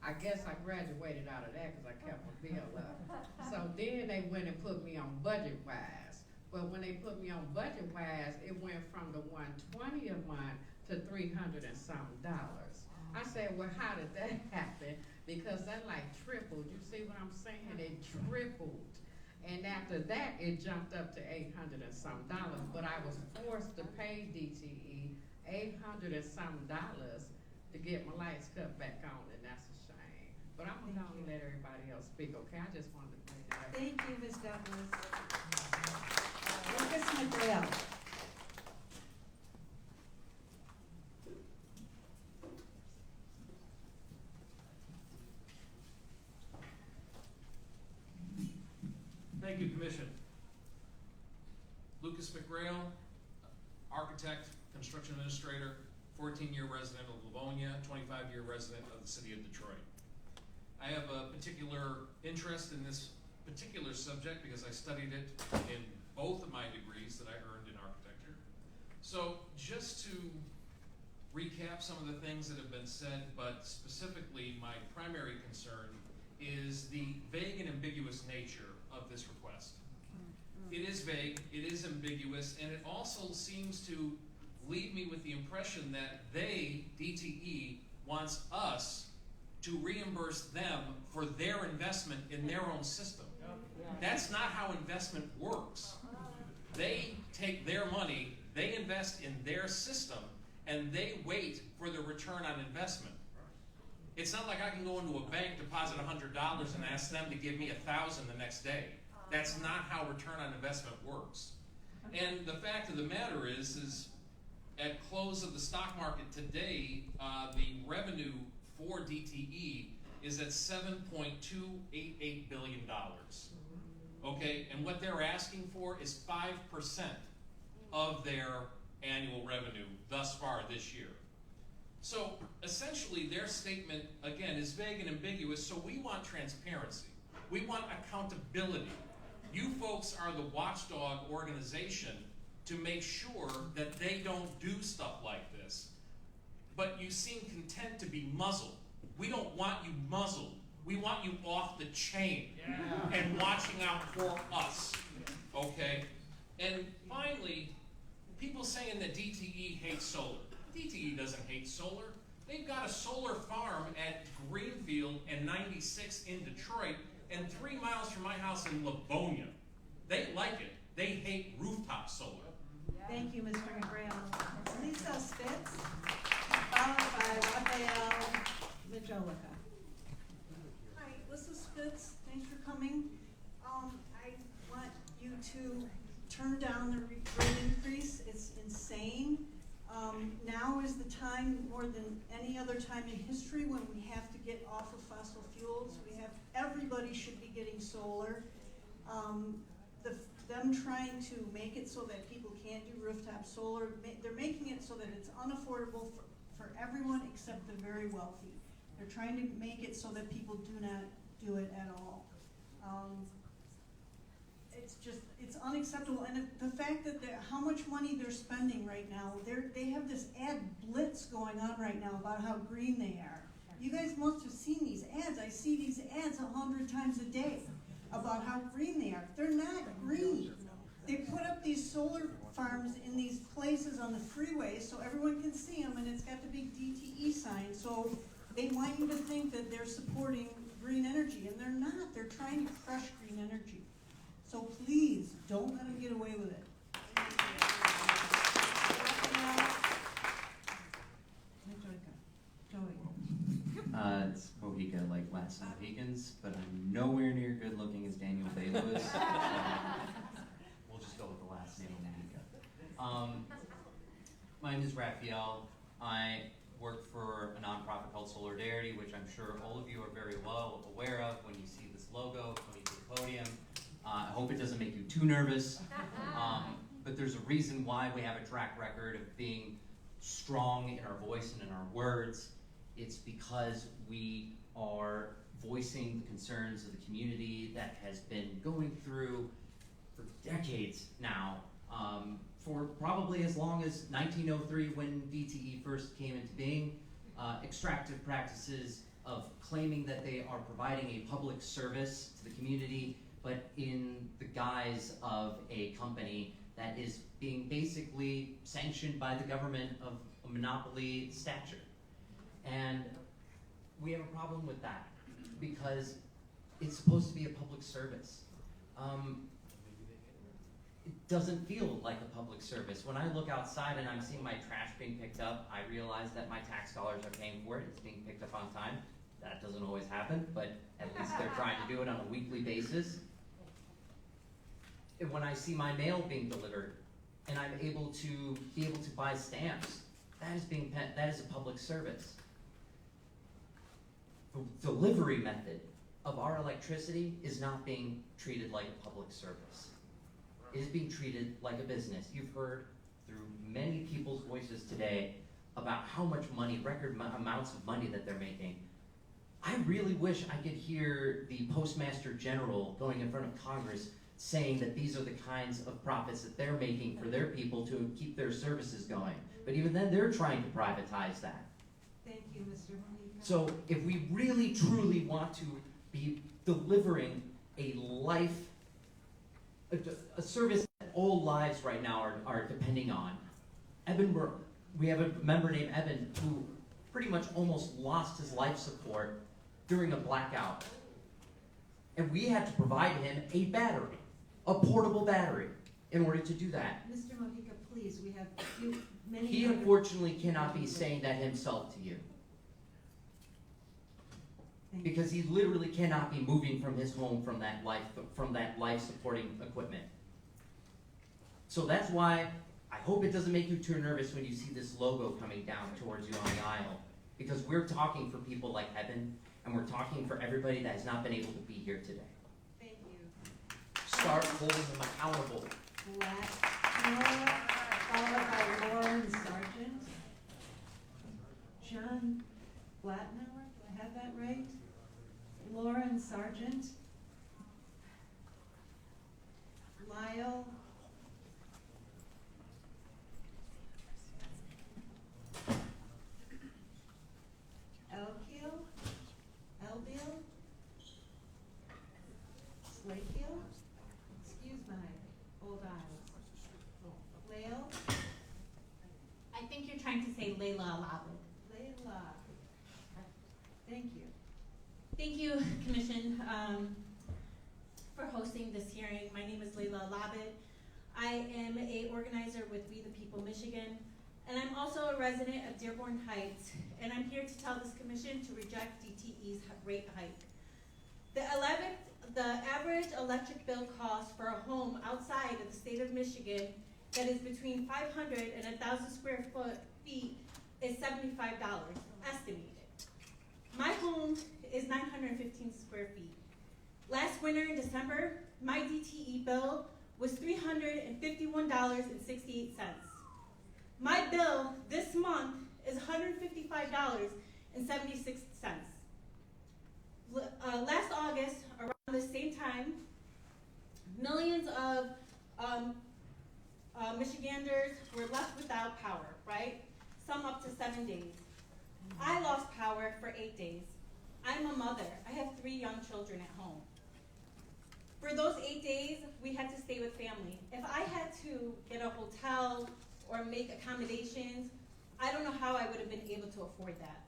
I guess I graduated out of that because I kept my bill up. So then they went and put me on BudgetWise. But when they put me on BudgetWise, it went from the $120 a month to $300 and something. I said, well, how did that happen? Because that like tripled. You see what I'm saying? It tripled. And after that, it jumped up to $800 and something. But I was forced to pay DTE $800 and something to get my lights cut back on, and that's a shame. But I'm gonna go and let everybody else speak, okay? I just wanted to bring that up. Thank you, Ms. Douglas. Lucas McGrail. Thank you, Commission. Lucas McGrail, architect, construction administrator, 14-year resident of Livonia, 25-year resident of the city of Detroit. I have a particular interest in this particular subject because I studied it in both of my degrees that I earned in architecture. So just to recap some of the things that have been said, but specifically my primary concern is the vague and ambiguous nature of this request. It is vague, it is ambiguous, and it also seems to leave me with the impression that they, DTE, wants us to reimburse them for their investment in their own system. That's not how investment works. They take their money, they invest in their system, and they wait for the return on investment. It's not like I can go into a bank, deposit $100, and ask them to give me $1,000 the next day. That's not how return on investment works. And the fact of the matter is at close of the stock market today, the revenue for DTE is at $7.288 billion. Okay, and what they're asking for is 5% of their annual revenue thus far this year. So essentially their statement, again, is vague and ambiguous, so we want transparency. We want accountability. You folks are the watchdog organization to make sure that they don't do stuff like this. But you seem content to be muzzled. We don't want you muzzled. We want you off the chain and watching out for us, okay? And finally, people saying that DTE hates solar. DTE doesn't hate solar. They've got a solar farm at Greenfield and 96 in Detroit and 3 miles from my house in Livonia. They like it. They hate rooftop solar. Thank you, Mr. McGrail. Lisa Spitz, followed by Rafael Mojica. Hi, Lisa Spitz. Thanks for coming. I want you to turn down the rate increase. It's insane. Now is the time, more than any other time in history, when we have to get off of fossil fuels. Everybody should be getting solar. Them trying to make it so that people can't do rooftop solar, they're making it so that it's unaffordable for everyone except the very wealthy. They're trying to make it so that people do not do it at all. It's unacceptable. And the fact that how much money they're spending right now, they have this ad blitz going on right now about how green they are. You guys must have seen these ads. I see these ads 100 times a day about how green they are. They're not green. They put up these solar farms in these places on the freeway so everyone can see them, and it's got the big DTE sign. So they want you to think that they're supporting green energy, and they're not. They're trying to crush green energy. So please, don't let them get away with it. It's Mojica, like last Mohicans, but I'm nowhere near good looking as Daniel Day-Lewis. So we'll just go with the last name, Mojica. My name is Rafael. I work for a nonprofit called Soulardarity, which I'm sure all of you are very well aware of when you see this logo coming to the podium. I hope it doesn't make you too nervous, but there's a reason why we have a track record of being strong in our voice and in our words. It's because we are voicing the concerns of the community that has been going through for decades now, for probably as long as 1903 when DTE first came into being. Extractive practices of claiming that they are providing a public service to the community, but in the guise of a company that is being basically sanctioned by the government of a monopoly stature. And we have a problem with that because it's supposed to be a public service. It doesn't feel like a public service. When I look outside and I'm seeing my trash being picked up, I realize that my tax dollars are paying for it. It's being picked up on time. That doesn't always happen, but at least they're trying to do it on a weekly basis. And when I see my mail being delivered and I'm able to buy stamps, that is a public service. The delivery method of our electricity is not being treated like a public service. It is being treated like a business. You've heard through many people's voices today about how much money, record amounts of money that they're making. I really wish I could hear the Postmaster General going in front of Congress saying that these are the kinds of profits that they're making for their people to keep their services going. But even then, they're trying to privatize that. Thank you, Mr. Mojica. So if we really, truly want to be delivering a service that all lives right now are depending on, we have a member named Evan who pretty much almost lost his life support during a blackout. And we had to provide him a battery, a portable battery, in order to do that. Mr. Mojica, please, we have many. He unfortunately cannot be saying that himself to you. Because he literally cannot be moving from his home from that life supporting equipment. So that's why I hope it doesn't make you too nervous when you see this logo coming down towards you on the aisle. Because we're talking for people like Evan, and we're talking for everybody that has not been able to be here today. Thank you. Start holding them accountable. Nora, followed by Lauren Sargent. John Blatnower, do I have that right? Lauren Sargent. Lyle. Elkiel. Elbiel. Slakehill. Excuse my old eyes. Lael. I think you're trying to say Layla Alabed. Layla. Thank you. Thank you, Commission, for hosting this hearing. My name is Layla Alabed. I am a organizer with We the People Michigan, and I'm also a resident of Dearborn Heights, and I'm here to tell this commission to reject DTE's rate hike. The average electric bill cost for a home outside of the state of Michigan that is between 500 and 1,000 square feet is $75 estimated. My home is 915 square feet. Last winter in December, my DTE bill was $351.68. My bill this month is $155.76. Last August, around the same time, millions of Michiganders were left without power, right? Some up to 7 days. I lost power for 8 days. I'm a mother. I have 3 young children at home. For those 8 days, we had to stay with family. If I had to get a hotel or make accommodations, I don't know how I would have been able to afford that.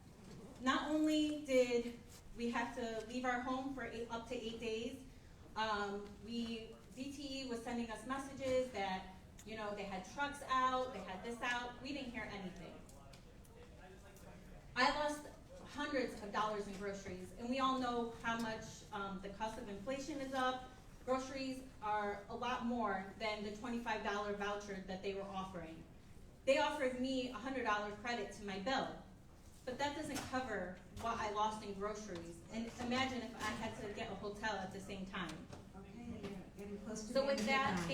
Not only did we have to leave our home for up to 8 days, DTE was sending us messages that, you know, they had trucks out, they had this out. We didn't hear anything. I lost hundreds of dollars in groceries, and we all know how much the cost of inflation is up. Groceries are a lot more than the $25 voucher that they were offering. they offered me a $100 credit to my bill. But that doesn't cover what I lost in groceries. And imagine if I had to get a hotel at the same time. Okay, you're getting close to So the with end of your that, time.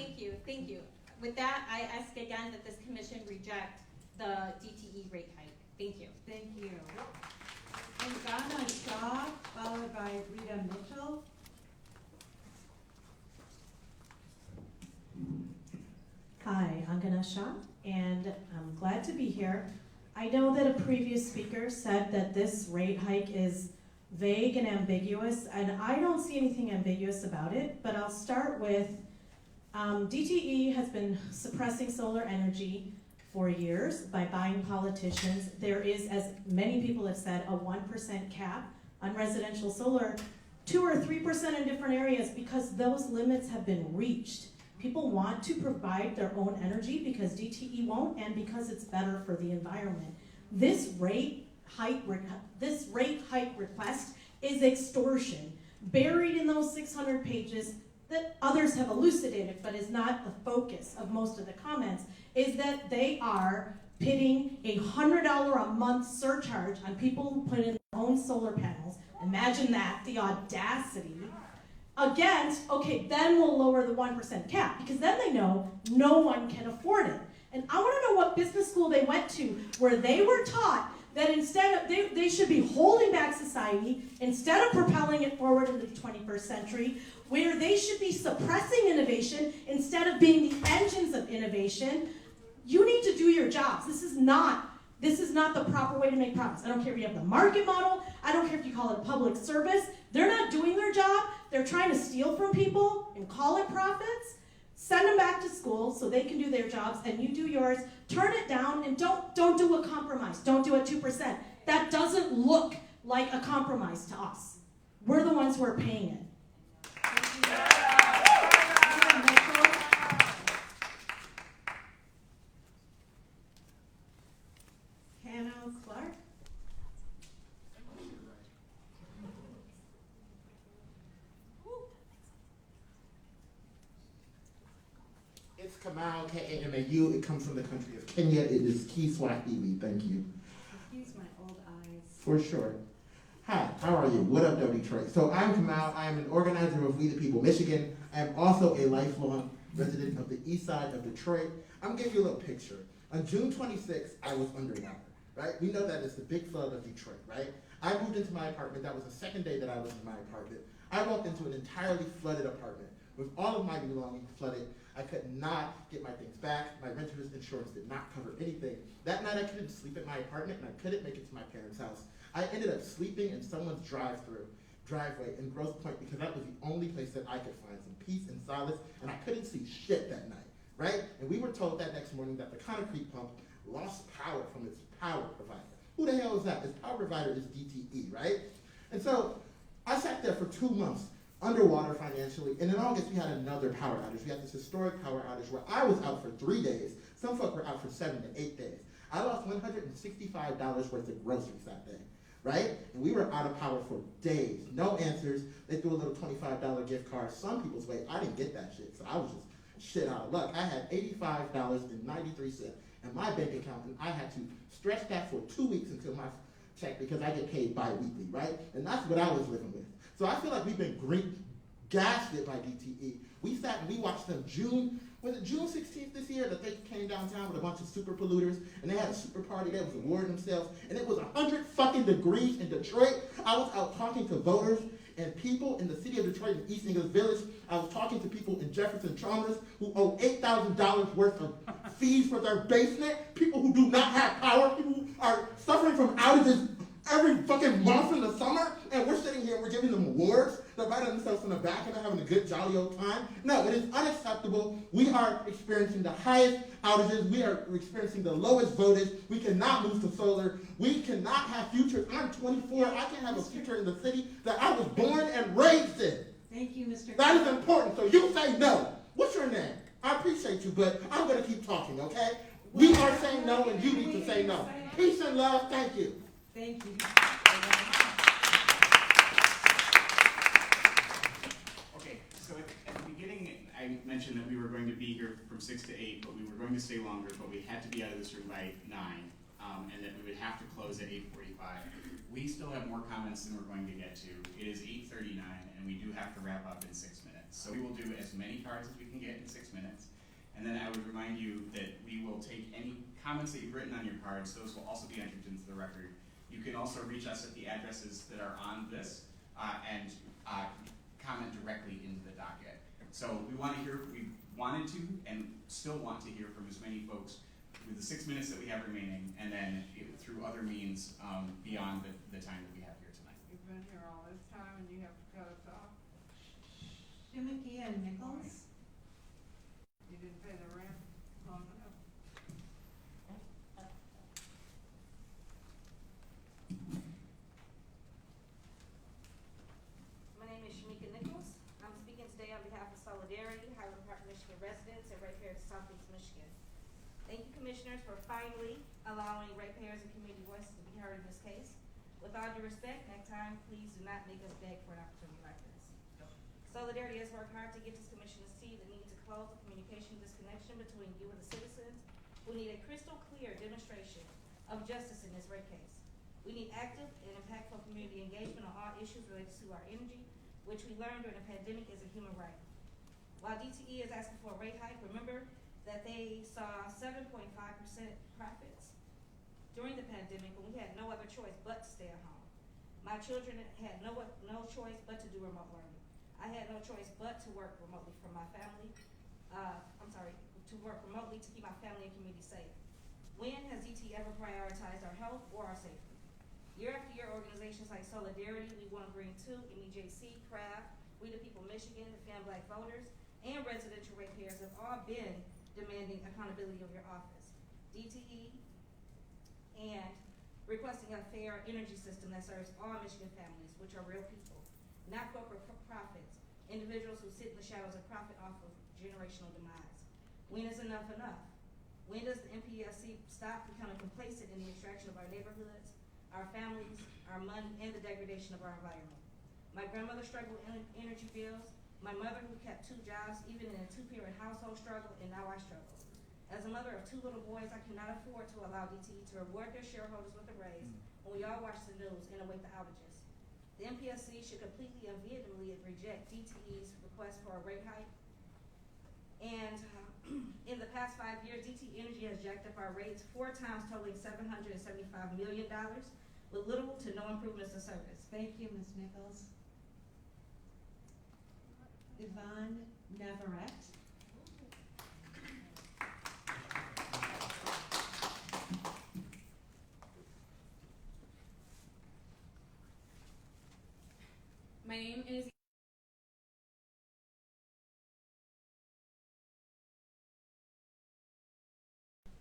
thank you. With that, I ask again that this commission reject the DTE rate hike. Thank you. Thank you. And Donna Shaw, followed by Rita Mitchell. Hi, I'm Ganesha, and I'm glad to be here. I know that a previous speaker said that this rate hike is vague and ambiguous, and I don't see anything ambiguous about it, but I'll start with DTE has been suppressing solar energy for years by buying politicians. There is, as many people have said, a 1% cap on residential solar, 2 or 3% in different areas because those limits have been reached. People want to provide their own energy because DTE won't and because it's better for the environment. This rate hike request is extortion. Buried in those 600 pages that others have elucidated, but is not the focus of most of the comments, is that they are pitting a $100 a month surcharge on people who put in their own solar panels. Imagine that, the audacity. Against, okay, then we'll lower the 1% cap, because then they know no one can afford it. And I want to know what business school they went to where they were taught that instead of, they should be holding back society instead of propelling it forward into the 21st century, where they should be suppressing innovation instead of being the engines of innovation. You need to do your jobs. This is not the proper way to make profits. I don't care if you have the market model. I don't care if you call it public service. They're not doing their job. They're trying to steal from people and call it profits. Send them back to school so they can do their jobs and you do yours. Turn it down and don't do a compromise. Don't do a 2%. That doesn't look like a compromise to us. We're the ones who are paying it. Hannah Clark. It's Kamal, K-A-M-A-U. It comes from the country of Kenya. It is Kiswahili. Thank you. Excuse my old eyes. For sure. Hi, how are you? What up, though, Detroit? So I'm Kamal. I am an organizer of We the People Michigan. I am also a lifelong resident of the east side of Detroit. I'm going to give you a little picture. On June 26th, I was underwater, right? We know that it's the big flood of Detroit, right? I moved into my apartment. That was the second day that I was in my apartment. I walked into an entirely flooded apartment with all of my belongings flooded. I could not get my things back. My renter's insurance did not cover anything. That night I couldn't sleep at my apartment and I couldn't make it to my parents' house. I ended up sleeping in someone's driveway in Grosse Pointe because that was the only place that I could find some peace and solace, and I couldn't see shit that night, right? And we were told that next morning that the concrete pump lost power from its power provider. Who the hell is that? Its power provider is DTE, right? And so I sat there for 2 months underwater financially, and in August we had another power outage. We had this historic power outage where I was out for 3 days. Some folk were out for 7 to 8 days. I lost $165 worth of groceries that day, right? And we were out of power for days. No answers. They threw a little $25 gift card some people's way. I didn't get that shit, so I was just shit out of luck. I had $85.93 in my bank account, and I had to stretch that for 2 weeks until my check because I get paid bi-weekly, right? And that's what I was living with. So I feel like we've been gaslit by DTE. We sat and we watched them June 16th this year that they came downtown with a bunch of super polluters and they had a super party that was awarding themselves and it was 100 fucking degrees in Detroit. I was out talking to voters and people in the city of Detroit in East English Village. I was talking to people in Jefferson Chalmers who owe $8,000 worth of fees for their basement, people who do not have power, people who are suffering from outages every fucking month in the summer, and we're sitting here and we're giving them awards. They're patting themselves on the back and they're having a good jolly old time. No, it is unacceptable. We are experiencing the highest outages. We are experiencing the lowest voltage. We cannot move to solar. We cannot have futures. I'm 24. I can have a future in the city that I was born and raised in. Thank you, Mr. That is important. So you say no. What's your name? I appreciate you, but I'm going to keep talking, okay? We are saying no and you need to say no. Peace and love. Thank you. Thank you. Okay, so at the beginning, I mentioned mentioned that we were going to be here from 6 to 8, but we were going to stay longer, but we had to be out of this room by 9, and that we would have to close at 8:45. We still have more comments than we're going to get to. It is 8:39, and we do have to wrap up in 6 minutes. So we will do as many cards as we can get in 6 minutes. And then I would remind you that we will take any comments that you've written on your cards. Those will also be entered into the record. You can also reach us at the addresses that are on this and comment directly into the docket. So we wanted to and still want to hear from as many folks with the 6 minutes that we have remaining, and then through other means beyond the time that we have here tonight. You've been here all this time and you have to cut us off. Schimicki and Nichols. You didn't pay the rent long enough. My name is Shamika Nichols. I'm speaking today on behalf of Soulardarity, Highland Park, Michigan residents, and ratepayers of Southeast Michigan. Thank you, commissioners, for finally allowing ratepayers and community voices to be heard in this case. With all due respect, next time, please do not make us beg for an opportunity like this. Soulardarity has worked hard to get this commission to see the need to close the communication disconnection between you and the citizens who need a crystal clear demonstration of justice in this rate case. We need active and impactful community engagement on all issues related to our energy, which we learned during the pandemic is a human right. While DTE is asking for a rate hike, remember that they saw 7.5% profits during the pandemic when we had no other choice but to stay at home. My children had no choice but to do remote learning. I had no choice but to work remotely from my family, to work remotely to keep my family and community safe. When has DTE ever prioritized our health or our safety? Year after year, organizations like Soulardarity, We Want Green 2, MEJC, CRAFT, We the People Michigan, the Fan Black Voters, and residential ratepayers have all been demanding accountability of your office. DTE and requesting a fair energy system that serves all Michigan families, which are real people, not corporate profits, individuals who sit in the shadows and profit off of generational demise. When is enough enough? When does the MPSC stop becoming complacent in the extraction of our neighborhoods, our families, our money, and the degradation of our environment? My grandmother struggled with energy bills. My mother, who kept 2 jobs, even in a 2-parent household, struggled, and now I struggle. As a mother of 2 little boys, I cannot afford to allow DTE to reward their shareholders with a raise when we all watch the news and await the outages. The MPSC should completely and vehemently reject DTE's request for a rate hike. And in the past 5 years, DTE Energy has jacked up our rates 4 times, totaling $775 million, with little to no improvements to service. Thank you, Ms. Nichols. Yvonne Navarette. My name is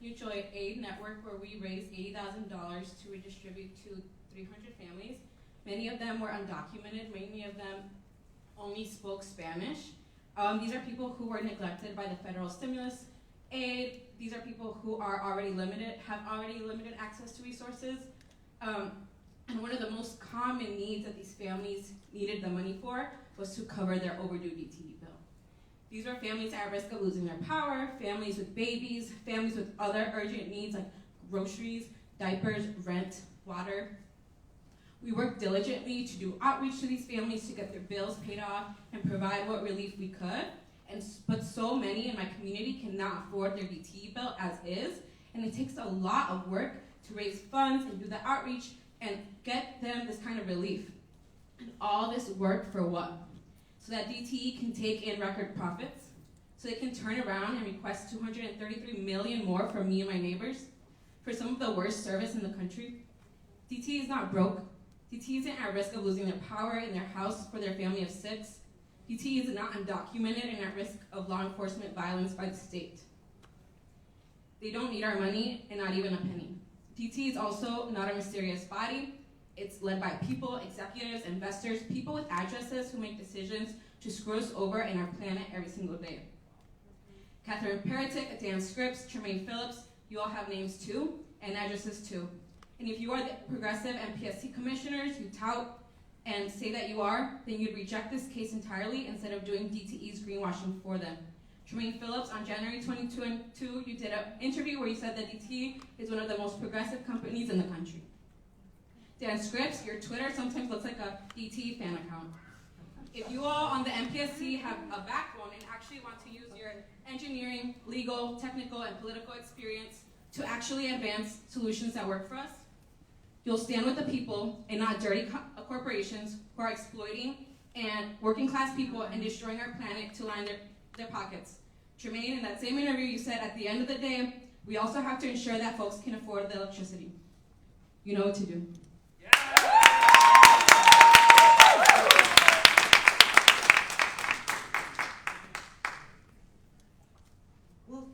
Mutual Aid Network, where we raised $80,000 to redistribute to 300 families. Many of them were undocumented. Many of them only spoke Spanish. These are people who were neglected by the federal stimulus aid. These are people who are have already limited access to resources. And one of the most common needs that these families needed the money for was to cover their overdue DTE bill. These are families at risk of losing their power, families with babies, families with other urgent needs like groceries, diapers, rent, water. We worked diligently to do outreach to these families to get their bills paid off and provide what relief we could. But so many in my community cannot afford their DTE bill as is, and it takes a lot of work to raise funds and do the outreach and get them this kind of relief. And all this work for what? So that DTE can take in record profits, so they can turn around and request $233 million more from me and my neighbors for some of the worst service in the country. DTE is not broke. DTE isn't at risk of losing their power in their house for their family of 6. DTE is not undocumented and at risk of law enforcement violence by the state. They don't need our money, and not even a penny. DTE is also not a mysterious body. It's led by people, executives, investors, people with addresses who make decisions to screw us over and our planet every single day. Catherine Peritic, Dan Scripps, Tremaine Phillips, you all have names too, and addresses too. And if you are the progressive MPSC commissioners who tout and say that you are, then you'd reject this case entirely instead of doing DTE's greenwashing for them. Jermaine Phillips, on January 2022, you did an interview where you said that DTE is one of the most progressive companies in the country. Dan Scripps, your Twitter sometimes looks like a DTE fan account. If you all on the MPSC have a backbone and actually want to use your engineering, legal, technical, and political experience to actually advance solutions that work for us, you'll stand with the people and not dirty corporations who are exploiting and working class people and destroying our planet to line their pockets. Jermaine, in that same interview, you said at the end of the day, we also have to ensure that folks can afford the electricity. You know what to do. Well,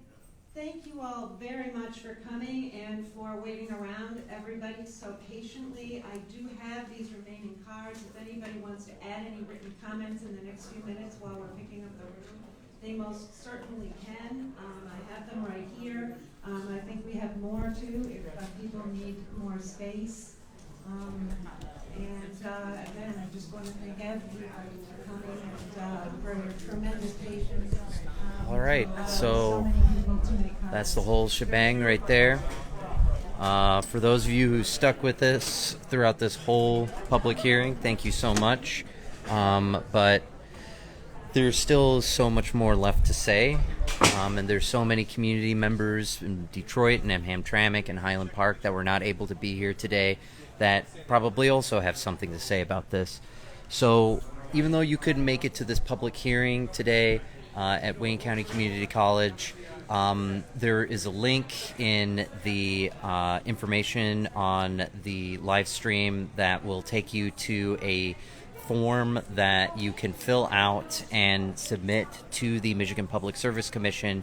thank you all very much for coming and for waiting around, everybody, so patiently. I do have these remaining cards. If anybody wants to add any written comments in the next few minutes while we're picking up the room, they most certainly can. I have them right here. I think we have more too if people need more space. Again, I just want to thank everybody for coming and for your tremendous patience. All right, so that's the whole shebang right there. For those of you who stuck with us throughout this whole public hearing, thank you so much. But there's still so much more left to say, and there's so many community members in Detroit and Hamtramck and Highland Park that were not able to be here today that probably also have something to say about this. So even though you couldn't make it to this public hearing today at Wayne County Community College, there is a link in the information on the live stream that will take you to a form that you can fill out and submit to the Michigan Public Service Commission,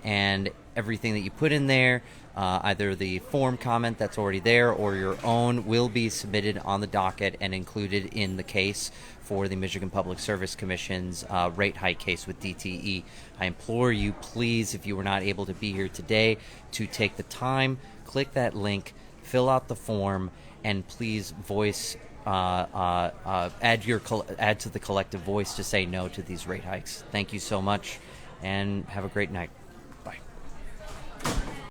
and everything that you put in there, either the form comment that's already there or your own, will be submitted on the docket and included in the case for the Michigan Public Service Commission's rate hike case with DTE. I implore you, please, if you were not able to be here today, to take the time, click that link, fill out the form, and please voice add to the collective voice to say no to these rate hikes. Thank you so much, and have a great night.